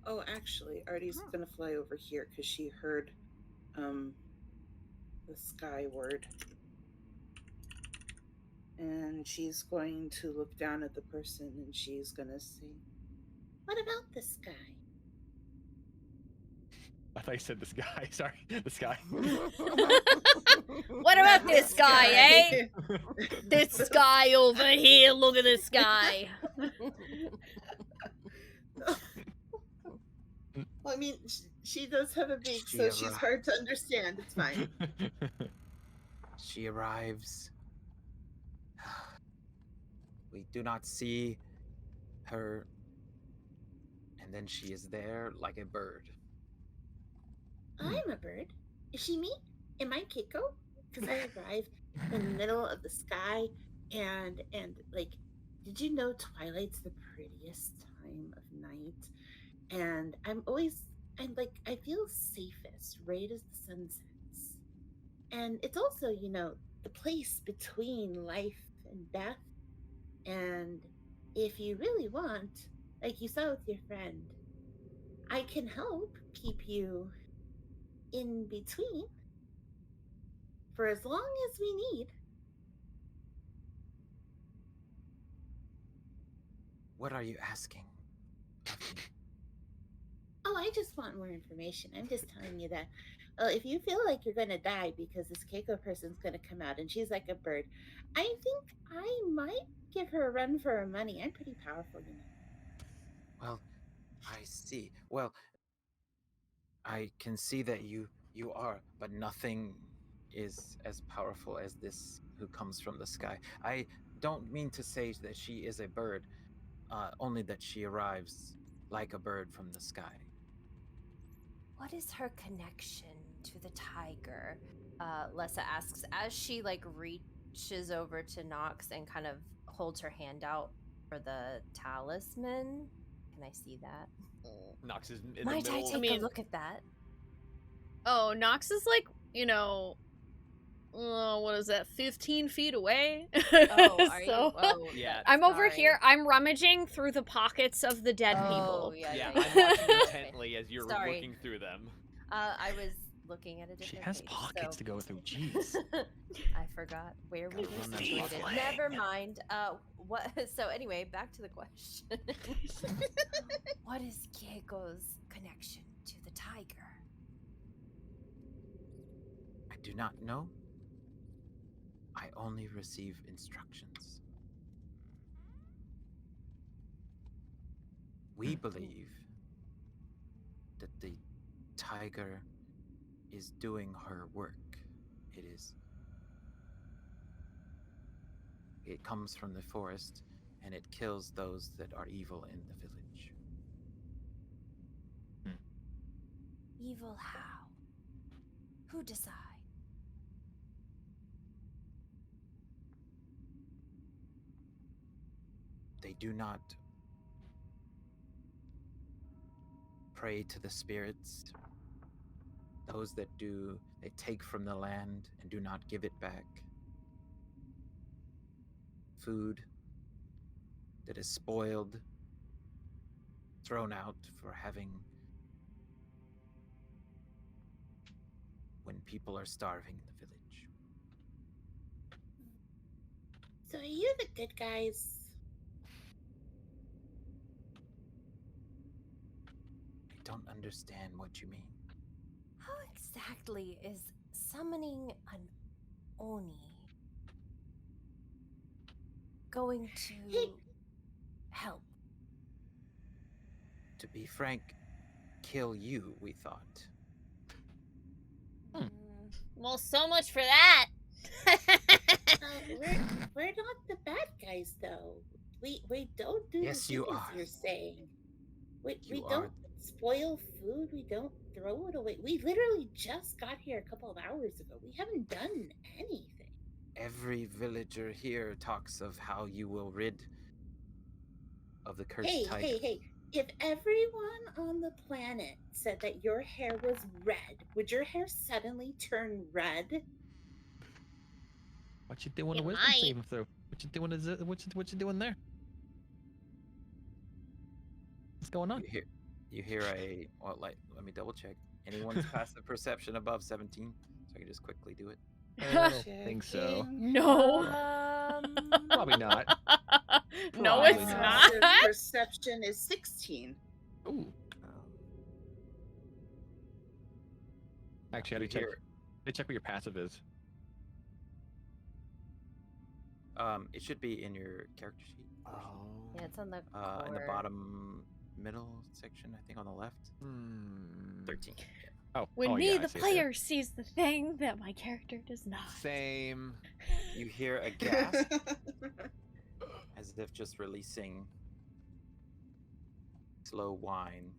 Oh, actually, Artie's gonna fly over here because she heard the sky word. And she's going to look down at the person and she's gonna say, "What about the sky?" I thought you said this guy. Sorry, the sky. What about this guy, eh? This guy over here. Look at this guy. Well, I mean, she does have a beak, She so she's arrived. hard to understand. It's fine. She arrives. We do not see her. And then she is there like a bird. I'm a bird. Is she me? Am I Keiko? Because I arrive in the middle of the sky, and like, did you know Twilight's the prettiest time of night? And I'm I feel safest right as the sun sets. And it's also, the place between life and death. And if you really want, like you saw with your friend, I can help keep you in between for as long as we need. What are you asking of me? Oh, I just want more information. I'm just telling you that. Well, if you feel like you're going to die because this Keiko person's going to come out and she's like a bird, I think I might give her a run for her money. I'm pretty powerful, Well, I see. Well, I can see that you are, but nothing is as powerful as this who comes from the sky. I don't mean to say that she is a bird, only that she arrives like a bird from the sky. What is her connection to the tiger? Lessa asks as she reaches over to Nox and kind of holds her hand out for the talisman. Can I see that? Nox is in Might the I middle. take a look at that? Oh, Nox is what is that, 15 feet away? Oh, are you? So, Oh, Yeah. I'm over sorry. here. I'm rummaging through the pockets of the dead Oh, people. Yeah, yeah. I'm watching intently as you're Sorry. looking through them. I was looking at a different She has page, pockets so- to go through. Jeez. I forgot where we Gotta were run that situated. flag. Never mind. What? So anyway, back to the question. What is Keiko's connection to the tiger? I do not know. I only receive instructions. We believe that the tiger is doing her work. It comes from the forest, and it kills those that are evil in the village. Evil how? Who decide? They do not pray to the spirits. Those that do, they take from the land and do not give it back. Food that is spoiled, thrown out for having when people are starving in the village. So are you the good guys? I don't understand what you mean. How exactly is summoning an Oni going to help? To be frank, kill you, we thought. Well, so much for that. We're not the bad guys though. We don't do Yes, the you things are. you're saying. We You don't are. spoil food. We don't throw it away. We literally just got here a couple of hours ago. We haven't done anything. Every villager here talks of how you will rid of the cursed tiger. Hey! If everyone on the planet said that your hair was red, would your hair suddenly turn red? What you doing? It A wisdom might. saving throw. What you doing? What you doing there? What's going on? You hear a let me double check. Anyone's passive perception above 17? So I can just quickly do it. I don't think so. No. Probably not. No, Probably it's not. not. Passive perception is 16. Ooh. Actually, how do you check? They check what your passive is. It should be in your character sheet. Yeah, it's on the In the core. bottom middle section, I think on the left. 13. Oh, When oh, me, yeah, I the see it player, sees the thing that my character does not. Same. You hear a gasp as if just releasing slow whine,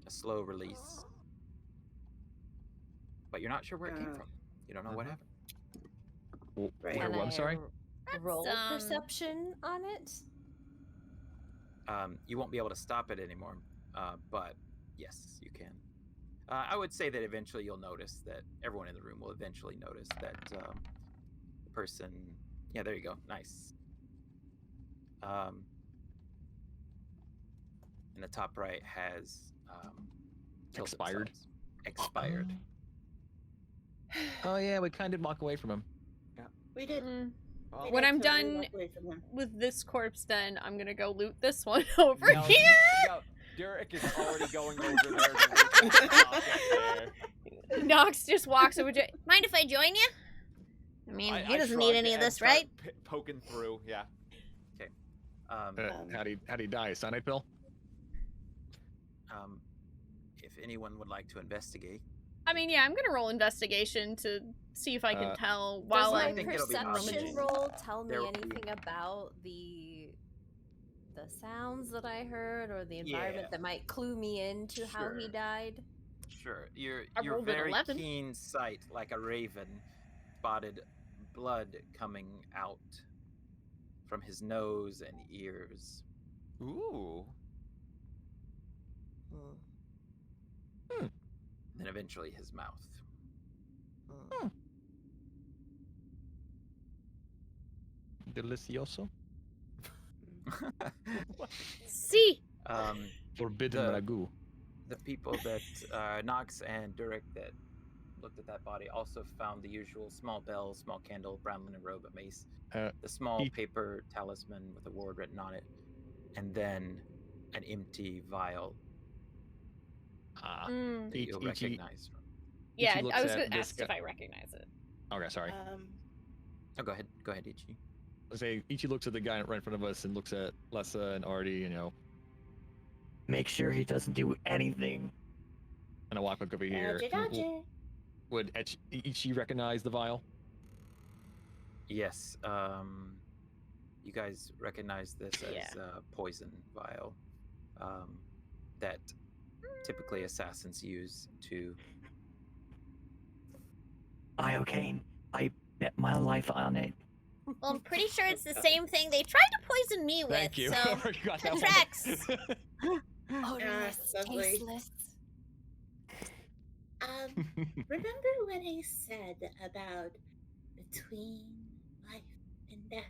a slow release. But you're not sure where it came from. You don't know what happened. there. Right. Where, Can what, I'm I sorry? roll That's, perception on it? You won't be able to stop it anymore, but yes, you can. I would say that eventually you'll notice that everyone in the room will eventually notice that the person. Yeah, there you go. Nice. In the top right has killed Expired? themselves. Expired. Oh yeah, we kind of did walk away from him. We did. Well, We When did I'm totally done walk away from him. with this corpse, then I'm gonna go loot this one over no, here. no, Derek is already going over there to loot that there. Nox just walks over to. Mind if I join you? I mean, he doesn't need shrug any of and this, start right? Poking through, yeah. How'd he die? Cyanide pill? If anyone would like to investigate, I mean, yeah, I'm gonna roll investigation to see if I can tell Does while my I'm think it'll be perception rummaging. roll tell me There- anything about the sounds that I heard or the environment Yeah. that might clue me into how he Sure. died? sure, your I rolled an very 11. keen sight, like a raven, spotted blood coming out from his nose and ears. Ooh. Then eventually his mouth. Delicioso. See. Forbidden The- ragu. The people that Nox and Durek that looked at that body also found the usual small bell, small candle, brown linen robe, a mace, Uh, the small he- paper talisman with a word written on it, and then an empty vial Ah. Mm, that you'll Ichi- recognize from. yeah, looks I was at gonna this ask guy- if I recognize it. Okay, sorry. Oh, go ahead, Ichi. Let's say Ichi looks at the guy right in front of us and looks at Lessa and Artie, you know, Make sure he doesn't do anything. and I walk back over here. Dodger, dodger. Would Ichi recognize the vial? Yes, you guys recognize this as a poison vial that typically assassins use to. Iocane. I bet my life on it. Well, I'm pretty sure it's the same thing they tried to poison me with. Thank you. So Forgot that that one. tracks. Odorless, lovely. tasteless. Remember when I said about between life and death?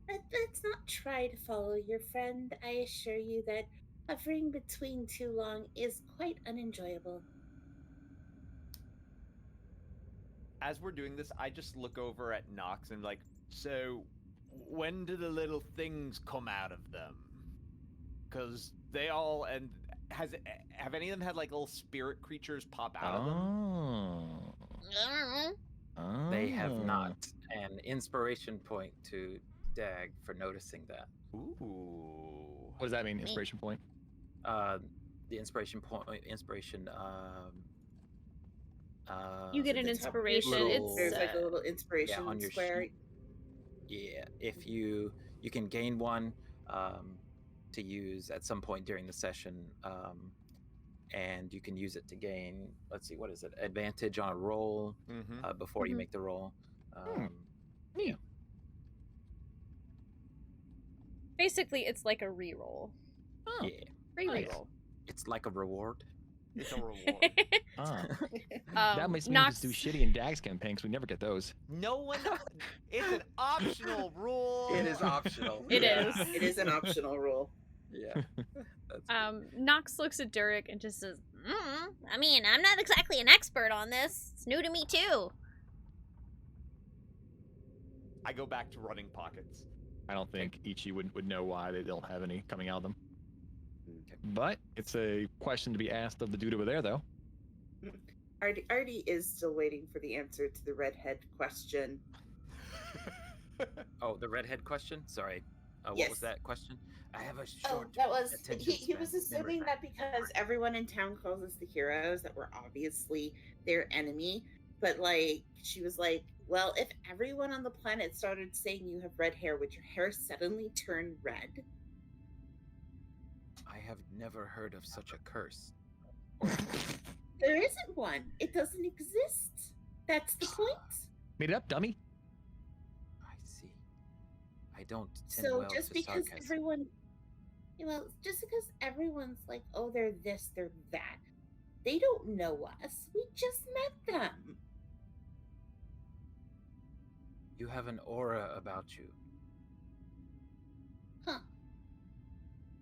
Let's not try to follow your friend. I assure you that hovering between too long is quite unenjoyable. As we're doing this, I just look over at Nox and like, so when do the little things come out of them? Because they all and have any of them had like little spirit creatures pop out of them? Oh. I don't know. They have Oh. not. An inspiration point to Dag for noticing that. Ooh. What does that mean? Inspiration point. The inspiration point. You get so an the inspiration. little- There's It's like a little inspiration on your square. sheet. Yeah, if you can gain one to use at some point during the session, and you can use it to gain. Let's see, what is it? Advantage on a roll Mm-hmm. before you Mhm. make the roll. Neat. basically it's like a reroll. Oh. Yeah, Free Nice. reroll. it's like a reward. It's a reward. Ah. That makes me Nox, just do shitty in Dag's campaign because we never get those. No one. It's an optional rule. It is optional. It Yeah. is. It is an optional rule. Yeah. That's Nox looks at Durek and just says, I mean, I'm not exactly an expert on this. It's new to me too. I go back to running pockets. I don't think Ichi would know why they don't have any coming out of them. Okay. But it's a question to be asked of the dude over there, though. Artie is still waiting for the answer to the redhead question. Oh, the redhead question? Sorry. What Yes. was that question? I have a Oh, short. that was attention he was span, assuming memory. that because everyone in town calls us the heroes, that we're obviously their enemy. But like, she was like, well, if everyone on the planet started saying you have red hair, would your hair suddenly turn red? I have never heard of such a curse. There isn't one. It doesn't exist. That's the point. Made it up, dummy. I see. I don't tend So well just to because sarcasm. everyone, just because everyone's like, oh, they're this, they're that, they don't know us. We just met them. You have an aura about you Huh.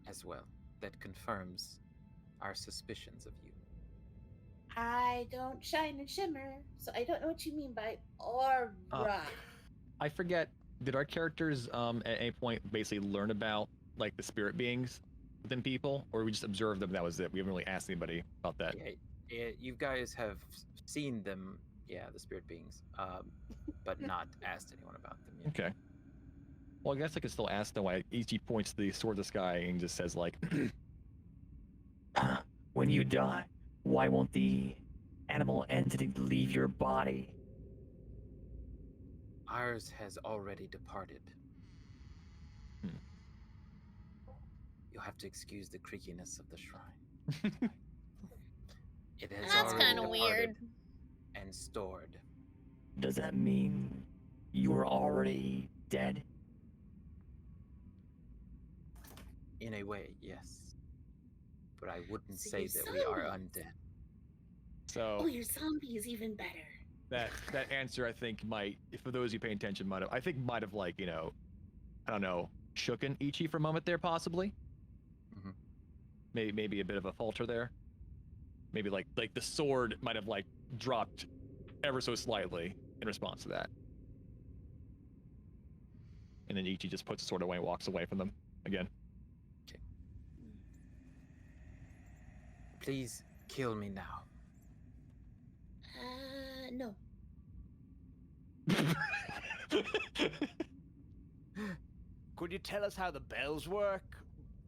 as well that confirms our suspicions of you. I don't shine and shimmer, so I don't know what you mean by aura. I forget. Did our characters at any point basically learn about like the spirit beings within people, or we just observed them? That was it. We haven't really asked anybody about that. Yeah, you guys have seen them, the spirit beings, but not asked anyone about them yet. Okay. Well, I guess I could still ask them why Ichi points to the sword of the sky and just says like, When you die, why won't the animal entity leave your body? Ours has already departed. Hmm. You'll have to excuse the creakiness of the shrine. It has That's already kind of weird. departed and stored. Does that mean you are already dead? In a way, yes. But I wouldn't So say you're that we are zombies. undead. so Oh, your zombie is even better. that answer I think might, if for those of you paying attention, might have like, I don't know, shooken Ichi for a moment there possibly. Mhm. Maybe a bit of a falter there. Maybe like the sword might have like dropped ever so slightly in response to that. And then Ichi just puts the sword away and walks away from them again. Please kill me now. No. Could you tell us how the bells work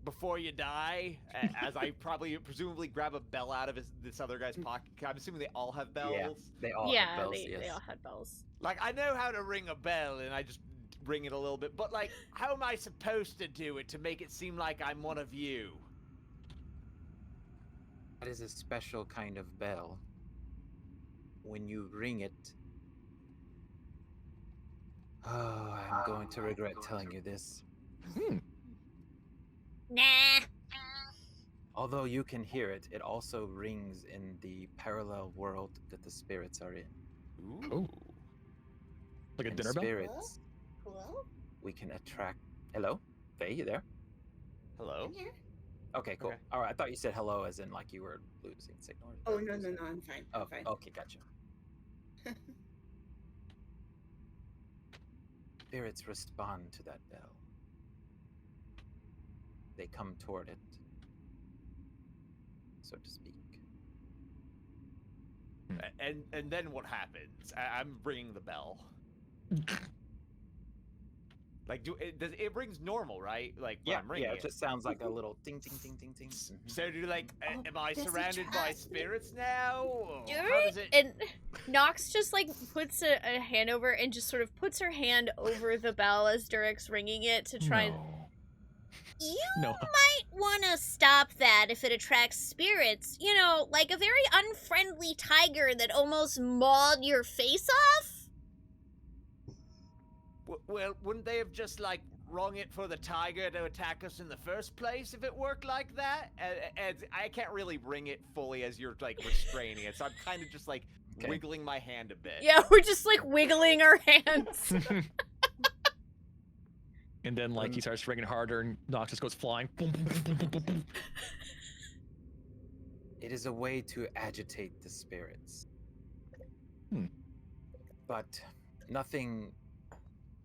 before you die? As I presumably grab a bell out of this other guy's pocket. I'm assuming they all have bells. They all yeah, have bells, they yes. all had bells. Like I know how to ring a bell, and I just ring it a little bit. But like, how am I supposed to do it to make it seem like I'm one of you? That is a special kind of bell. When you ring it, I'm going to regret telling you this. Nah. Although you can hear it, it also rings in the parallel world that the spirits are in. Ooh. Like a And dinner bell? spirits, Hello? we can attract. Hello? Faye, you there? Hello? I'm here. Okay, cool. Okay. All right, I thought you said hello as in like you were losing signal. Oh, or no, losing- I'm fine. Oh, I'm fine. okay, gotcha. Spirits respond to that bell. They come toward it, so to speak. And then what happens? I'm ringing the bell. Like, it rings normal, right? Like when I'm ringing it just sounds like a little ding, ding, ding, ding, ding. So do like, Oh, am I there's a surrounded by trap. spirits now? Or Do how does it? it? And Nox just like puts a hand over and just sort of puts her hand over the bell as Durek's ringing it to try and. No. You No. might want to stop that if it attracts spirits. You know, like a very unfriendly tiger that almost mauled your face off. Well, wouldn't they have just like rung it for the tiger to attack us in the first place if it worked like that? And I can't really ring it fully as you're like restraining it, so I'm kind of just like Okay. wiggling my hand a bit. Yeah, we're just like wiggling our hands. And then like he starts ringing harder and Nox just goes flying. Boom, boom, boom, boom, boom, boom, boom. It is a way to agitate the spirits. But nothing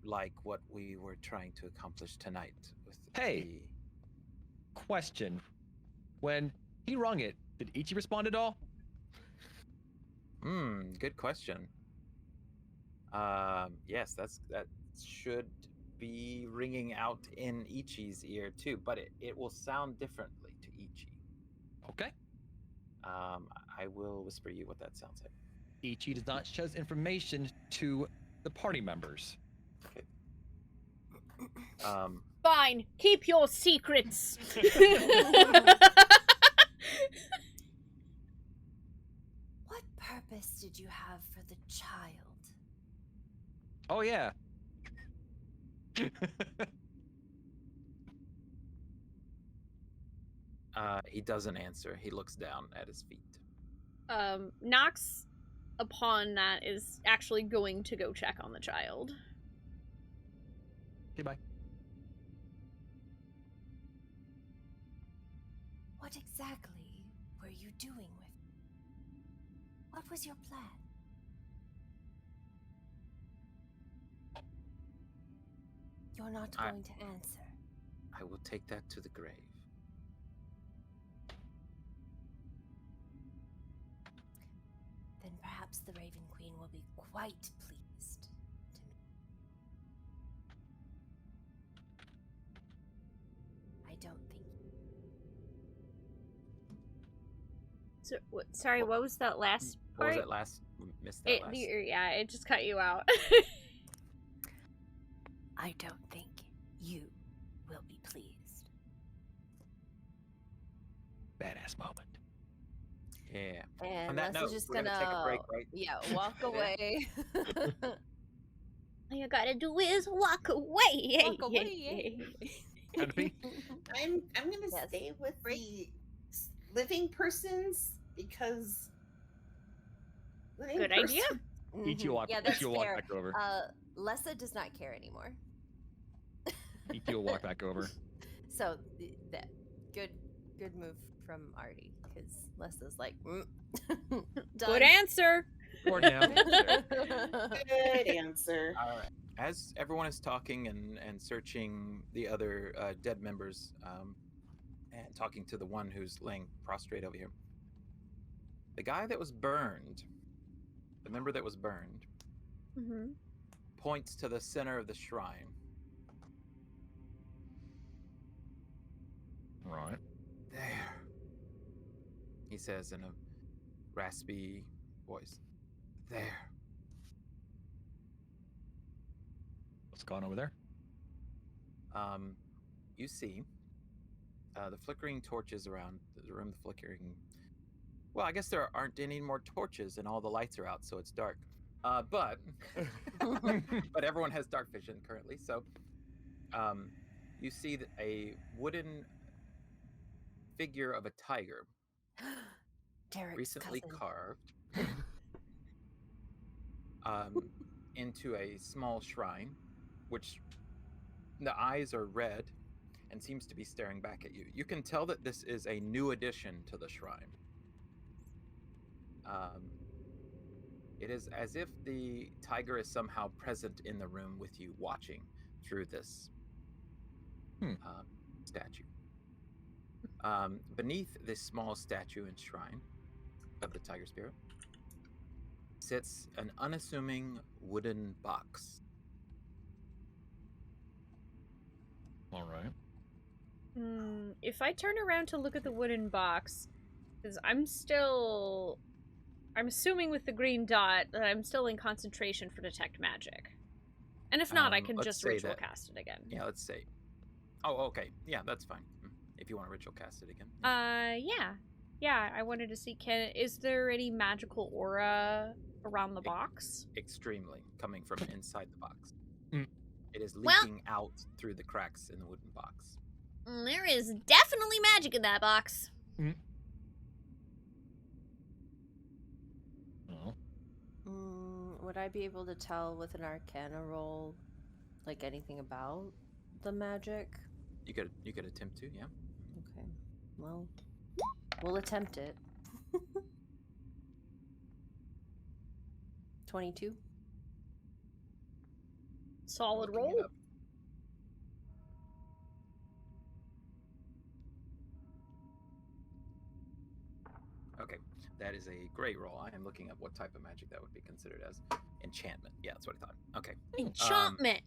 like what we were trying to accomplish tonight with Hey. Question. When he rung it, did Ichi respond at all? Good question. Yes, that should be ringing out in Ichi's ear too, but it will sound differently to Ichi. Okay. I will whisper you what that sounds like. Ichi does not share this information to the party members. Fine, keep your secrets. What purpose did you have for the child? Oh yeah. He doesn't answer. He looks down at his feet. Nox, upon that, is actually going to go check on the child. Okay, bye. What exactly were you doing with it? What was your plan? You're not I- going to answer. I will take that to the grave. Then perhaps the Raven Queen will be quite pleased to me. I don't think. So, sorry, what was that last What was part? that last? Missed that last. Yeah, it just cut you out. I don't think you will be pleased. Badass moment. Yeah. And On that Les note, is just we're gonna take a break, right? Yeah, walk away. All you gotta do is walk away. Walk away. Time to pee? I'm gonna Yes. stay with the living persons because living Good idea. Ichi will walk, Yeah, that's Ichi will walk fair. back over. Lessa does not care anymore. Ichi will walk back over. So that good move from Artie because Lessa's like, done. Good answer. Or now. Good answer. All right. As everyone is talking and searching the other dead members, and talking to the one who's laying prostrate over here, the guy that was burned, the member that was burned, Mm-hmm. points to the center of the shrine. Right. There, he says in a raspy voice. There. what's going on over there? You see the flickering torches around the room. Flickering. Well, I guess there aren't any more torches, and all the lights are out, so it's dark. But but everyone has dark vision currently, so you see a wooden figure of a tiger, Derek's recently cousin. carved, into a small shrine, which the eyes are red and seems to be staring back at you. You can tell that this is a new addition to the shrine. It is as if the tiger is somehow present in the room with you, watching through this statue. Beneath this small statue and shrine of the tiger spirit sits an unassuming wooden box. All right. If I turn around to look at the wooden box, because I'm assuming with the green dot that I'm still in concentration for detect magic. And if not, I can let's just say ritual that- cast it again. Yeah, let's say. Oh, okay. Yeah, that's fine. If you want to ritual cast it again. Yeah, I wanted to see, is there any magical aura around the box? Extremely, coming from inside the box. Mm. It is Well- leaking out through the cracks in the wooden box. There is definitely magic in that box. Oh. Would I be able to tell with an Arcana roll, like anything about the magic? You could attempt to, yeah. Okay. Well, we'll attempt it. 22. Solid Looking it roll. up. Okay, that is a great roll. I am looking up what type of magic that would be considered as. Enchantment. Yeah, that's what I thought. Okay. Enchantment.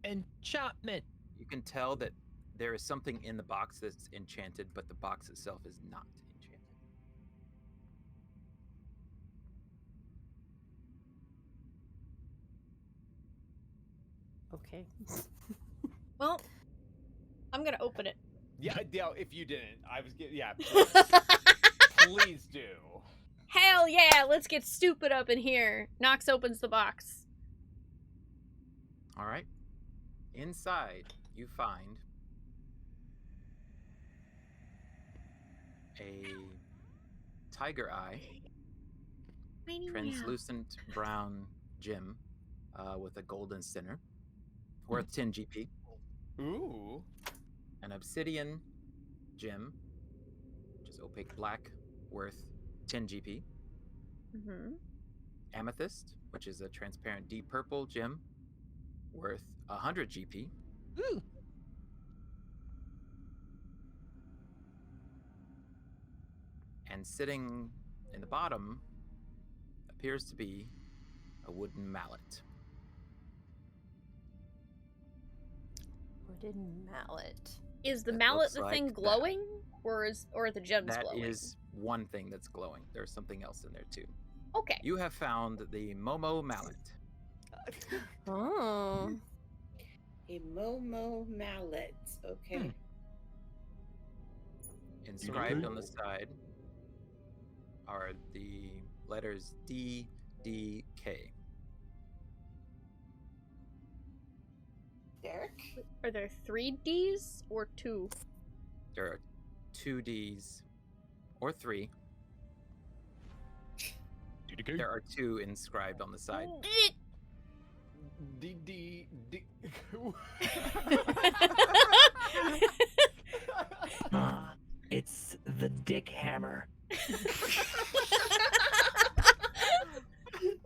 Enchantment. You can tell that there is something in the box that's enchanted, but the box itself is not enchanted. Okay. Well, I'm gonna open it. Yeah, if you didn't, I was yeah. Please do. Hell yeah, let's get stupid up in here. Nox opens the box. All right. Inside, you find a tiger eye, translucent brown gem with a golden center, worth 10 GP. Ooh. An obsidian gem, which is opaque black, worth 10 GP. Mm-hmm. Amethyst, which is a transparent deep purple gem, worth 100 GP. Ooh. And sitting in the bottom appears to be a wooden mallet. Wooden mallet. Is the That mallet looks the like thing that. glowing, or are the gems That glowing? is one thing that's glowing. There's something else in there too. Okay. You have found the Momo mallet. Oh. A Momo mallet. Okay. Inscribed on the side are the letters D, D, K. Derek? Are there 3 Ds or 2? There are 2 Ds or 3. There are 2 inscribed on the side. D. It's the dick hammer.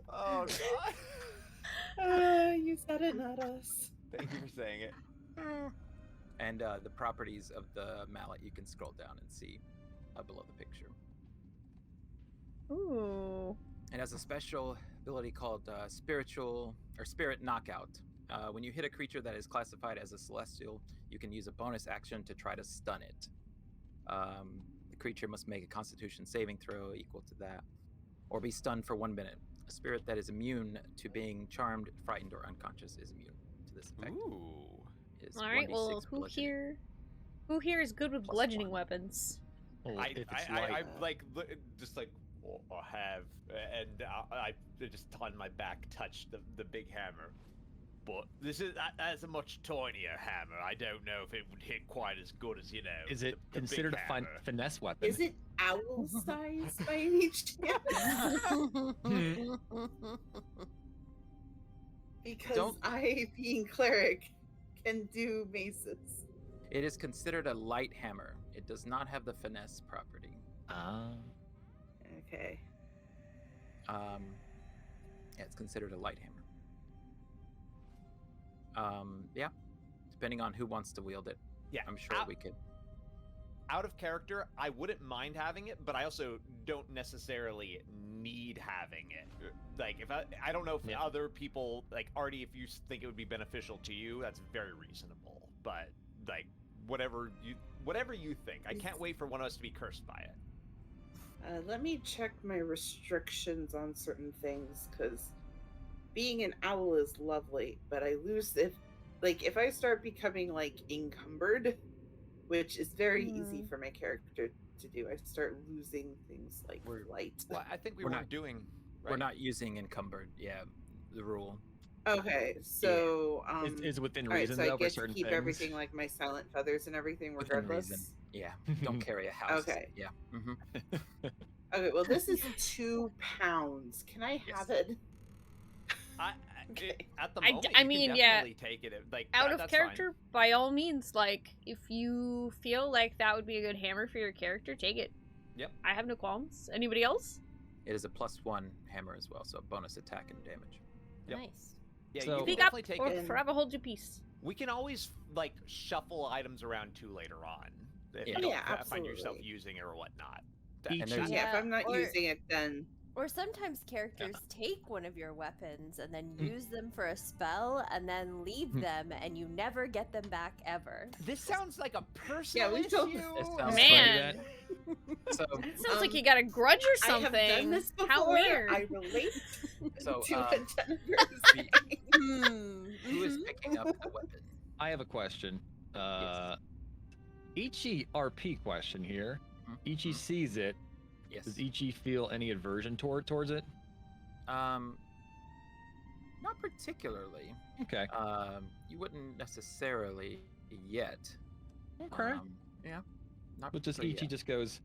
Oh god. You said it, not us. Thank you for saying it. And the properties of the mallet you can scroll down and see below the picture. Ooh. It has a special ability called spiritual or spirit knockout. When you hit a creature that is classified as a celestial, you can use a bonus action to try to stun it. The creature must make a Constitution saving throw equal to that, or be stunned for 1 minute. A spirit that is immune to being charmed, frightened, or unconscious is immune to to this effect. Ooh. Is All right. 1d6 Well, who bludgeoning. here is good with Plus bludgeoning 1. weapons? Well, I, if it's I, light, I, I'm like just like I have, and I just on my back touch the big hammer. But that's a much tinier hammer. I don't know if it would hit quite as good as is it the big considered a hammer. finesse weapon? Is it owl size by any chance? Because Don't- I, being cleric, can do maces. It is considered a light hammer. It does not have the finesse property. Ah. Okay. Yeah, it's considered a light hammer. Yeah, depending on who wants to wield it. Yeah, I'm sure we could. Out of character, I wouldn't mind having it, but I also don't necessarily need having it. Like, if I don't know if Yeah. other people, like Artie, if you think it would be beneficial to you, that's very reasonable. But like, whatever you think, I can't wait for one of us to be cursed by it. Let me check my restrictions on certain things, because being an owl is lovely, but I lose if I start becoming like encumbered, which is very easy for my character to do. I start losing things like light. Well, I think we We're weren't not- doing. We're right? not using encumbered. Yeah, the rule. Okay, so Is within all right, reason so I though for get to certain keep things. everything like my silent feathers and everything Within regardless. reason. Yeah, don't carry a house. Okay. Yeah. Mm-hmm. Okay, well this is 2 pounds. Can I have it? It, at the I d- moment, I you mean, can yeah, definitely take it. Like Out that- of that's fine. character, by all means. Like, if you feel like that would be a good hammer for your character, take it. Yep. I have no qualms. Anybody else? It is a +1 hammer as well, so bonus attack and damage. Yep. Nice. Yeah, So- you can Speak up, definitely take or it. forever hold your peace. We can always like shuffle items around too later on if Yeah. you don't Yeah, find yourself absolutely. using it or whatnot. And Each- there's- Yeah, if I'm not or- using it, then Or sometimes characters take one of your weapons and then use them for a spell and then leave them and you never get them back ever. This sounds like a personal we issue. don't- It sounds Man. So, It sounds like Um, you got a grudge or I have something. done this before. How weird. I relate so to um, what Jennifer is saying. who is picking up the weapon? I have a question. Ichi RP question here. Ichi sees it. Yes. Does Ichi feel any aversion towards it? Not particularly. Okay. You wouldn't necessarily yet. Okay. Yeah. Not But just particularly Ichi yet. just goes,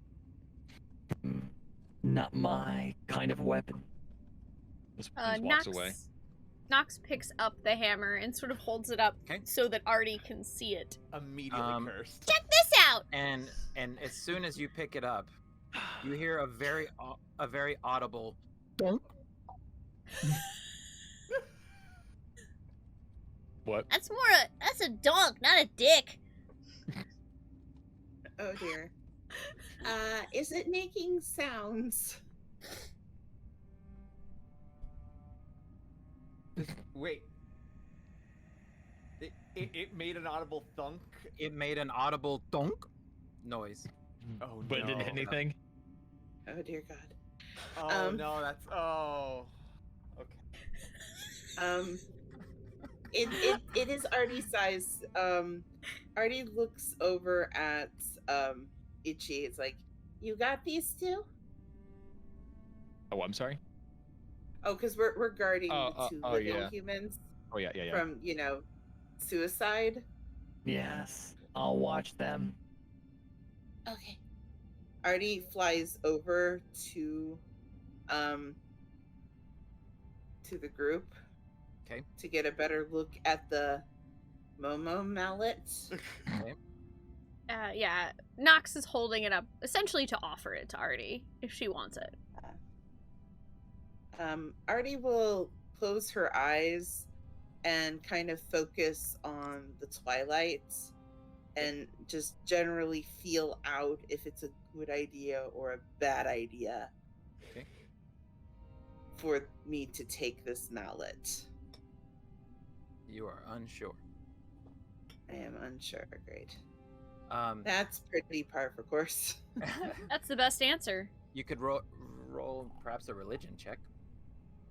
Not my kind of weapon. just walks away. Nox picks up the hammer and sort of holds it up Okay. so that Artie can see it. Immediately cursed. Check this out. And as soon as you pick it up, you hear a very audible donk. What? That's a donk, not a dick. Oh dear. Is it making sounds? Wait. It made an audible thunk. It made an audible donk noise. Oh But it didn't hit anything? Oh dear God. Oh Um, no, that's okay. It is Artie size. Artie looks over at Ichi. It's like, you got these two? Oh, I'm sorry? Oh, because we're guarding the two living yeah. humans Oh, yeah. from suicide. Yes, I'll watch them. Okay. Artie flies over to the group. Okay. To get a better look at the Momo mallet. Okay. Yeah, Nox is holding it up essentially to offer it to Artie if she wants it. Artie will close her eyes and kind of focus on the twilight and just generally feel out if it's a good idea or a bad idea. Okay. For me to take this mallet. You are unsure. I am unsure. Great. Um, That's pretty par for course. That's the best answer. you could roll perhaps a religion check.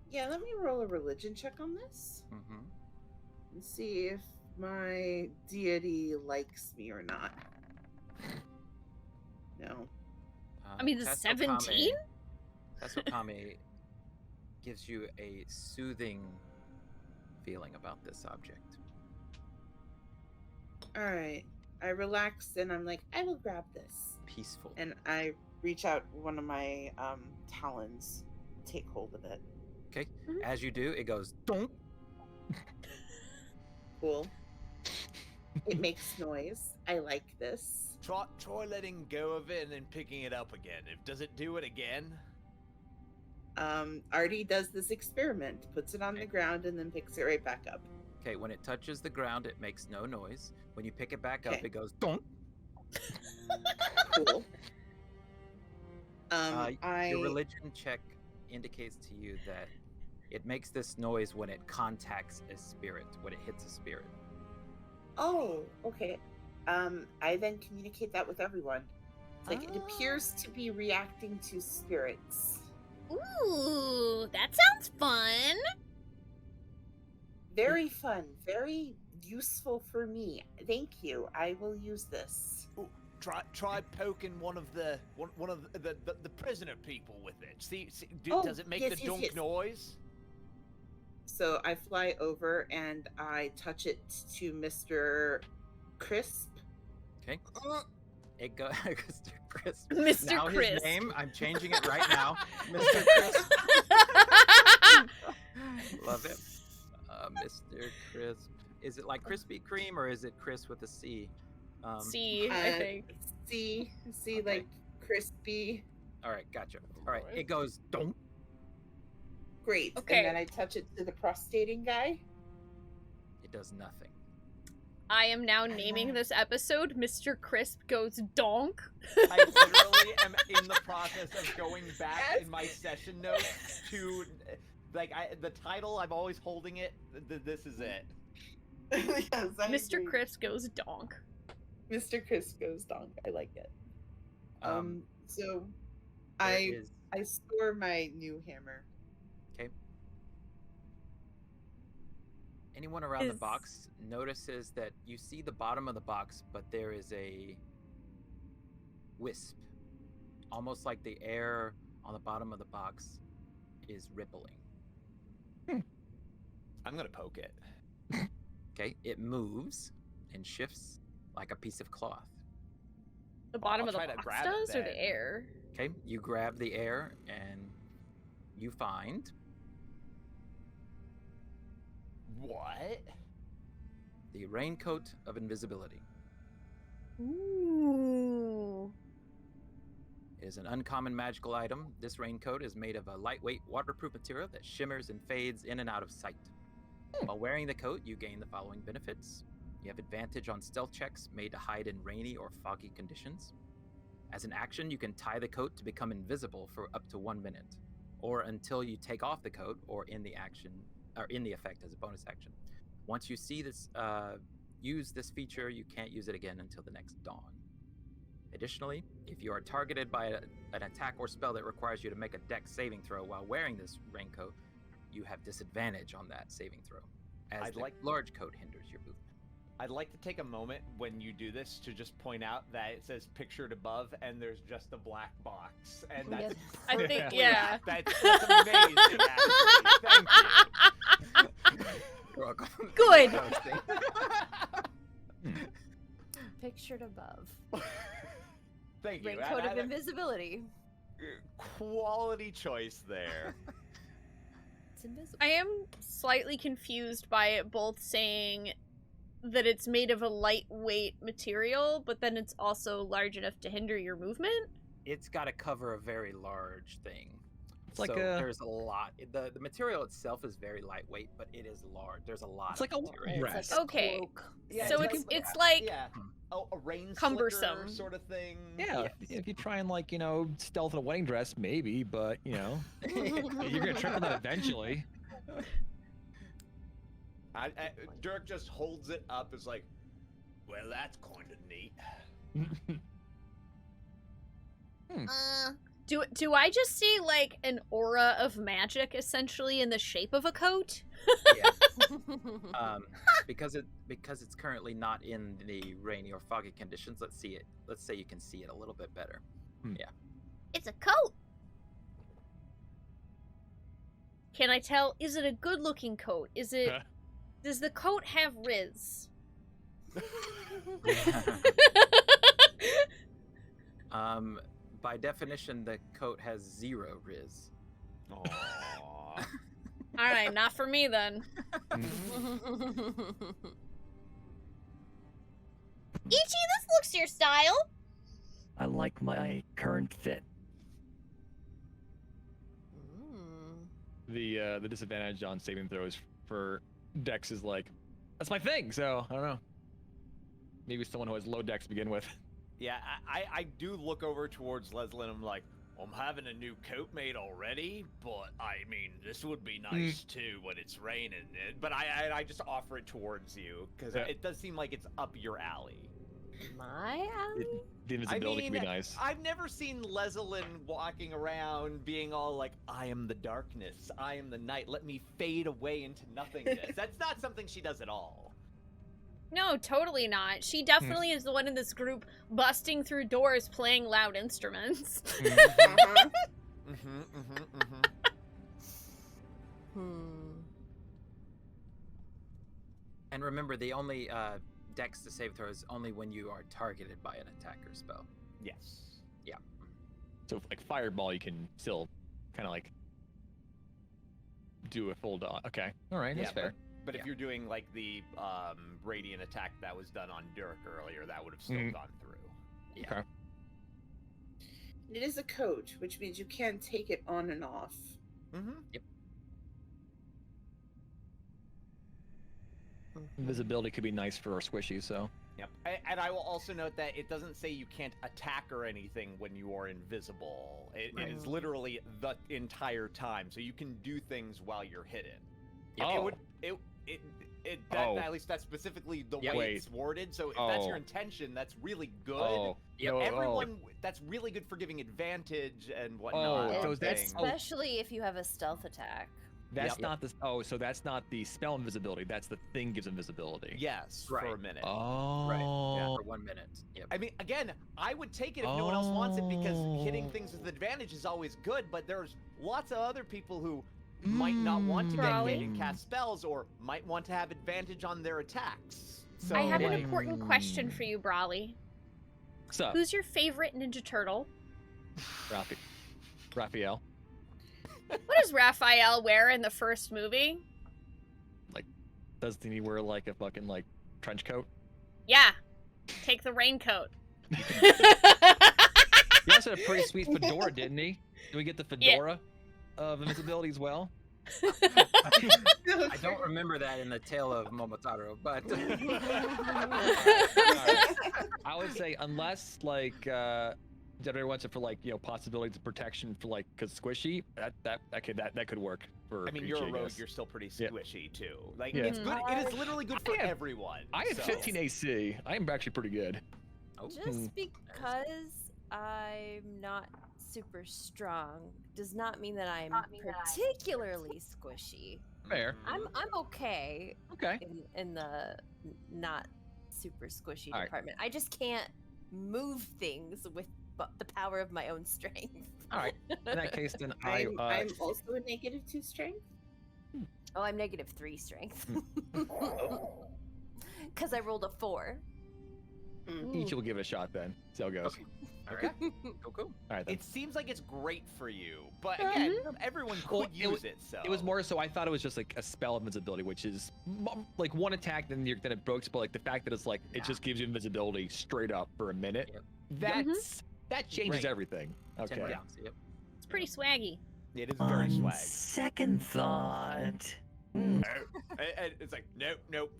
Yeah, let me roll a religion check on this. Mm-hmm. see if my deity likes me or not. No. I mean, the 17? Tasokame gives you a soothing feeling about this object. All right. I relax and I'm like, I will grab this. Peaceful. And I reach out one of my talons, take hold of it. Okay. As you do, it goes donk. Cool. It makes noise. I like this. Try letting go of it and then picking it up again. Does it do it again? Artie does this experiment, puts it on the ground, and then picks it right back up. Okay, when it touches the ground, it makes no noise. When you pick it back up, Okay. it goes donk. Cool. Your religion check indicates to you that it makes this noise when it contacts a spirit, when it hits a spirit. Oh, okay. I then communicate that with everyone. It's like, it appears to be reacting to spirits. Ooh, that sounds fun. Very fun. Very useful for me. Thank you. I will use this. Ooh, try poking one of the prisoner people with it. See does it make yes, the donk noise? So I fly over and I touch it to Mr. Crisp. Okay. It goes, Mr. Crisp. Mr. Now Crisp. his name, I'm changing it right now. Mr. Crisp. Love it. Mr. Crisp. Is it like Krispy Kreme or is it Chris with a C? C, I think. C, Okay. like crispy. All right, gotcha. All right, it goes donk. Great. Okay. And then I touch it to the prostrating guy. It does nothing. I am now naming this episode Mr. Crisp Goes Donk. I literally am in the process of going back Yes. in my session notes to, the title. I'm always holding it. This is it. Yes, I Mr. agree. Crisp Goes Donk. Mr. Crisp goes donk. I like it. So There I is- score my new hammer. Anyone around the Is- box notices that you see the bottom of the box, but there is a wisp. Almost like the air on the bottom of the box is rippling. I'm gonna poke it. Okay, it moves and shifts like a piece of cloth. The bottom I'll of the try to box grab it does, or the then. air? Okay, you grab the air and you find What? the raincoat of invisibility. Ooh. It is an uncommon magical item. This raincoat is made of a lightweight, waterproof material that shimmers and fades in and out of sight. While wearing the coat, you gain the following benefits. You have advantage on stealth checks made to hide in rainy or foggy conditions. As an action, you can tie the coat to become invisible for up to 1 minute, or until you take off the coat, or in the effect as a bonus action. Once you see this, use this feature, you can't use it again until the next dawn. Additionally, if you are targeted by an attack or spell that requires you to make a dex saving throw while wearing this raincoat, you have disadvantage on that saving throw, as the large coat hinders your movement. I'd like to take a moment when you do this to just point out that it says pictured above and there's just a black box. And that's I think, perfectly- yeah. That's amazing, actually. Thank you. You're welcome. Good. Pictured above. Thank you. Raincoat of invisibility. Quality choice there. It's invisible. I am slightly confused by it both saying that it's made of a lightweight material, but then it's also large enough to hinder your movement. It's got to cover a very large thing. It's like so a- there's a lot. The material itself is very lightweight, but it is large. There's a lot. It's like of a material. rest. Okay. Cloak. Yeah, So it's like yeah, a rain cumbersome. slicker sort of thing. Yeah, if you try and stealth in a wedding dress, maybe, but you're gonna trip on that eventually. Dirk just holds it up as like, well, that's kind of neat. Do I just see like an aura of magic essentially in the shape of a coat? Yeah. Because it's currently not in the rainy or foggy conditions. Let's see it. Let's say you can see it a little bit better. Yeah. It's a coat. Can I tell? Is it a good-looking coat? Is it? Does the coat have riz? By definition, the coat has 0 riz. Aww. All right, not for me then. Ichi, this looks your style. I like my current fit. The disadvantage on saving throws for Dex is like, that's my thing. So I don't know. Maybe someone who has low Dex to begin with. Yeah, I do look over towards Leslie and I'm like, I'm having a new coat made already, but I mean, this would be nice too when it's raining. But I just offer it towards you because it does seem like it's up your alley. My alley? The invisibility can be nice. I've never seen Leslin walking around being all like, I am the darkness, I am the night, let me fade away into nothingness. That's not something she does at all. No, totally not. She definitely is the one in this group busting through doors playing loud instruments. And remember, the only Dex to save throw is only when you are targeted by an attacker spell. Yes. Yeah. So like fireball, you can still kind of like do a full dodge. Okay, all right, that's fair. But if you're doing like the radiant attack that was done on Dirk earlier, that would have still gone through. Yeah. Okay. It is a coat, which means you can take it on and off. Yep. Invisibility could be nice for our squishy, so. Yep. And I will also note that it doesn't say you can't attack or anything when you are invisible. It is literally the entire time, so you can do things while you're hidden. At least that's specifically the way it's worded. So if that's your intention, that's really good. Everyone, that's really good for giving advantage and whatnot. Especially if you have a stealth attack. That's not the. So that's not the spell invisibility. That's the thing gives invisibility. Yes, for a minute. Right. Yeah, for 1 minute. Yep. I mean, again, I would take it if no one else wants it because hitting things with advantage is always good. But there's lots of other people who might not want to get hit and cast spells, or might want to have advantage on their attacks. So I have an important question for you, Brawley. What's up? Who's your favorite Ninja Turtle? Raphael. What does Raphael wear in the first movie? Like, doesn't he wear like a fucking like trench coat? Yeah. Take the raincoat. He also had a pretty sweet fedora, didn't he? Did we get the fedora of invisibility as well? I don't remember that in the Tale of Momotaro, but I would say unless like Generator wants it for like possibilities of protection for like because squishy that could work for. I mean, you're a rogue. You're still pretty squishy too. Like it's good. It is literally good for everyone. I have 15 AC. I am actually pretty good. Just because I'm not super strong does not mean that I'm particularly squishy. Fair. I'm okay. Okay. In the not super squishy department. I just can't move things with the power of my own strength. All right. In that case, then I'm also a -2 strength. Oh, I'm -3 strength. Because I rolled a 4. Each will give it a shot then. See how it goes. Okay. Cool. All right. Then. It seems like it's great for you, but again, everyone could use it. So it was more so. I thought it was just like a spell of invisibility, which is like one attack, then it breaks. But like the fact that it's like it just gives you invisibility straight up for a minute. Yep. That changes everything. Okay. Yep. It's pretty swaggy. It is very swag. Second thought. And it's like nope,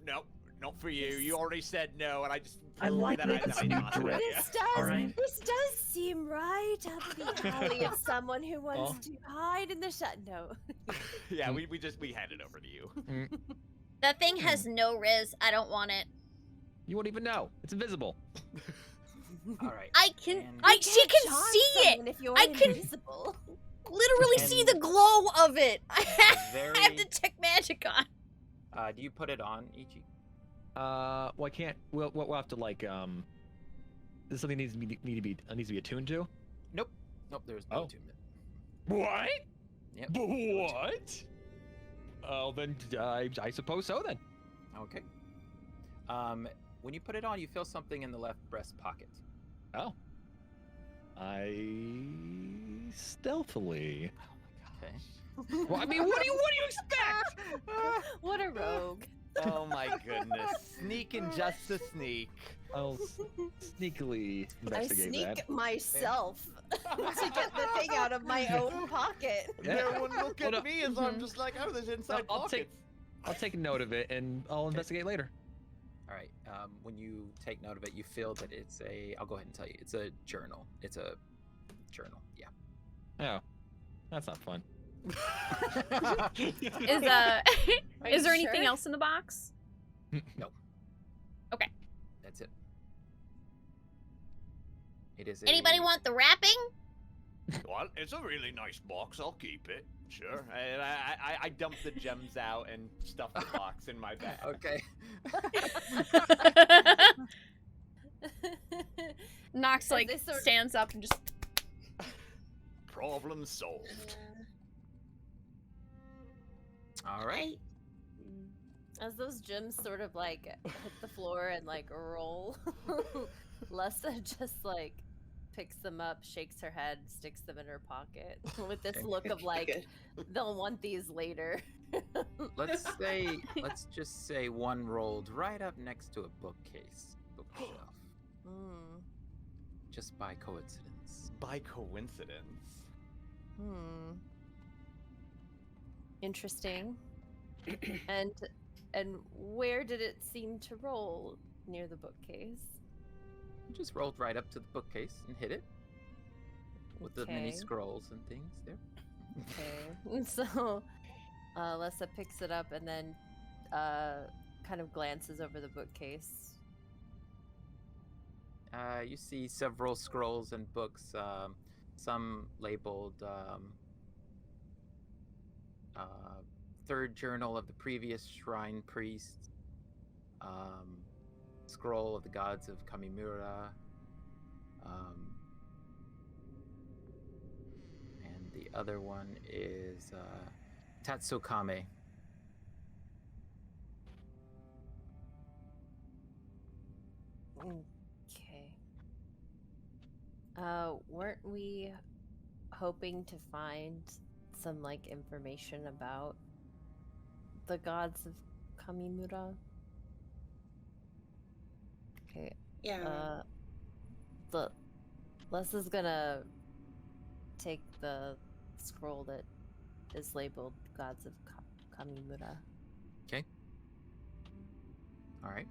not for you. You already said no, and I like that. This does seem right up the alley of someone who wants to hide in the shut. No. Yeah, we hand it over to you. That thing has no riz. I don't want it. You won't even know. It's invisible. All right. I can. And- She can charm see it. someone if you're I can- invisible. Literally see And- the glow of it. I very- have detect magic on. do you put it on, Ichi? Well, I can't. We'll have to like This is something needs to be attuned to. Nope. There's no Oh. attunement. What? Yep. What? Oh, then I suppose so then. Okay. When you put it on, you feel something in the left breast pocket. Oh. I stealthily. Okay. Well, I mean, what do you expect? What a rogue. Oh my goodness. Sneaking just to sneak. I'll sneakily I investigate sneak that. myself to get the thing out of my own pocket. Yeah. Everyone look Well, at no- me as I'm just like, oh, there's inside I'll pockets. I'll take note of it and I'll investigate later. All right. When you take note of it, you feel that it's a. I'll go ahead and tell you. It's a journal. It's a journal. Yeah. Oh, that's not fun. Is Are is you there anything sure? else in the box? That's it. It is. Anybody want the wrapping? Well, it's a really nice box. I'll keep it. Sure. And I dump the gems out and stuff the box in my bag. Okay. Nox As like they sort- stands up and just Problem solved. All right. As those gems sort of like hit the floor and like roll, Lessa just like picks them up, shakes her head, sticks them in her pocket with this look of like, they'll want these later. Let's just say one rolled right up next to a bookshelf, Hmm. just by coincidence. By coincidence. Hmm. Interesting. And where did it seem to roll near the bookcase? Just rolled right up to the bookcase and hit it with the mini Okay. scrolls and things there. Okay. So Lessa picks it up and then kind of glances over the bookcase. You see several scrolls and books, some labeled third journal of the previous shrine priest, scroll of the gods of Kamimura, and the other one is Tatsukame. Okay. Weren't we hoping to find some like information about the gods of Kamimura? Okay. Yeah. The Lessa's gonna take the scroll that is labeled gods of Kamimura. All right.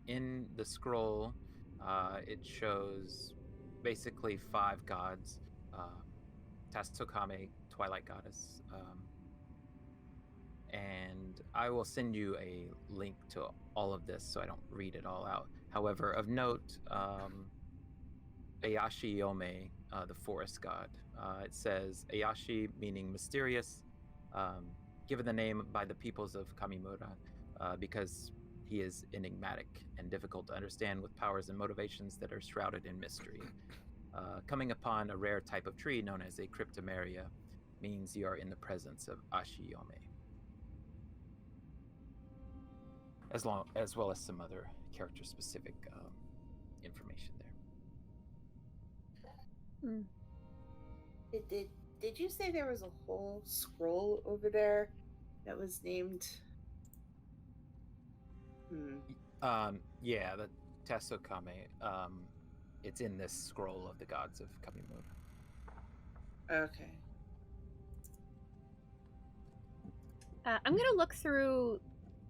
In the scroll, it shows basically 5 gods. Tatsukame, Twilight Goddess. And I will send you a link to all of this so I don't read it all out. However, of note, Ayashi Yome, the forest god. It says Ayashi meaning mysterious, given the name by the peoples of Kamimura because he is enigmatic and difficult to understand with powers and motivations that are shrouded in mystery. Coming upon a rare type of tree known as a cryptomeria means you are in the presence of Ashiyome. As well as some other character-specific information there. Did you say there was a whole scroll over there that was named? Yeah, the Tatsukame. It's in this scroll of the gods of Kamimura. Okay. I'm gonna look through,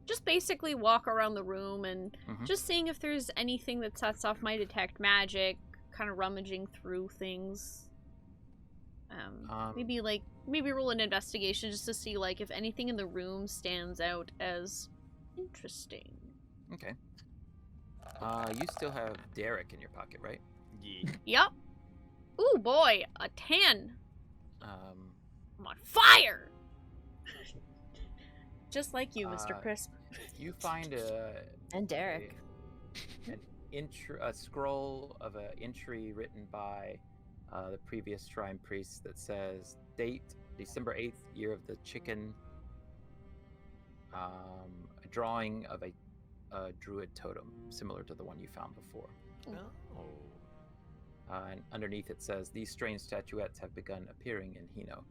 just basically walk around the room and Mhm. just seeing if there's anything that sets off my detect magic, kind of rummaging through things. Maybe roll an investigation just to see like if anything in the room stands out as interesting. Okay. You still have Derek in your pocket, right? Yeah. Yup. Ooh, boy, a 10. Um, I'm on fire! Just like you, Mr. Crisp. you find And Derek. a scroll of an entry written by the previous shrine priest that says date December 8th, year of the chicken. A drawing of a druid totem similar to the one you found before. And underneath it says, these strange statuettes have begun appearing in Hino.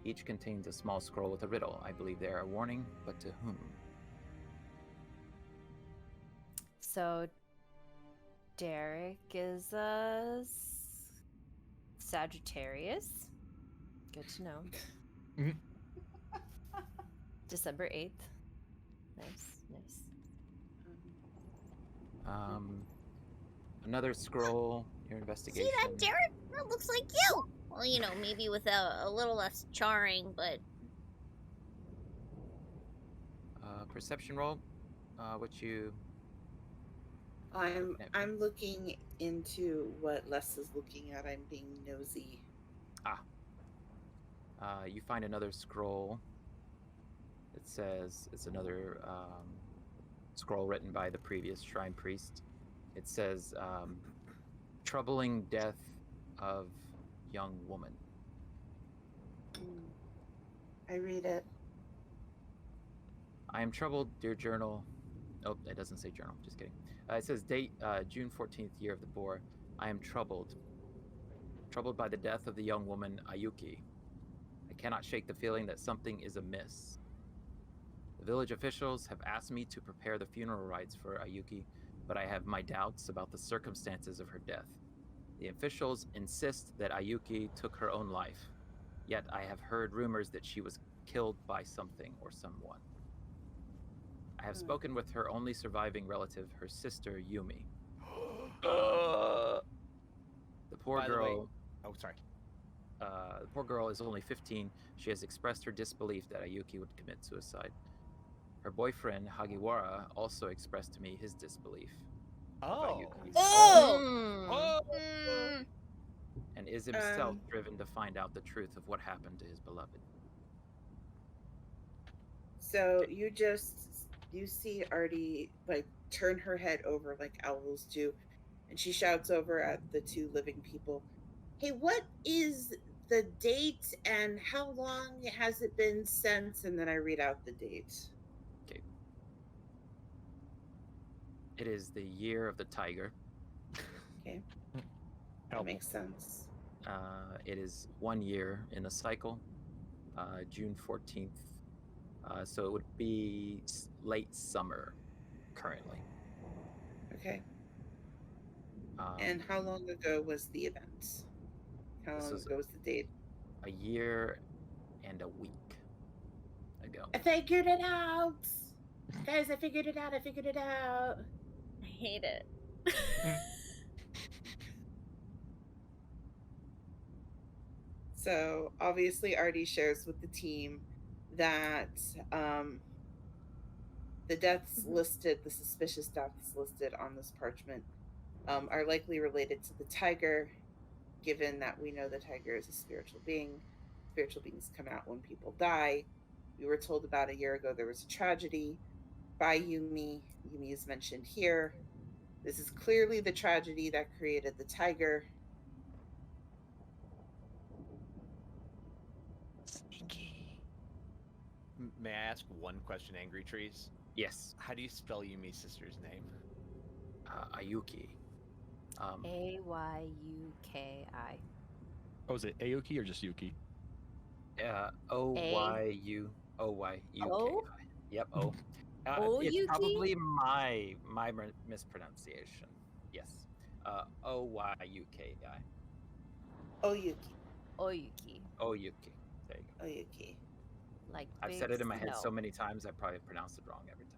Each contains a small scroll with a riddle. I believe they are a warning, but to whom? So, Derek is a Sagittarius. Good to know. Mhm. December 8th. Nice. Another scroll, your investigation. See that, Derek? That looks like you. Well, you know, maybe with a little less charring, but Perception roll. What you? I'm looking into what Les is looking at. I'm being nosy. You find another scroll. It says it's another scroll written by the previous shrine priest. It says, troubling death of young woman. I read it. I am troubled, dear journal. Oh, it doesn't say journal. Just kidding. It says date June 14th, year of the boar. I am troubled by the death of the young woman Ayuki. I cannot shake the feeling that something is amiss. The village officials have asked me to prepare the funeral rites for Ayuki, but I have my doubts about the circumstances of her death. The officials insist that Ayuki took her own life, yet I have heard rumors that she was killed by something or someone. I have spoken with her only surviving relative, her sister Yumi. The poor By the girl. way- Oh, sorry. The poor girl is only 15. She has expressed her disbelief that Ayuki would commit suicide. Her boyfriend, Hagiwara, also expressed to me his disbelief of Ayuki's oh, and is himself driven to find out the truth of what happened to his beloved. So you see Artie like turn her head over like owls do, and she shouts over at the two living people, "Hey, what is the date and how long has it been since?" And then I read out the date. Okay. It is the year of the tiger. Okay. That makes sense. It is 1 year in a cycle, June 14th. So it would be late summer currently. Okay. And how long ago was the event? How long ago was the date? A year and a week ago. I figured it out! Guys, I figured it out. I hate it. So obviously Artie shares with the team that the deaths listed, the suspicious deaths listed on this parchment, are likely related to the tiger, given that we know the tiger is a spiritual being. Spiritual beings come out when people die. We were told about a year ago there was a tragedy by Yumi. Yumi is mentioned here. This is clearly the tragedy that created the tiger. May I ask one question, Angry Trees? Yes. How do you spell Yumi's sister's name? Ayuki. Ayuki. Oh, is it Aoki or just Yuki? Oyuoyuki. O? Yep. O. It's Oyuki? probably my mispronunciation. Yes. Oyuki. Oyuki. Oyuki. There you go. Oyuki. Like I've said it in my head so many times I probably pronounced it wrong every time.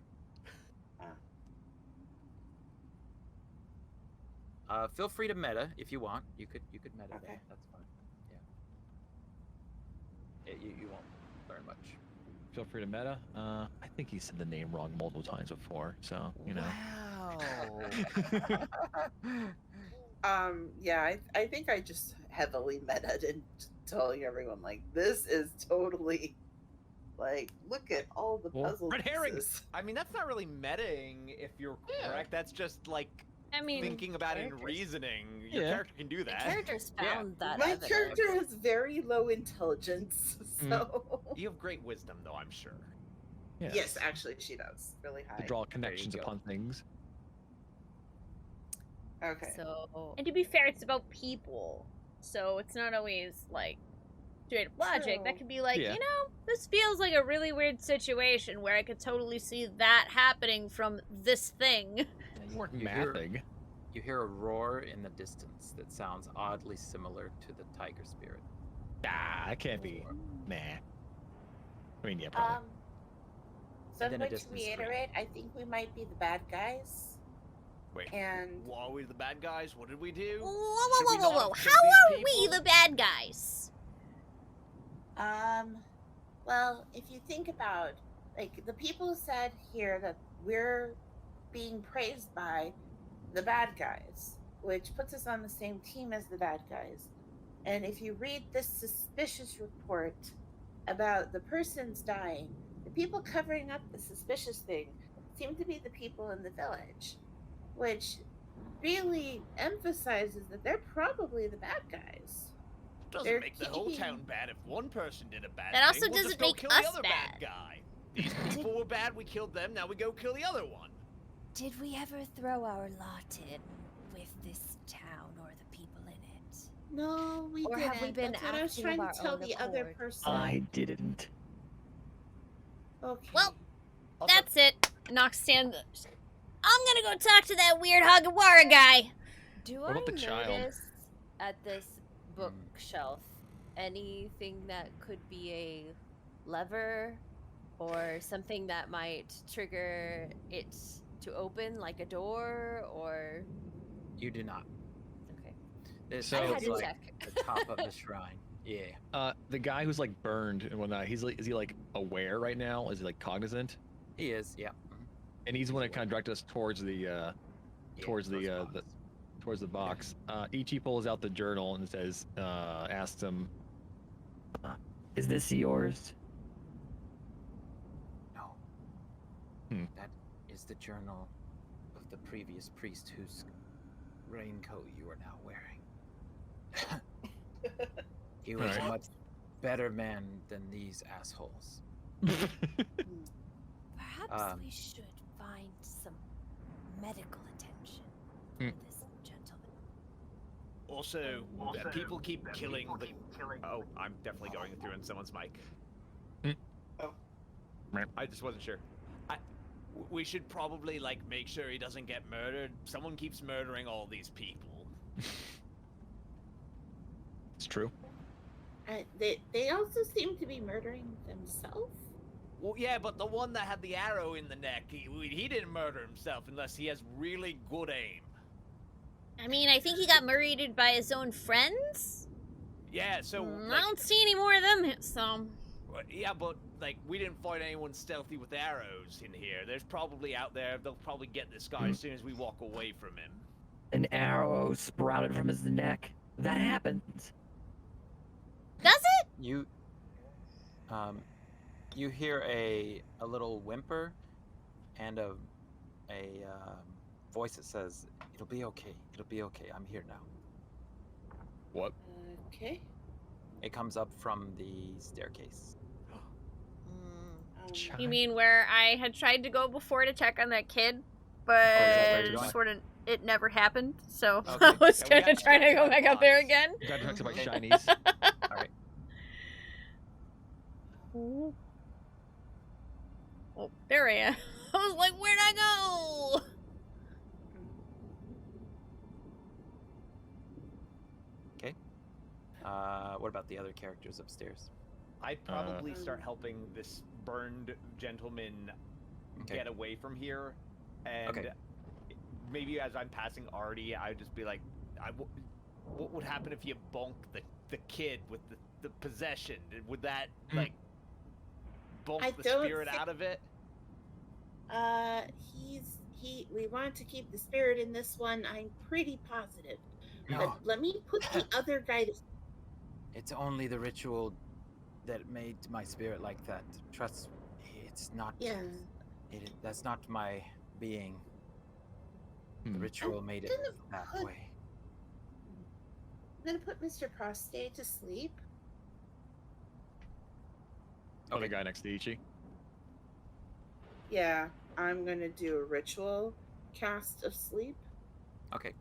Feel free to meta if you want. You could meta Okay. that. That's fine. Yeah. You won't learn much. Feel free to meta. I think he said the name wrong multiple times before, so you know. Wow. Yeah, I think I just heavily metaed and telling everyone like this is totally like look at all the Well, puzzle red herring. pieces. I mean, that's not really metaing if you're correct. That's just like I mean, thinking about it and characters. reasoning. Your Yeah. character can do The that. characters found that My evidence. character has very low intelligence, so You have great wisdom, though, I'm sure. yes, actually she does really To high. draw connections go. upon things. Okay. So and to be fair, it's about people, so it's not always like straight up logic. That True. could be like, Yeah. you know, this feels like a really weird situation where I could totally see that happening from this thing. You weren't You hear- mathing. You hear a roar in the distance that sounds oddly similar to the tiger spirit. Ah, that can't be. Nah. I mean, yeah, probably. So And I'm then a going to distant scream. reiterate, I think we might be the bad guys. Wait. And Well, are we the bad guys? What did we do? Whoa, Should whoa, we whoa, whoa, not whoa. have How killed are these we people? the bad guys? well, if you think about like the people said here that we're being praised by the bad guys, which puts us on the same team as the bad guys. And if you read this suspicious report about the persons dying, the people covering up the suspicious thing seem to be the people in the village, which really emphasizes that they're probably the bad guys. Doesn't They're make the whole keeping- town bad if one person did a bad That thing. also We'll doesn't just go make kill us the other bad. guy. These people were bad, we killed them, now we go kill the other one. did we ever throw our lot in with this town or the people in it? No, we Or didn't. have we been That's what I was acting trying of to our tell own the other accord? person. I didn't. Okay. Well, Also, That's it. Nox stands. I'm gonna go talk to that weird Hagawara guy. Do What I about the child? notice at this bookshelf anything that could be a lever or something that might trigger it to open, like a door or? You do not. Okay. This So- I feels had to like check. the top of the shrine. Yeah, The guy who's like burned and whatnot, is he like aware right now? Is he like cognizant? he is. Yeah. And he's the one that kind of directed us towards the Yeah, Towards the, first the- box. towards the box. Ichi pulls out the journal and says, asks him, Is this yours? No. Hmm. That is the journal of the previous priest whose raincoat you are now wearing. He was a Alright. much better man than these assholes. Perhaps we should find some medical attention Hmm. for this gentleman. Also, people keep killing the... Oh, I'm definitely going through in someone's mic. Oh. I just wasn't sure. We should probably, like, make sure he doesn't get murdered. Someone keeps murdering all these people. It's true. They also seem to be murdering themselves. Well, yeah, but the one that had the arrow in the neck, he didn't murder himself unless he has really good aim. I mean, I think he got murdered by his own friends. Yeah, so... I don't see any more of them, so. Yeah, but, like, we didn't find anyone stealthy with arrows in here. There's probably out there, they'll probably get this guy as soon as we walk away from him. An arrow sprouted from his neck. That happens. Does it? You hear a little whimper and a voice that says, "It'll be okay. It'll be okay. I'm here now." What? Okay. It comes up from the staircase. You mean where I had tried to go before to check on that kid, but where you're going? sort of it never happened. So Okay. I was Yeah, we kind got of trying to distracted go by the back up there box. again. You got talks about Okay. shinies. All right. Oh, there I am. I was like, where'd I go? What about the other characters upstairs? I'd probably start helping this burned gentleman Okay. get away from here, and Okay. maybe as I'm passing Artie, I'd just be like, what would happen if you bonk the kid with the possession? Would that, like, I bonk the don't spirit thi- out of it? He we want to keep the spirit in this one. I'm pretty positive. No. But let me put the other guy to. It's only the ritual that made my spirit like that. Trust me, it's not. Yeah. That's not my being. The Hmm. ritual made it that put- way. I'm gonna put Mr. Prostate to sleep. Other guy next to Ichi. Yeah, I'm gonna do a ritual cast of sleep. Okay.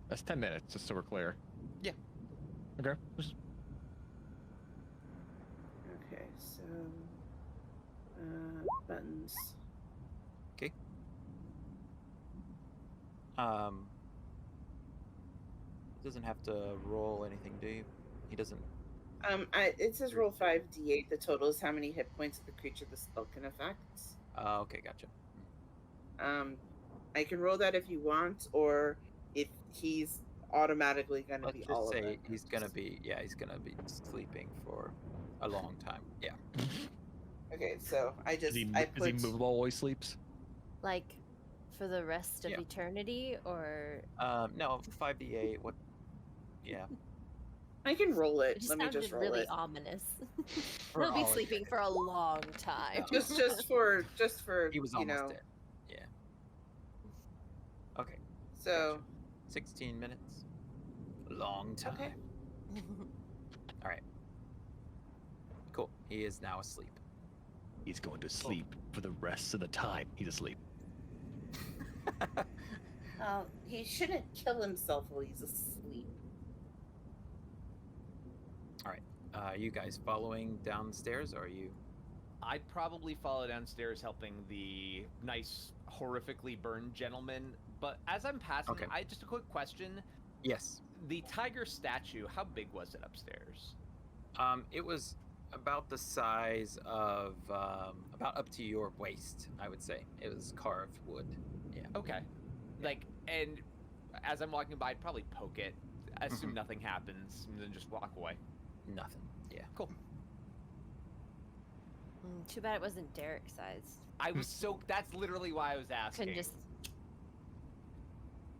That's 10 minutes, just so we're clear. Yeah. Okay. Just- Okay, so buttons. Okay. Doesn't have to roll anything, do you? He doesn't. It says roll 5d8. The total is how many hit points of the creature the spell can affect. Okay, gotcha. I can roll that if you want, or if he's automatically gonna Let's be just all of say it. he's gonna be sleeping for a long time. Yeah. Okay, so I Is just he, I is put he movable while he sleeps? Like, for the rest of Yeah. eternity, or No, 5d8. What? Yeah. I can roll it it. just Let me sounded just roll really it. ominous. For He'll be all of sleeping for a long time. just for He was you almost know. dead. Yeah. Okay. So 16 minutes. Long time. okay. All right. Cool. He is now asleep. He's going to sleep for the rest of the time he's asleep. He shouldn't kill himself while he's asleep. All right. Are you guys following downstairs, or are you? I'd probably follow downstairs helping the nice, horrifically burned gentleman. But as I'm passing, Okay. just a quick question. Yes. The tiger statue, how big was it upstairs? It was about the size of about up to your waist, I would say. It was carved wood. Yeah. Okay. Like, and as I'm walking by, I'd probably poke it, assume Mhm. nothing happens, and then just walk away. Nothing. Yeah. Cool. Too bad it wasn't Derek's size. I was so. That's literally why I was asking. Couldn't just.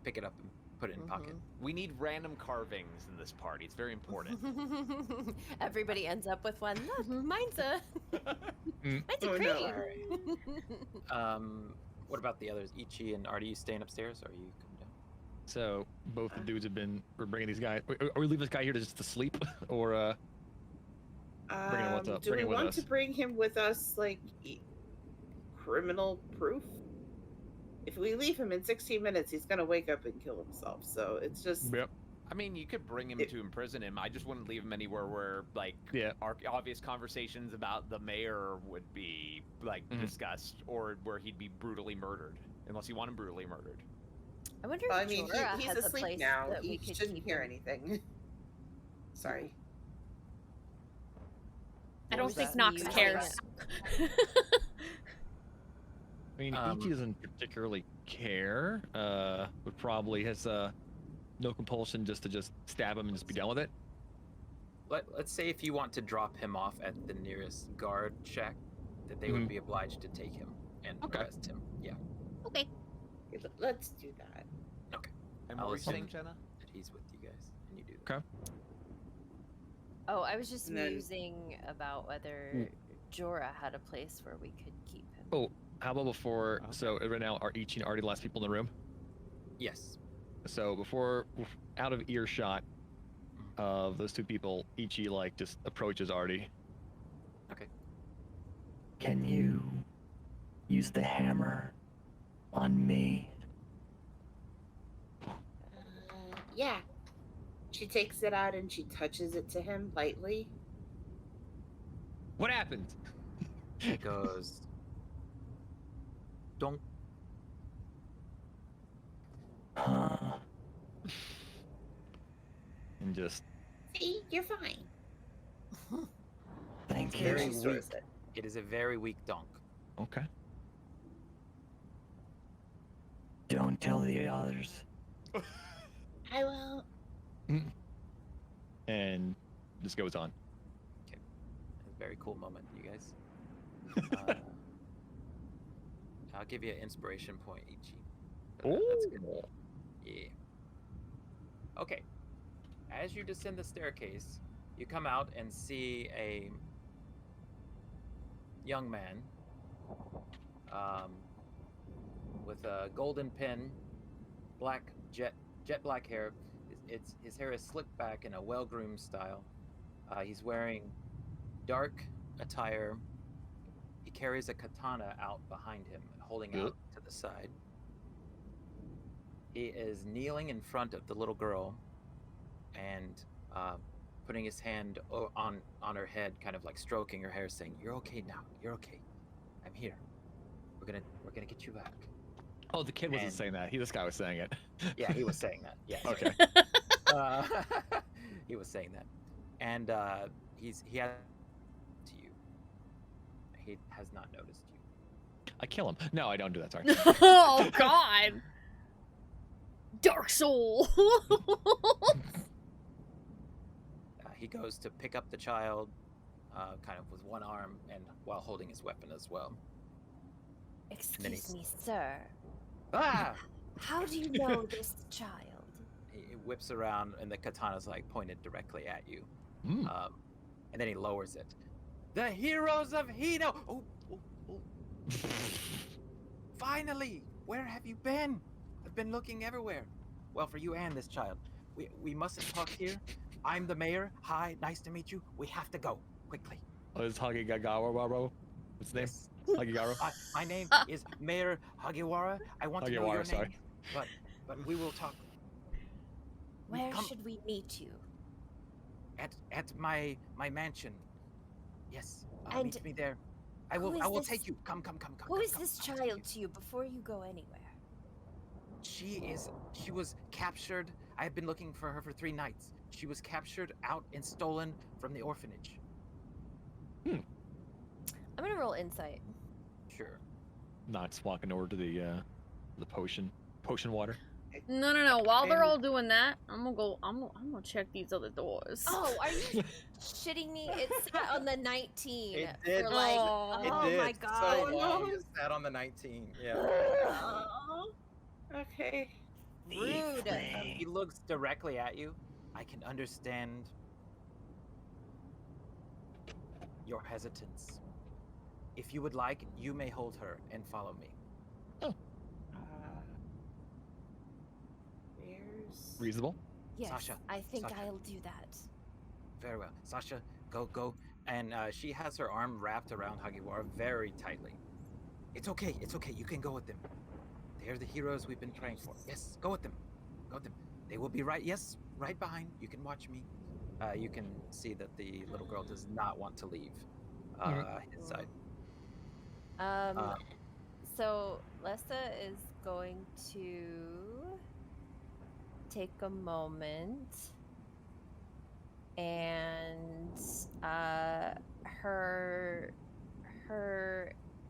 Pick it up and put it in pocket. We need random carvings in this party. It's very important. Everybody ends up with one. Look, mine's a. Mm. Mine's a Oh, no. crane. What about the others? Ichi and Artie, you staying upstairs, or are you coming down? So both the dudes we're bringing these guys. Are we leaving this guy here just to sleep, or bring him with us? Do we want to bring him with us, like criminal proof? If we leave him in 16 minutes, he's gonna wake up and kill himself. So it's just Yep. I mean, you could bring him to imprison him. I just wouldn't leave him anywhere where, like, Yeah. obvious conversations about the mayor would be, like, discussed, or where he'd be brutally murdered, unless you want him brutally murdered. I wonder if I mean, Jorah he's has a asleep place now. that He we could shouldn't keep hear him. anything. Sorry. I What don't was think that? Nox You cares. I mean, Ichi doesn't particularly care. But probably has no compulsion just to stab him and just be done with it. Let's say if you want to drop him off at the nearest guard shack, that they would be obliged to take him and arrest him. Yeah. Okay. Let's do that. Okay. And I'll what were you assume saying, Jenna? that he's with you guys, and you do. Okay. Oh, I was just And then- musing about whether Jorah had a place where we could keep him. Oh, how about before? Okay. So right now, are Ichi and Artie the last people in the room? Yes. So before, out of earshot of those two people, Ichi just approaches Artie. Okay. Can you use the hammer on me? Yeah. She takes it out and she touches it to him lightly. What happened? He goes. Donk. And just See, you're fine. Thank And Very she you. stores it. It is a very weak donk. okay. Don't tell the others. I will. And just goes on. A very cool moment, you guys. I'll give you an inspiration point, Ichi. That's good. Oh. Yeah. Okay. As you descend the staircase, you come out and see a young man with a golden pin, black jet black hair. His hair is slicked back in a well-groomed style. He's wearing dark attire. He carries a katana out behind him, holding out to the side. He is kneeling in front of the little girl and putting his hand on her head, kind of like stroking her hair, saying, "You're okay now. You're okay. I'm here. We're gonna get you back." Oh, the kid wasn't saying that. This guy was saying it. Yeah, he was saying that. Yeah. Okay. He was saying that, and he has to you. He has not noticed you. I kill him. No, I don't do that. Sorry. Oh God. Dark soul. He goes to pick up the child, kind of with one arm and while holding his weapon as well. Excuse me, sir. Ah! How do you know this child? He whips around and the katana's like pointed directly at you. Mm. And then he lowers it. The heroes of Hino! Oh. Finally! Where have you been? I've been looking everywhere. Well, for you and this child. We mustn't talk here. I'm the mayor. Hi, nice to meet you. We have to go. Quickly. Oh, is Hagigagawa, bro? What's his name? Yes. Hagigaro? My name is Mayor Hagiwara. I want to know your Hagiwara, name. But we will talk. Where should we meet you? At my mansion. Yes. And meet me there. I will take you. Come. Who is this child to you before you go anywhere? She was captured. I have been looking for her for 3 nights. She was captured out and stolen from the orphanage. I'm gonna roll insight. Sure. Not walking over to the potion water. No. While they're all doing that, I'm gonna check these other doors. Oh, are you shitting me? It sat on the 19. It did. For like, Oh. It oh did my god. so long. It sat on the 19. Yeah. Okay. Rude. He looks directly at you. I can understand your hesitance. If you would like, you may hold her and follow me. Where's Reasonable. Yes, Sasha, I think Sasha. I'll do that. Very well. Sasha, go. And she has her arm wrapped around Hagiwara very tightly. It's okay. You can go with them. They're the heroes we've been praying for. Yes, go with them. They will be right behind. You can watch me. You can see that the little girl does not want to leave his side. So Lessa is going to take a moment and her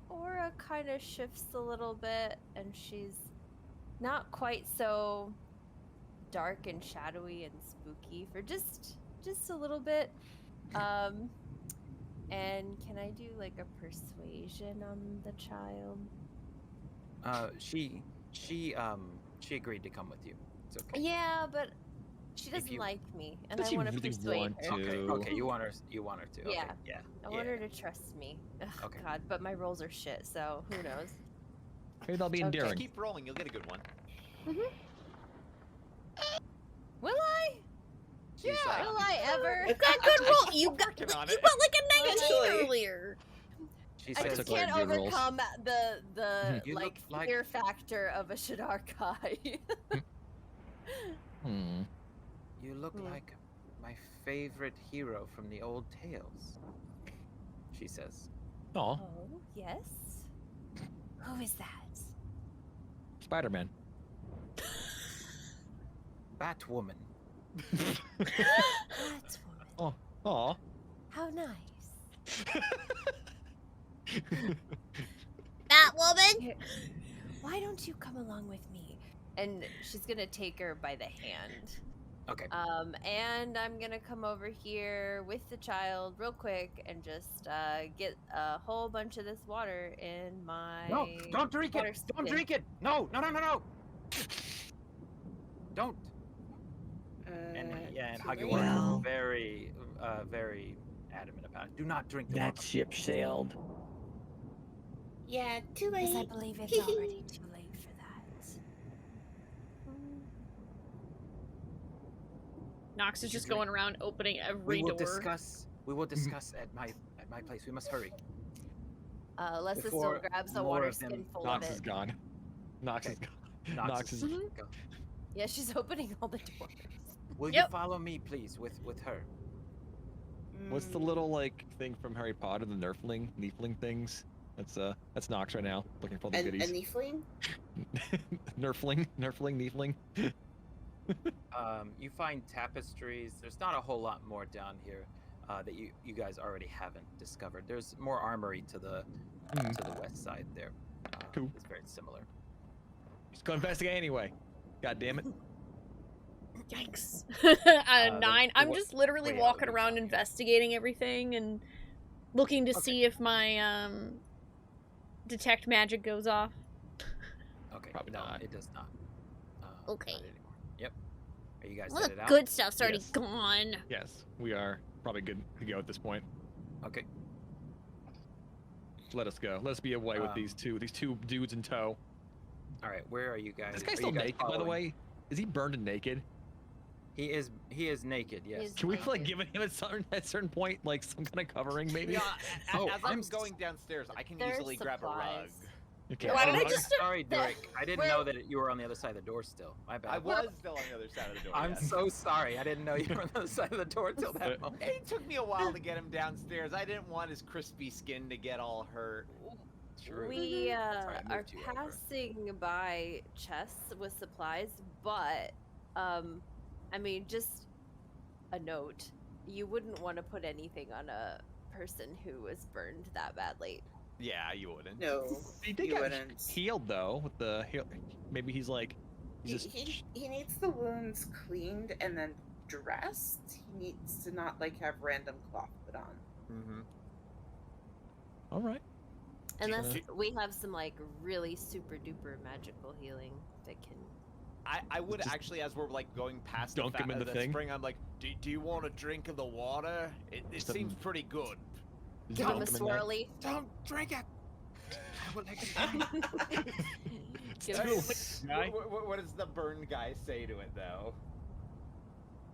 aura kind of shifts a little bit and she's not quite so dark and shadowy and spooky for just a little bit. And can I do like a persuasion on the child? She agreed to come with you. It's okay. Yeah, but she doesn't you- like me, and Does I she want to really persuade want her. to? Okay. You want her to. Okay. Yeah. Yeah. I want her to trust me. Ugh, Okay. God, but my rolls are shit, so who knows? Maybe that'll be Okay. endearing. Keep rolling, you'll get a good one. Will I? She's, Will I ever? You got good roll. You got Working on you it. got like a 19 Actually. earlier. She I says, just took like can't good rolls. overcome the You like look like- fear factor of a Shadar guy. "You look like my favorite hero from the old tales." She says. Aw, Oh, yes. Who is that? Spider-Man. Batwoman. That woman. Aw. How nice. Batwoman? Why don't you come along with me? And she's gonna take her by the hand. Okay. And I'm gonna come over here with the child real quick and just get a whole bunch of this water in my. No, don't drink water it. Don't skin. drink it. No. Yeah, and Too Hagiwara late. Well- is very adamant about it. Do not drink the That water. ship sailed. Yeah, too Yes, I late. believe it's already too late for that. Nox Did is you just drink? going around opening every We will door. discuss. We will discuss at my place. We must hurry. Lessa still Before grabs a more water of them skin full Nox of is it. gone. Nox Okay. is gone. Nox Nox is- is. go. Yeah, she's opening all the doors. Will you Yep. follow me, please, with her? What's the little like thing from Harry Potter? The Nerfling things. That's Nox right now, looking for all the A goodies. Niefling? Nerfling, Niefling. You find tapestries. There's not a whole lot more down here that you guys already haven't discovered. There's more armory to the west side there. Cool. It's very similar. Just go investigate anyway. God damn it. Yikes. the 9. I'm wa- just literally way out walking of around town. investigating everything and looking to Okay. see if my detect magic goes off. Okay. Probably no, not. it does not. Okay. Not anymore. Yep. Are you guys All the headed out? good stuff's already Yes. gone. Yes, we are probably good to go at this point. Okay. Let us go. Let's be away with these two dudes in tow. All right. Where are you guys? This are guy's you still guys naked, by the following? way. Is he burned and naked? He is naked. Yes. He's Can we like naked. give him at certain point like some kind of covering maybe? Yeah, Oh, as I'm I'm going downstairs, I can There's easily grab a rug. supplies. Okay. Why did I I'm just- sorry, Derek. I didn't Where- know that you were on the other side of the door still. My bad. I was still on the other side of the door. I'm yes. so sorry. I didn't know you were on the other side of the door till that moment. It took me a while to get him downstairs. I didn't want his crispy skin to get all hurt. True. We Sorry, I are moved you over. passing by chests with supplies, but I mean, just a note: you wouldn't want to put anything on a person who was burned that badly. Yeah, you wouldn't. No, He did you get wouldn't. healed though with the heal. Maybe he's like he's just He needs the wounds cleaned and then dressed. He needs to not like have random cloth put on. Mm-hmm. all right. Unless we have some like really super duper magical healing that can. I would Just actually, as we're like going past dunk him in the thing? spring, I'm like, do you want a drink of the water? It Just a- seems pretty good. Just Give him a dunk him in that. swirly. Don't drink it. I will let you Give Too him late, guy. What does the burn guy say to it though?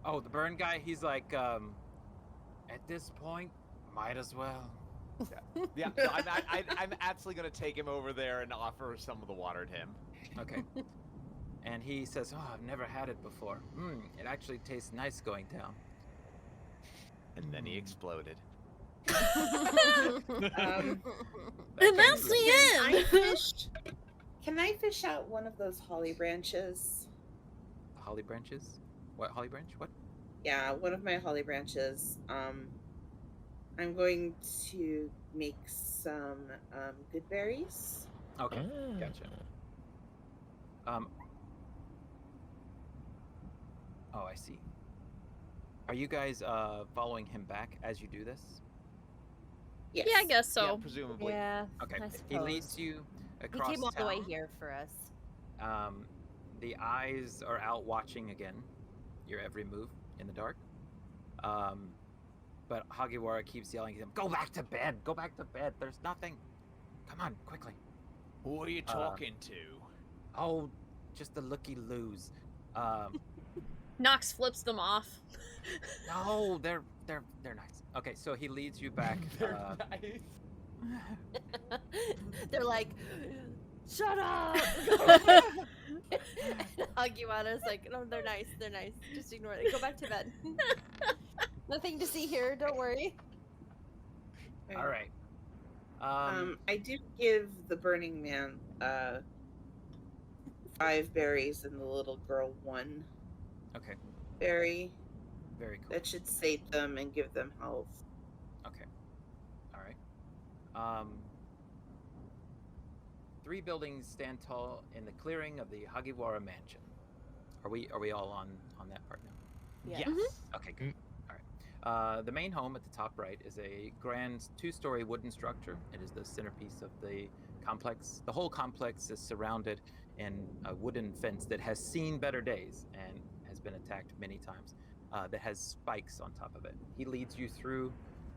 Oh, the burn guy. He's like, at this point, might as well. Yeah, so I'm actually gonna take him over there and offer some of the water to him. Okay. And he says, "Oh, I've never had it before. It actually tastes nice going down." And then he exploded. Um, And that's the Can I end. fish? Can I fish out one of those holly branches? Holly branches? What holly branch? What? Yeah, one of my holly branches. I'm going to make some good berries. Okay, gotcha. Oh, I see. Are you guys following him back as you do this? Yes. Yeah, I guess Yeah, so. presumably. Yeah. Okay. I He leads suppose. you He across came all the way town. here for us. The eyes are out watching again, your every move in the dark. But Hagiwara keeps yelling at him, "Go back to bed! Go back to bed! There's nothing! Come on, quickly!" Who are you talking to? Oh, just the looky-loos. Nox flips them off. No, they're nice. Okay, so he leads you back. They're nice. They're like, shut up! Aguiwana's like, no, they're nice, just ignore it. Go back to bed. Nothing to see here, don't worry. All right. I do give the burning man 5 berries and the little girl 1 Okay. berry. Very cool. That should save them and give them health. Okay. All right. 3 buildings stand tall in the clearing of the Hagiwara mansion. Are we all on that part now? Yeah. Yes. Okay, good. All right. The main home at the top right is a grand 2-story wooden structure. It is the centerpiece of the complex. The whole complex is surrounded in a wooden fence that has seen better days and has been attacked many times. that has spikes on top of it. He leads you through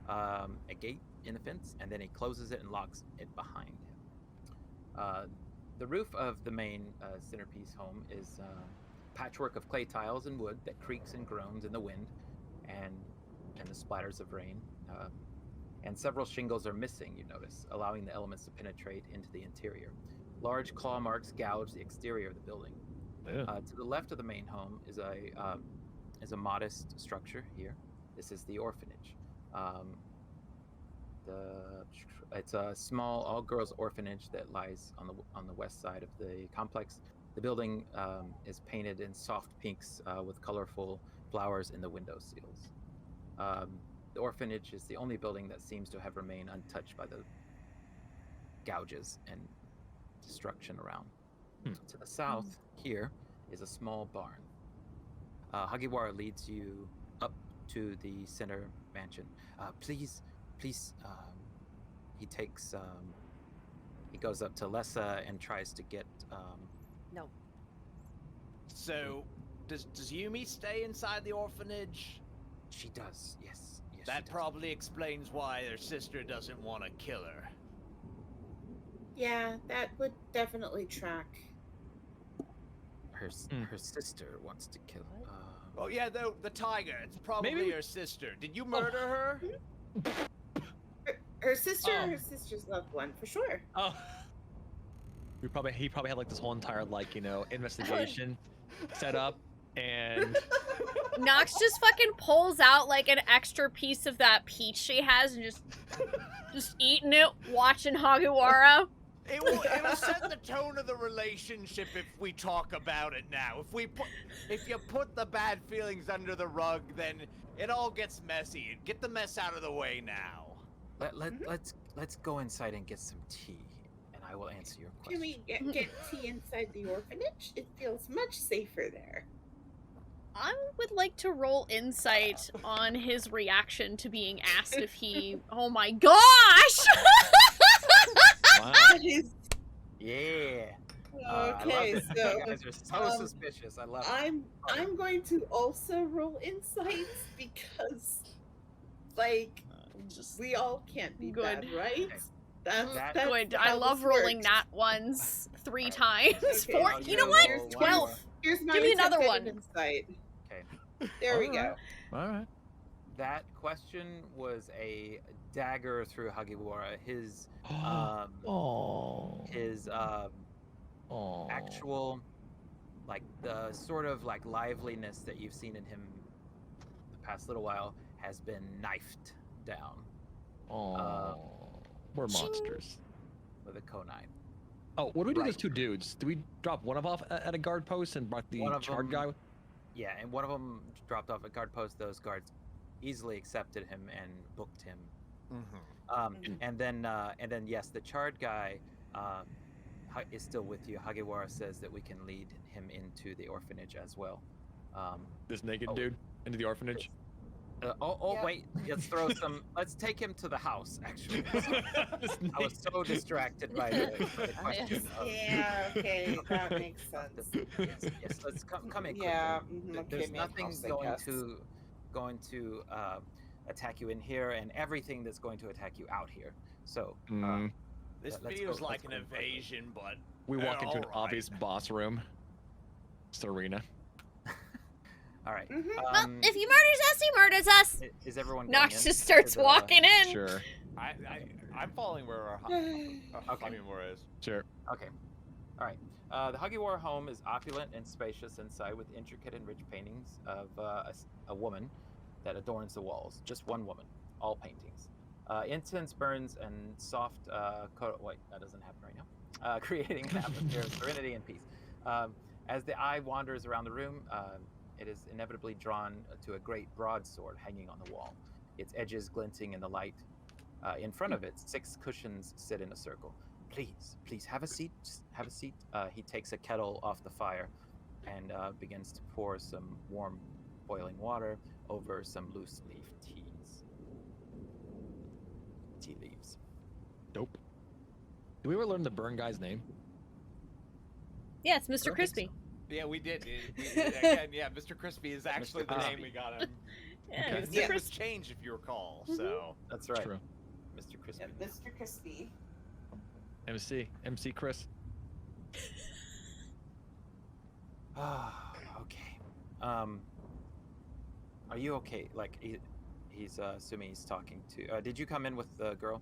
a gate in the fence, and then he closes it and locks it behind him. The roof of the main centerpiece home is patchwork of clay tiles and wood that creaks and groans in the wind and the splatters of rain. And several shingles are missing, you notice, allowing the elements to penetrate into the interior. Large claw marks gouge the exterior of the building. Yeah. To the left of the main home is a modest structure here. This is the orphanage. It's a small all-girls orphanage that lies on the west side of the complex. The building is painted in soft pinks with colorful flowers in the window sills. The orphanage is the only building that seems to have remained untouched by the gouges and destruction around. To the south, here, is a small barn. Hagiwara leads you up to the center mansion. Please, he takes, he goes up to Lessa and tries to get, No. So, does Yumi stay inside the orphanage? She does, yes. Yes, That she does. probably explains why their sister doesn't want to kill her. Yeah, that would definitely track. Her sister wants to kill. Oh yeah, the tiger. It's probably Maybe- her sister. Did you murder her? Her sister Oh. or her sister's loved one, for sure. Oh. He probably had like this whole entire investigation set up, and Nox just fucking pulls out like an extra piece of that peach she has and just eating it, watching Hagiwara. It'll set the tone of the relationship if we talk about it now. If you put the bad feelings under the rug, then it all gets messy. Get the mess out of the way now. Let's go inside and get some tea, and I will answer your question. Can we get tea inside the orphanage? It feels much safer there. I would like to roll insight on his reaction to being asked if he. Oh my gosh! wow. That is Yeah. okay. I love it. So You guys are so suspicious. I love it. I'm going to also roll insights because, like, we all can't be Good. bad, right? Okay. That's Good. I how love this rolling works. nat ones 3 times. Okay, 4. I'll You know do what? roll one 12. more. Here's my Give me another detective one. Insight. Okay. There we go. All right. That question was a dagger through Hagiwara. His Oh. actual, like, the sort of like liveliness that you've seen in him the past little while has been knifed down Oh. We're monsters. with a conine. Oh, what do we do with those Right. 2 dudes? Do we drop one of off at a guard post and brought the One of charred them- guy? Yeah, and one of them dropped off a guard post. Those guards easily accepted him and booked him. And then yes, the charred guy is still with you. Hagiwara says that we can lead him into the orphanage as well. This naked Oh. dude into the orphanage? Yeah. Wait, let's throw some. Let's take him to the house. Actually, I was so distracted by the question. Of, Yeah. Okay, that makes sense. yes, let's come in. Quickly. Yeah. There's Okay, nothing house, I going guess. to attack you in here, and everything that's going to attack you out here. So This Let's feels go- like let's an go quickly. invasion, but We walk into an alright. obvious boss room. Serena. all right. Mhm. Well, if he murders us, he murders us. Is everyone going Nox in just to starts the- walking in. Sure. I'm following where our Hagiwara is. Sure. Okay. All right. The Hagiwara home is opulent and spacious inside, with intricate and rich paintings of a woman that adorns the walls. Just one woman, all paintings. Incense burns and soft. Wait, that doesn't happen right now. Creating an atmosphere of serenity and peace. As the eye wanders around the room, it is inevitably drawn to a great broadsword hanging on the wall, its edges glinting in the light. In front of it, 6 cushions sit in a circle. Please, have a seat. Just have a seat. He takes a kettle off the fire and begins to pour some warm, boiling water over some loose leaf tea leaves. Dope. Did we ever learn the burn guy's name? Yeah, it's Mr. don't think Crispy. Yeah, we did. Again, yeah, Mr. Crispy is actually the name we got him. Yeah, His name was changed, if you recall. So That's right. True. Mr. Crispy. Yep, Mr. Crispy. MC Chris. Okay. Are you okay? Like he's assuming he's talking to. Did you come in with the girl?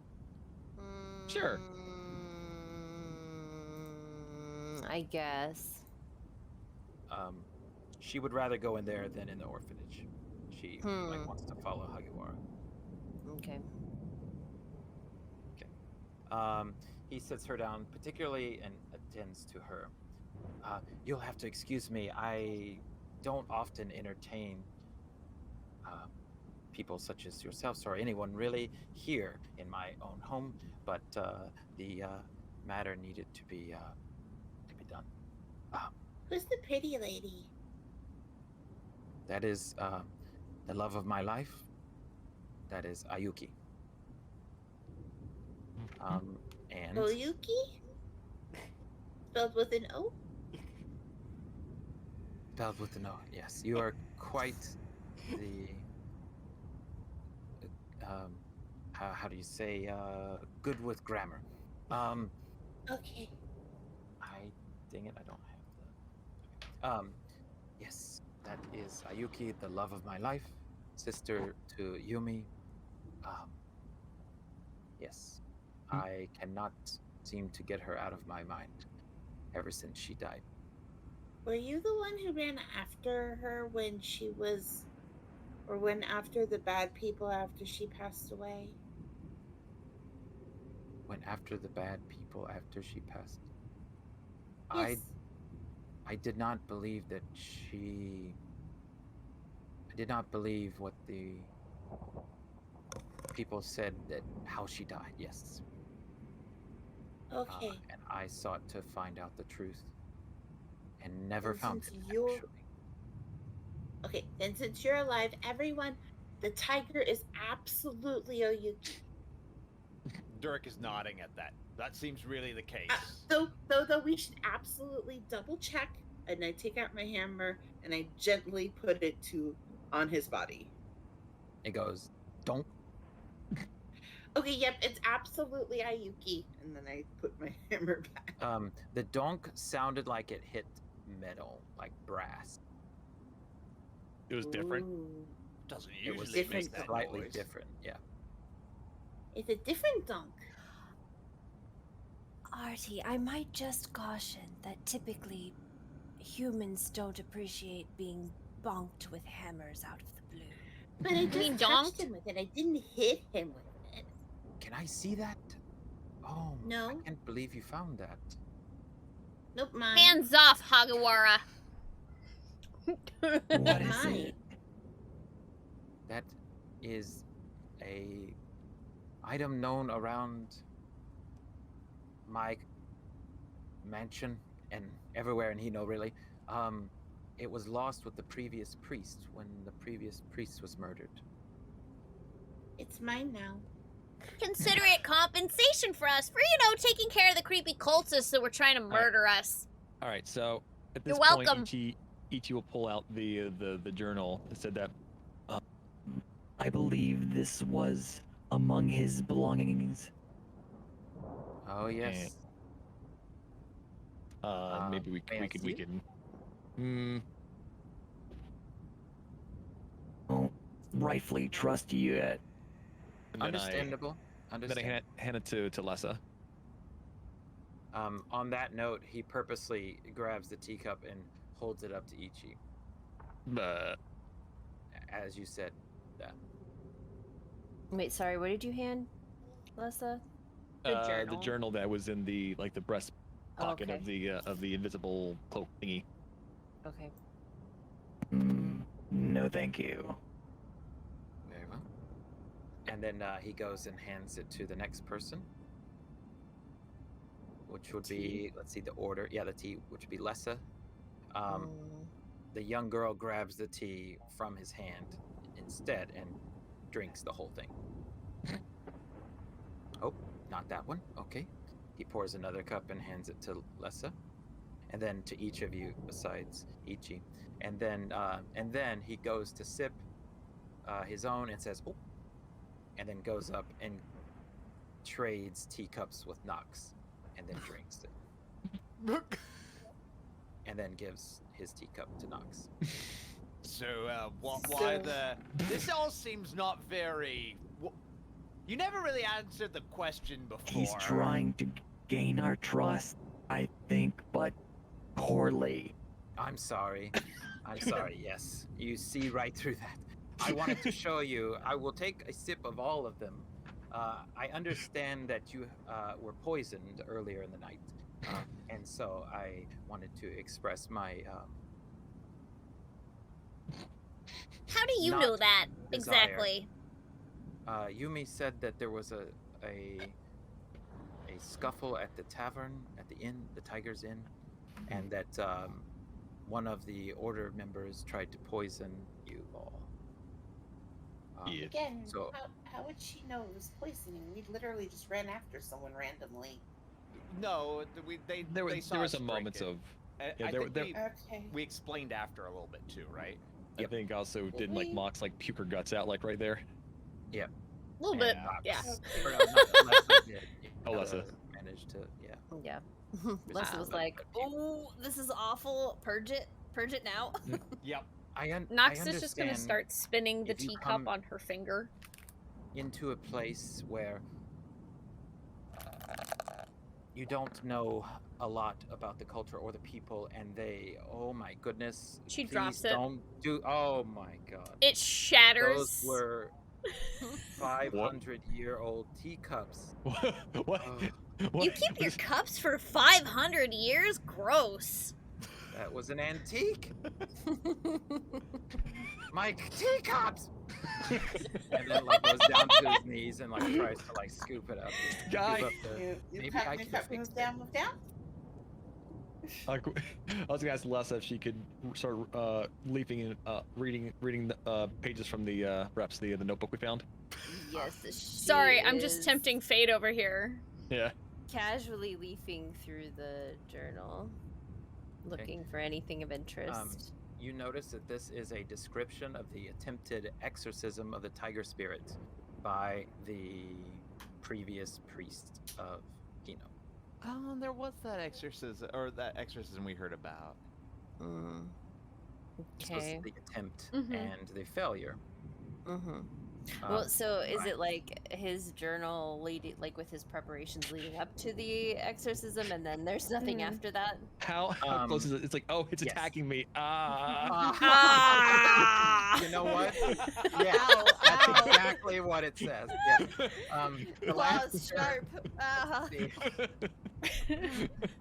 Sure. I guess. She would rather go in there than in the orphanage. She like wants to follow Hagiwara. Okay. He sits her down particularly and attends to her. You'll have to excuse me. I don't often entertain people such as yourselves or anyone really here in my own home, but the matter needed to be done. Who's the pretty lady? That is the love of my life. That is Ayuki. And Oyuki? Spelled with an O? spelled with an O. Yes, you are quite the how do you say good with grammar. Okay. Dang it, I don't have the. Yes, that is Ayuki, the love of my life, sister to Yumi. Yes, I cannot seem to get her out of my mind ever since she died. Were you the one who ran after her when she was, or went after the bad people after she passed away? Went after the bad people after she passed. Yes. I did not believe that she. I did not believe what the people said that how she died. Yes. Okay. And I sought to find out the truth, and never And found it. since you're- Actually, Okay, then since you're alive, everyone, the tiger is absolutely Oyuki. Dirk is nodding at that. That seems really the case. Though we should absolutely double check. And I take out my hammer and I gently put it on his body. it goes. Don't. Okay, yep, it's absolutely Ayuki. And then I put my hammer back. The donk sounded like it hit metal, like brass. It was different. Ooh. Doesn't It was usually different make that slightly noise. different. Yeah. It's a different donk. Artie, I might just caution that typically humans don't appreciate being bonked with hammers out of the blue. But I mean just touched donked? him with it. I didn't hit him with it. Can I see that? Oh, No. I can't believe you found that. Nope, mine. Hands off, Hagiwara. What is Mine. it? That is a item known around my mansion and everywhere in Hino, really. It was lost with the previous priest when the previous priest was murdered. It's mine now. Consider it compensation for us for, taking care of the creepy cultists that were trying to murder us. All right, so at this You're welcome. point, Ichi will pull out the journal that said that. I believe this was among his belongings. Oh yes. Maybe we may I can see it? Don't rightfully trust you yet. And then Understandable. Then I Understandable. hand it to Lessa. On that note, he purposely grabs the teacup and holds it up to Ichi, as you said. That. Wait, sorry, what did you hand, Lessa? The journal that was in the breast pocket Okay. of the invisible cloak thingy. Okay. No, thank you. Very well. And then he goes and hands it to the next person, which would be, let's see the order. Yeah, the tea, which would be Lessa. The young girl grabs the tea from his hand instead and drinks the whole thing. Oh, not that one. Okay. He pours another cup and hands it to Lessa. and then to each of you besides Ichi, and then he goes to sip his own and says, "Oh," and then goes up and trades teacups with Nox, and then drinks it, and then gives his teacup to Nox. So, why the? This all seems not very. You never really answered the question before. He's trying to gain our trust, I think, but poorly. I'm sorry. I'm sorry. Yes, you see right through that. I wanted to show you. I will take a sip of all of them. I understand that you were poisoned earlier in the night, and so I wanted to express my. How do you Not know that desire. exactly? Yumi said that there was a scuffle at the tavern, at the inn, the Tiger's Inn, and that one of the order members tried to poison you all. Yeah. Again, So- how would she know it was poisoning? We literally just ran after someone randomly. No, they There saw was us some moments drink of. it. yeah, I there- think there- Okay. we explained after a little bit too, right? I think also didn't like we- Mox like puke her guts out like right there. A little bit, And yeah. Nox- Okay. or not Leslie did. Oh, Leslie. Managed to, yeah. Yeah. Leslie was Wow. like, "Oh, this is awful. Purge it now." Yep. Nox I is just gonna understand start spinning the if you teacup come- on her finger. into a place where you don't know a lot about the culture or the people, and they, oh my goodness, She please drops it. Don't do. Oh my god, It shatters. those were 500-year-old teacups. what? Ugh, You keep your cups for 500 years? Gross. that was an antique. My teacups. And then like goes down to his knees and like tries to like scoop it up. Guy. Scoop up the- maybe I can fix move it. down, move down. I was gonna ask Lessa if she could start leaping and reading the pages from the reps, the notebook we found. Yes. she Sorry, I'm just is tempting fate over here. Yeah. Casually leafing through the journal, looking for anything of interest. You notice that this is a description of the attempted exorcism of the tiger spirit by the previous priest of Hino. Oh, there was that exorcism we heard about. This was Okay. the attempt Mhm. and the failure. Mm-hmm. Well, Um, so is right. it like his journal leading, like with his preparations leading up to the exorcism, and then there's nothing Mm. after that? How close is it? It's like, oh, it's yes. attacking me. Ah. Ah! You know what? Yeah, Ow, that's ow. exactly what it says. Yeah. The last Claws sharp.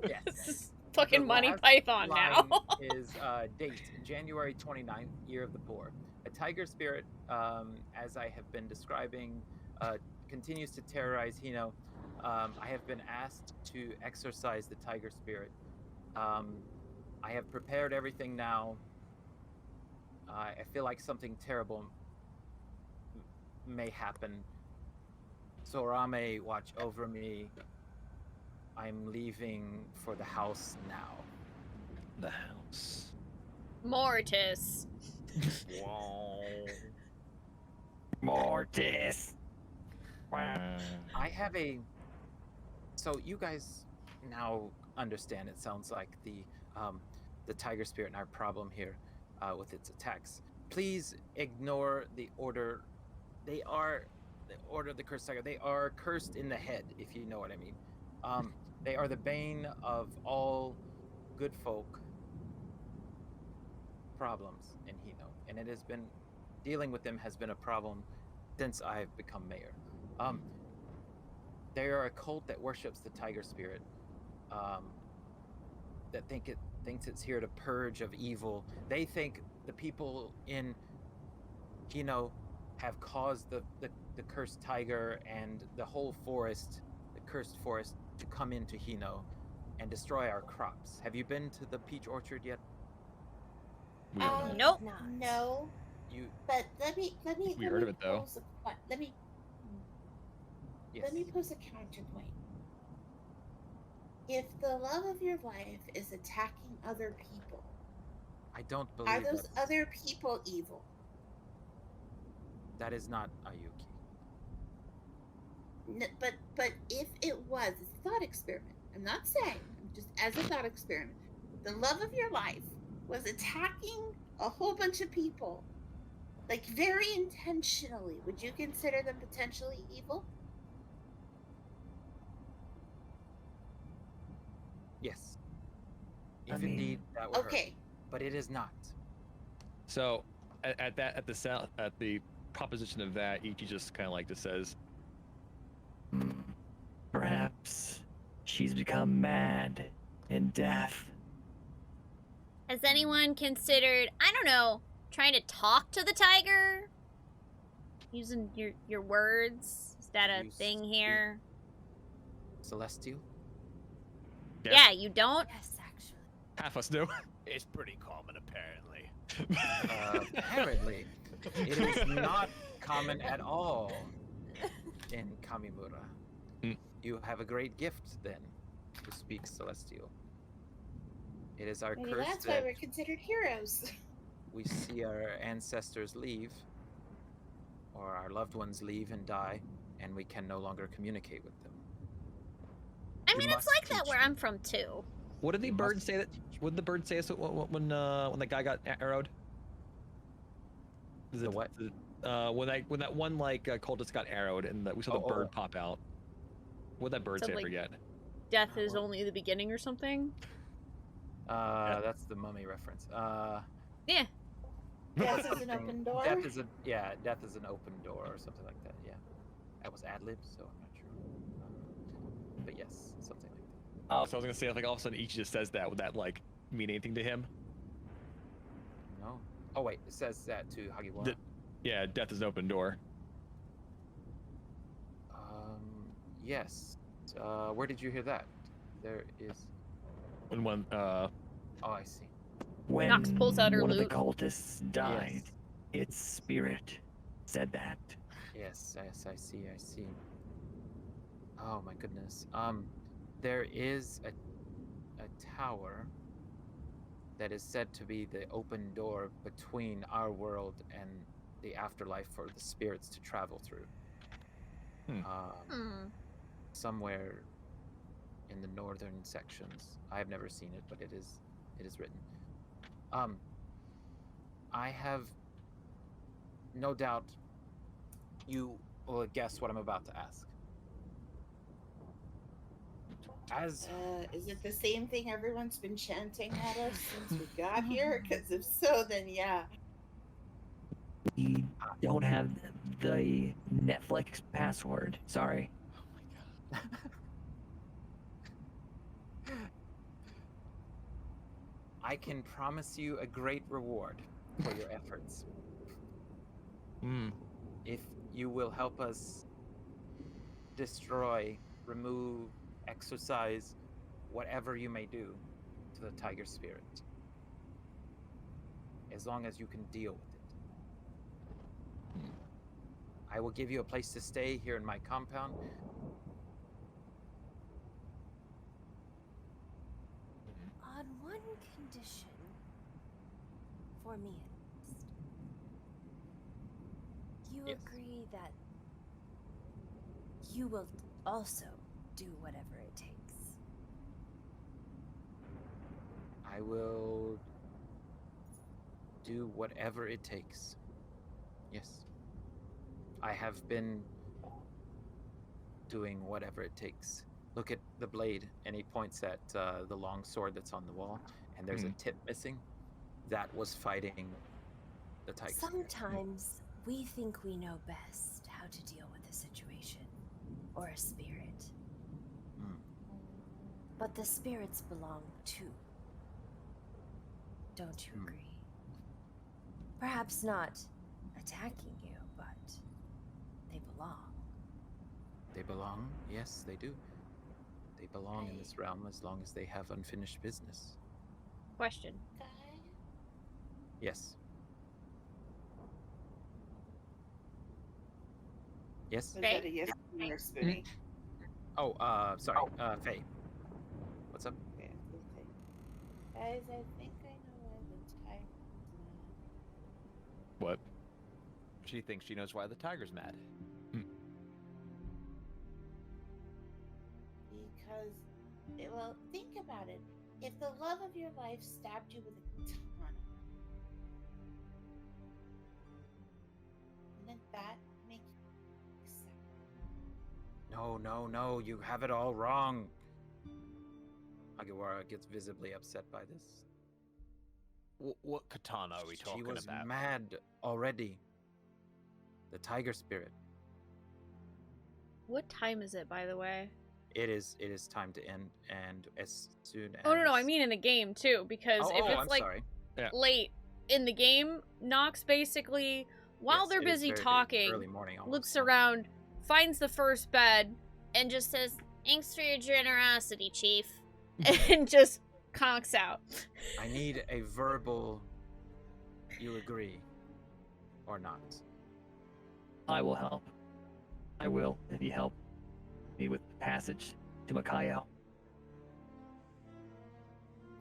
yes. Fucking The Monty last Python now. line is date January 29th, year of the boar. A tiger spirit, as I have been describing, continues to terrorize Hino. I have been asked to exorcise the tiger spirit. I have prepared everything now. I feel like something terrible may happen. Sorame, watch over me. I'm leaving for the house now. The house. Mortis. Mortis. I have a. So you guys now understand. It sounds like the tiger spirit and our problem here with its attacks. Please ignore the order. They are the order of the cursed tiger. They are cursed in the head, if you know what I mean. They are the bane of all good folk problems in Hino, and it has been dealing with them has been a problem since I've become mayor. They are a cult that worships the tiger spirit, that thinks it's here to purge of evil. They think the people in Hino have caused the cursed tiger and the whole forest, the cursed forest, to come into Hino and destroy our crops. Have you been to the peach orchard yet? Nope. No, You but let me We heard of it, though. Let me yes. let me pose a counterpoint. if the love of your life is attacking other people, I don't are believe those that. other people evil? That is not Ayuki. But if it was, it's a thought experiment. I'm not saying, I'm just as a thought experiment. The love of your life was attacking a whole bunch of people, like very intentionally. Would you consider them potentially evil? Yes. I If mean- indeed that were her. Okay. But it is not. So at the proposition of that, Ichi just kind of like just says, Hmm. Perhaps she's become mad in death. Has anyone considered, I don't know, trying to talk to the tiger? Using your words? Is that a You thing speak- here? Celestial? Yeah, you don't? Yes, actually. half us do. It's pretty common, apparently. Apparently. It is not common at all in Kamimura. Hmm. You have a great gift, then, to speak Celestial. It is our Maybe curse that's why that we're considered heroes. we see our ancestors leave, or our loved ones leave and die, and we can no longer communicate with them. I You mean, it's must like that teach where me. I'm from, too. What did the You bird must say that? teach me. What did the bird say when the guy got arrowed? Is The it- what? is it, when that one cultist got arrowed and we saw the Oh, bird oh. pop out. What did that bird So, say? I like- forget. Death is only the beginning or something? That's the mummy reference. Yeah. Death is an something- open door. Death is an open door or something like that. Yeah, that was ad lib, so I'm not sure. But yes, something like that. Oh, so I was gonna say, like, all of a sudden Ichi just says that. Would that mean anything to him? No. Oh wait, it says that to Hagiwara. The- Yeah, death is an open door. Yes. Where did you hear that? There is. When one Oh, I see. When Nox pulls out her one of the lute. cultists died, Yes. its spirit said that. Yes, I see. Oh my goodness. There is a tower that is said to be the open door between our world and the afterlife for the spirits to travel through. Hmm. Somewhere in the northern sections. I have never seen it, but it is written. I have no doubt you will guess what I'm about to ask. As Is it the same thing everyone's been chanting at us since we got here? Because if so, then yeah. We don't have the Netflix password. Sorry. I can promise you a great reward for your efforts. Hmm. If you will help us destroy, remove, exorcise, whatever you may do to the tiger spirit. As long as you can deal with it. I will give you a place to stay here in my compound. On one condition, for me at least. You Yes. agree that you will also do whatever it takes. I will do whatever it takes. Yes. I have been doing whatever it takes. Look at the blade, and he points at the long sword that's on the wall, and there's a tip missing. That was fighting the tiger. Sometimes we think we know best how to deal with a situation or a spirit. Hmm. But the spirits belong too. Don't you Hmm. agree? Perhaps not attacking you, but they belong. They belong. Yes, they do. They belong in this realm as long as they have unfinished business. Question. Okay. Yes. Yes. Was Faye? that a yes or Spoonee? Oh, sorry, Faye. What's up? Okay, okay. Guys, I think I know why the tiger's mad. What? She thinks she knows why the tiger's mad. Because, well, think about it. If the love of your life stabbed you with a katana, wouldn't that make you accept? No, you have it all wrong. Agiwara gets visibly upset by this. What katana are we talking She was about? mad already. The tiger spirit. What time is it, by the way? It is time to end, and as soon as... Oh, no, I mean in the game, too, because if it's, I'm like, sorry. late in the game, Nox basically, while Yes, they're it is busy very talking, early morning almost, looks yeah. around, finds the first bed, And just says, "Thanks for your generosity, Chief." and just conks out. I need a verbal, you agree, or not. I will help. I will, if you help me with the passage to Makayo.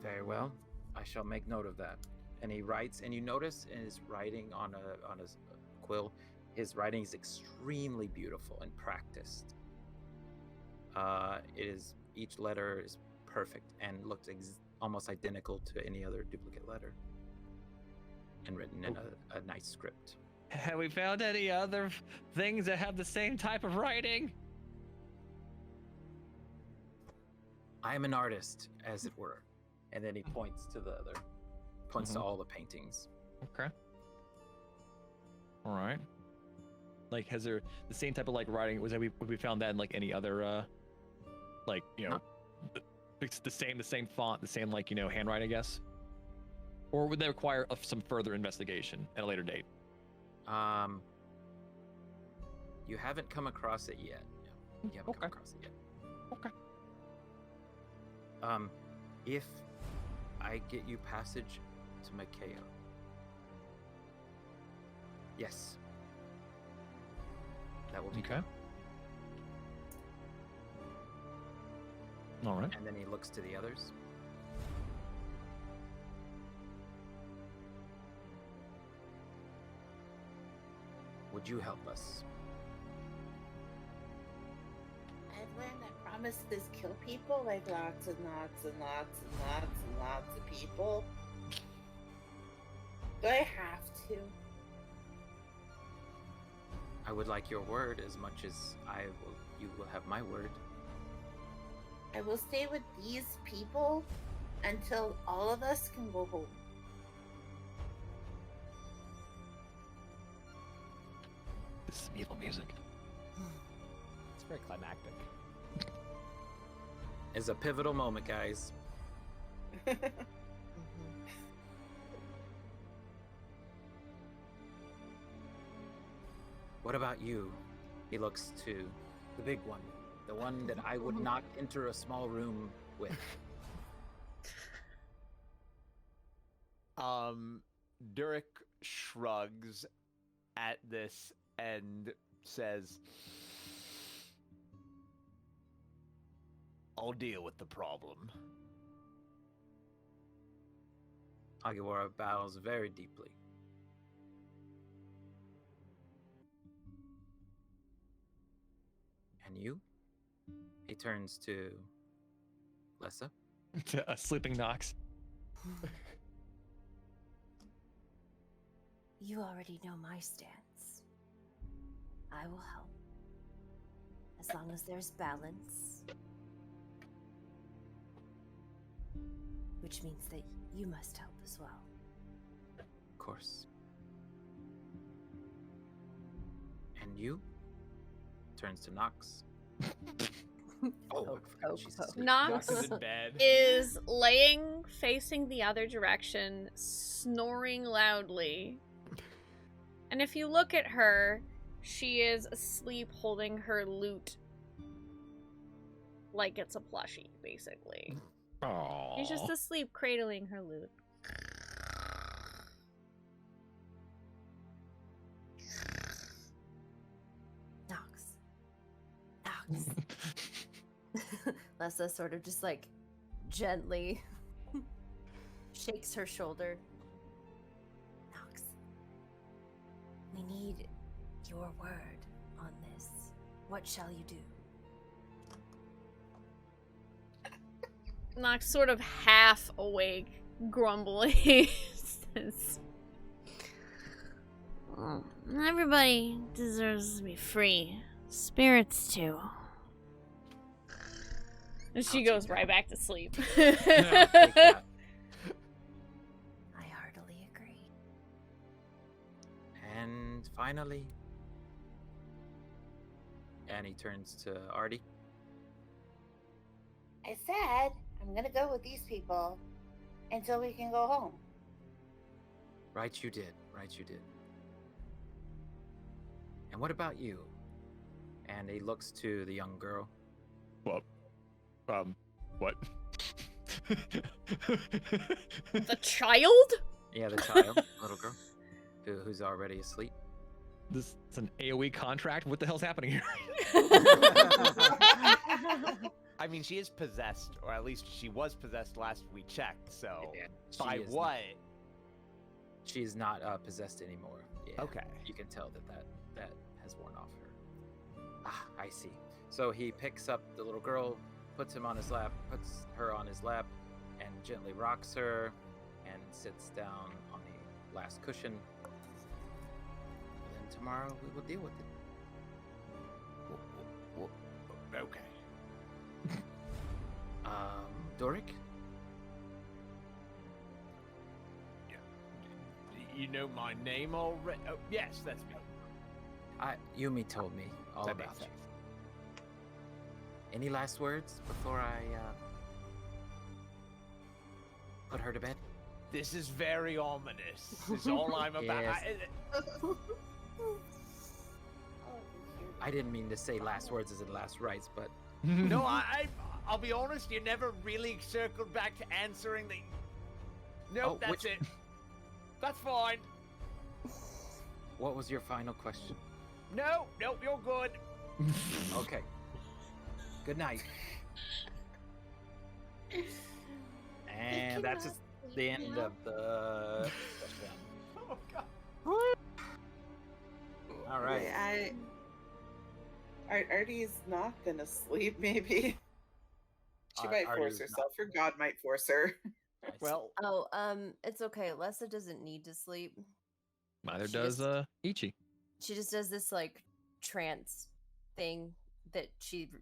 Very well. I shall make note of that. And he writes, and you notice in his writing on his quill, his writing is extremely beautiful and practiced. Each letter is perfect and looks almost identical to any other duplicate letter, and written in a nice script. Have we found any other things that have the same type of writing? I am an artist, as it were. And then he points to to all the paintings. Okay. All right. Like, has there the same type of like writing? Have we found that in like any other, like, you know, it's the same font, the same like, you know, handwriting, I guess? Or would that require some further investigation at a later date? You haven't come across it yet. No, you haven't come across it yet. Okay. If I get you passage to Nekoya. Yes. That will be Okay. All right. And then he looks to the others. Would you help us? I've learned that promises kill people, like lots and lots and lots and lots and lots of people. Do I have to? I would like your word as much as you will have my word. I will stay with these people until all of us can go home. This is evil music. It's very climactic. It's a pivotal moment, guys. What about you? He looks to the big one, the one that I would not enter a small room with. Durek shrugs at this and says, "I'll deal with the problem." Agiwara bows very deeply. And you? He turns to Lessa. A sleeping Nox. You already know my stance. I will help. As long as there's balance. Which means that you must help as well. Of course. And you? Turns to Nox. Oh, I forgot she's asleep. Nox Nox is in bed. is laying facing the other direction, snoring loudly. And if you look at her, she is asleep holding her lute like it's a plushie, basically. Aww. She's just asleep cradling her lute. Nox. Lessa sort of just like gently shakes her shoulder. Nox, we need your word on this. What shall you do? Nox, sort of half awake, grumbling, says, Well, everybody deserves to be free. Spirits too. and she I'll goes take right that. back to sleep. Take that. I heartily agree. And finally, Annie turns to Artie. I said I'm gonna go with these people until we can go home. Right, you did. Right, you did. And what about you? And he looks to the young girl. Well, what? The child? Yeah, the child, little girl, who's already asleep. This is an AOE contract? What the hell's happening here? I mean, she is possessed, or at least she was possessed last we checked. So Yeah, by she is what? She is not possessed anymore. Yeah, Okay. you can tell that has worn off her. Ah, I see. So he picks up the little girl, puts her on his lap, and gently rocks her, and sits down on the last cushion. And then tomorrow we will deal with it. Okay. Doric? You know my name already? Oh, yes, that's me. Yumi told me all That about makes you. sense. Any last words before I put her to bed? This is very ominous. Is all I'm about. Yes. I didn't mean to say last words as in last rites, but No, I'll be honest. You never really circled back to answering the. Nope, Oh, that's it. That's fine. what was your final question? No, nope, you're good. Okay. Good night. And that's just the end of the session. Oh god. All right. Artie's not gonna sleep. Maybe she might force Artie's herself, or God might force her. I see. Well, Oh, it's okay. Lessa doesn't need to sleep. Neither She does just- Ichi. She just does this like trance thing that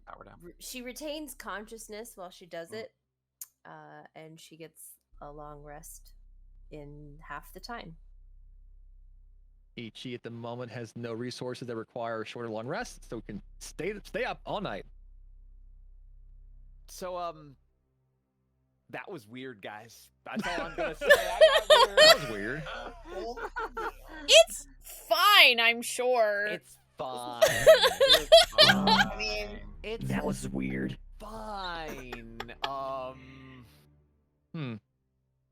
Power down. she retains consciousness while she does Mm. it, and she gets a long rest in half the time. Ichi at the moment has no resources that require short or long rest, so we can stay up all night. so that was weird, guys. That's all I'm gonna say. I got weird. That was weird. It's fine, I'm sure. It's fine. I mean, It's That was weird. fine. Hmm.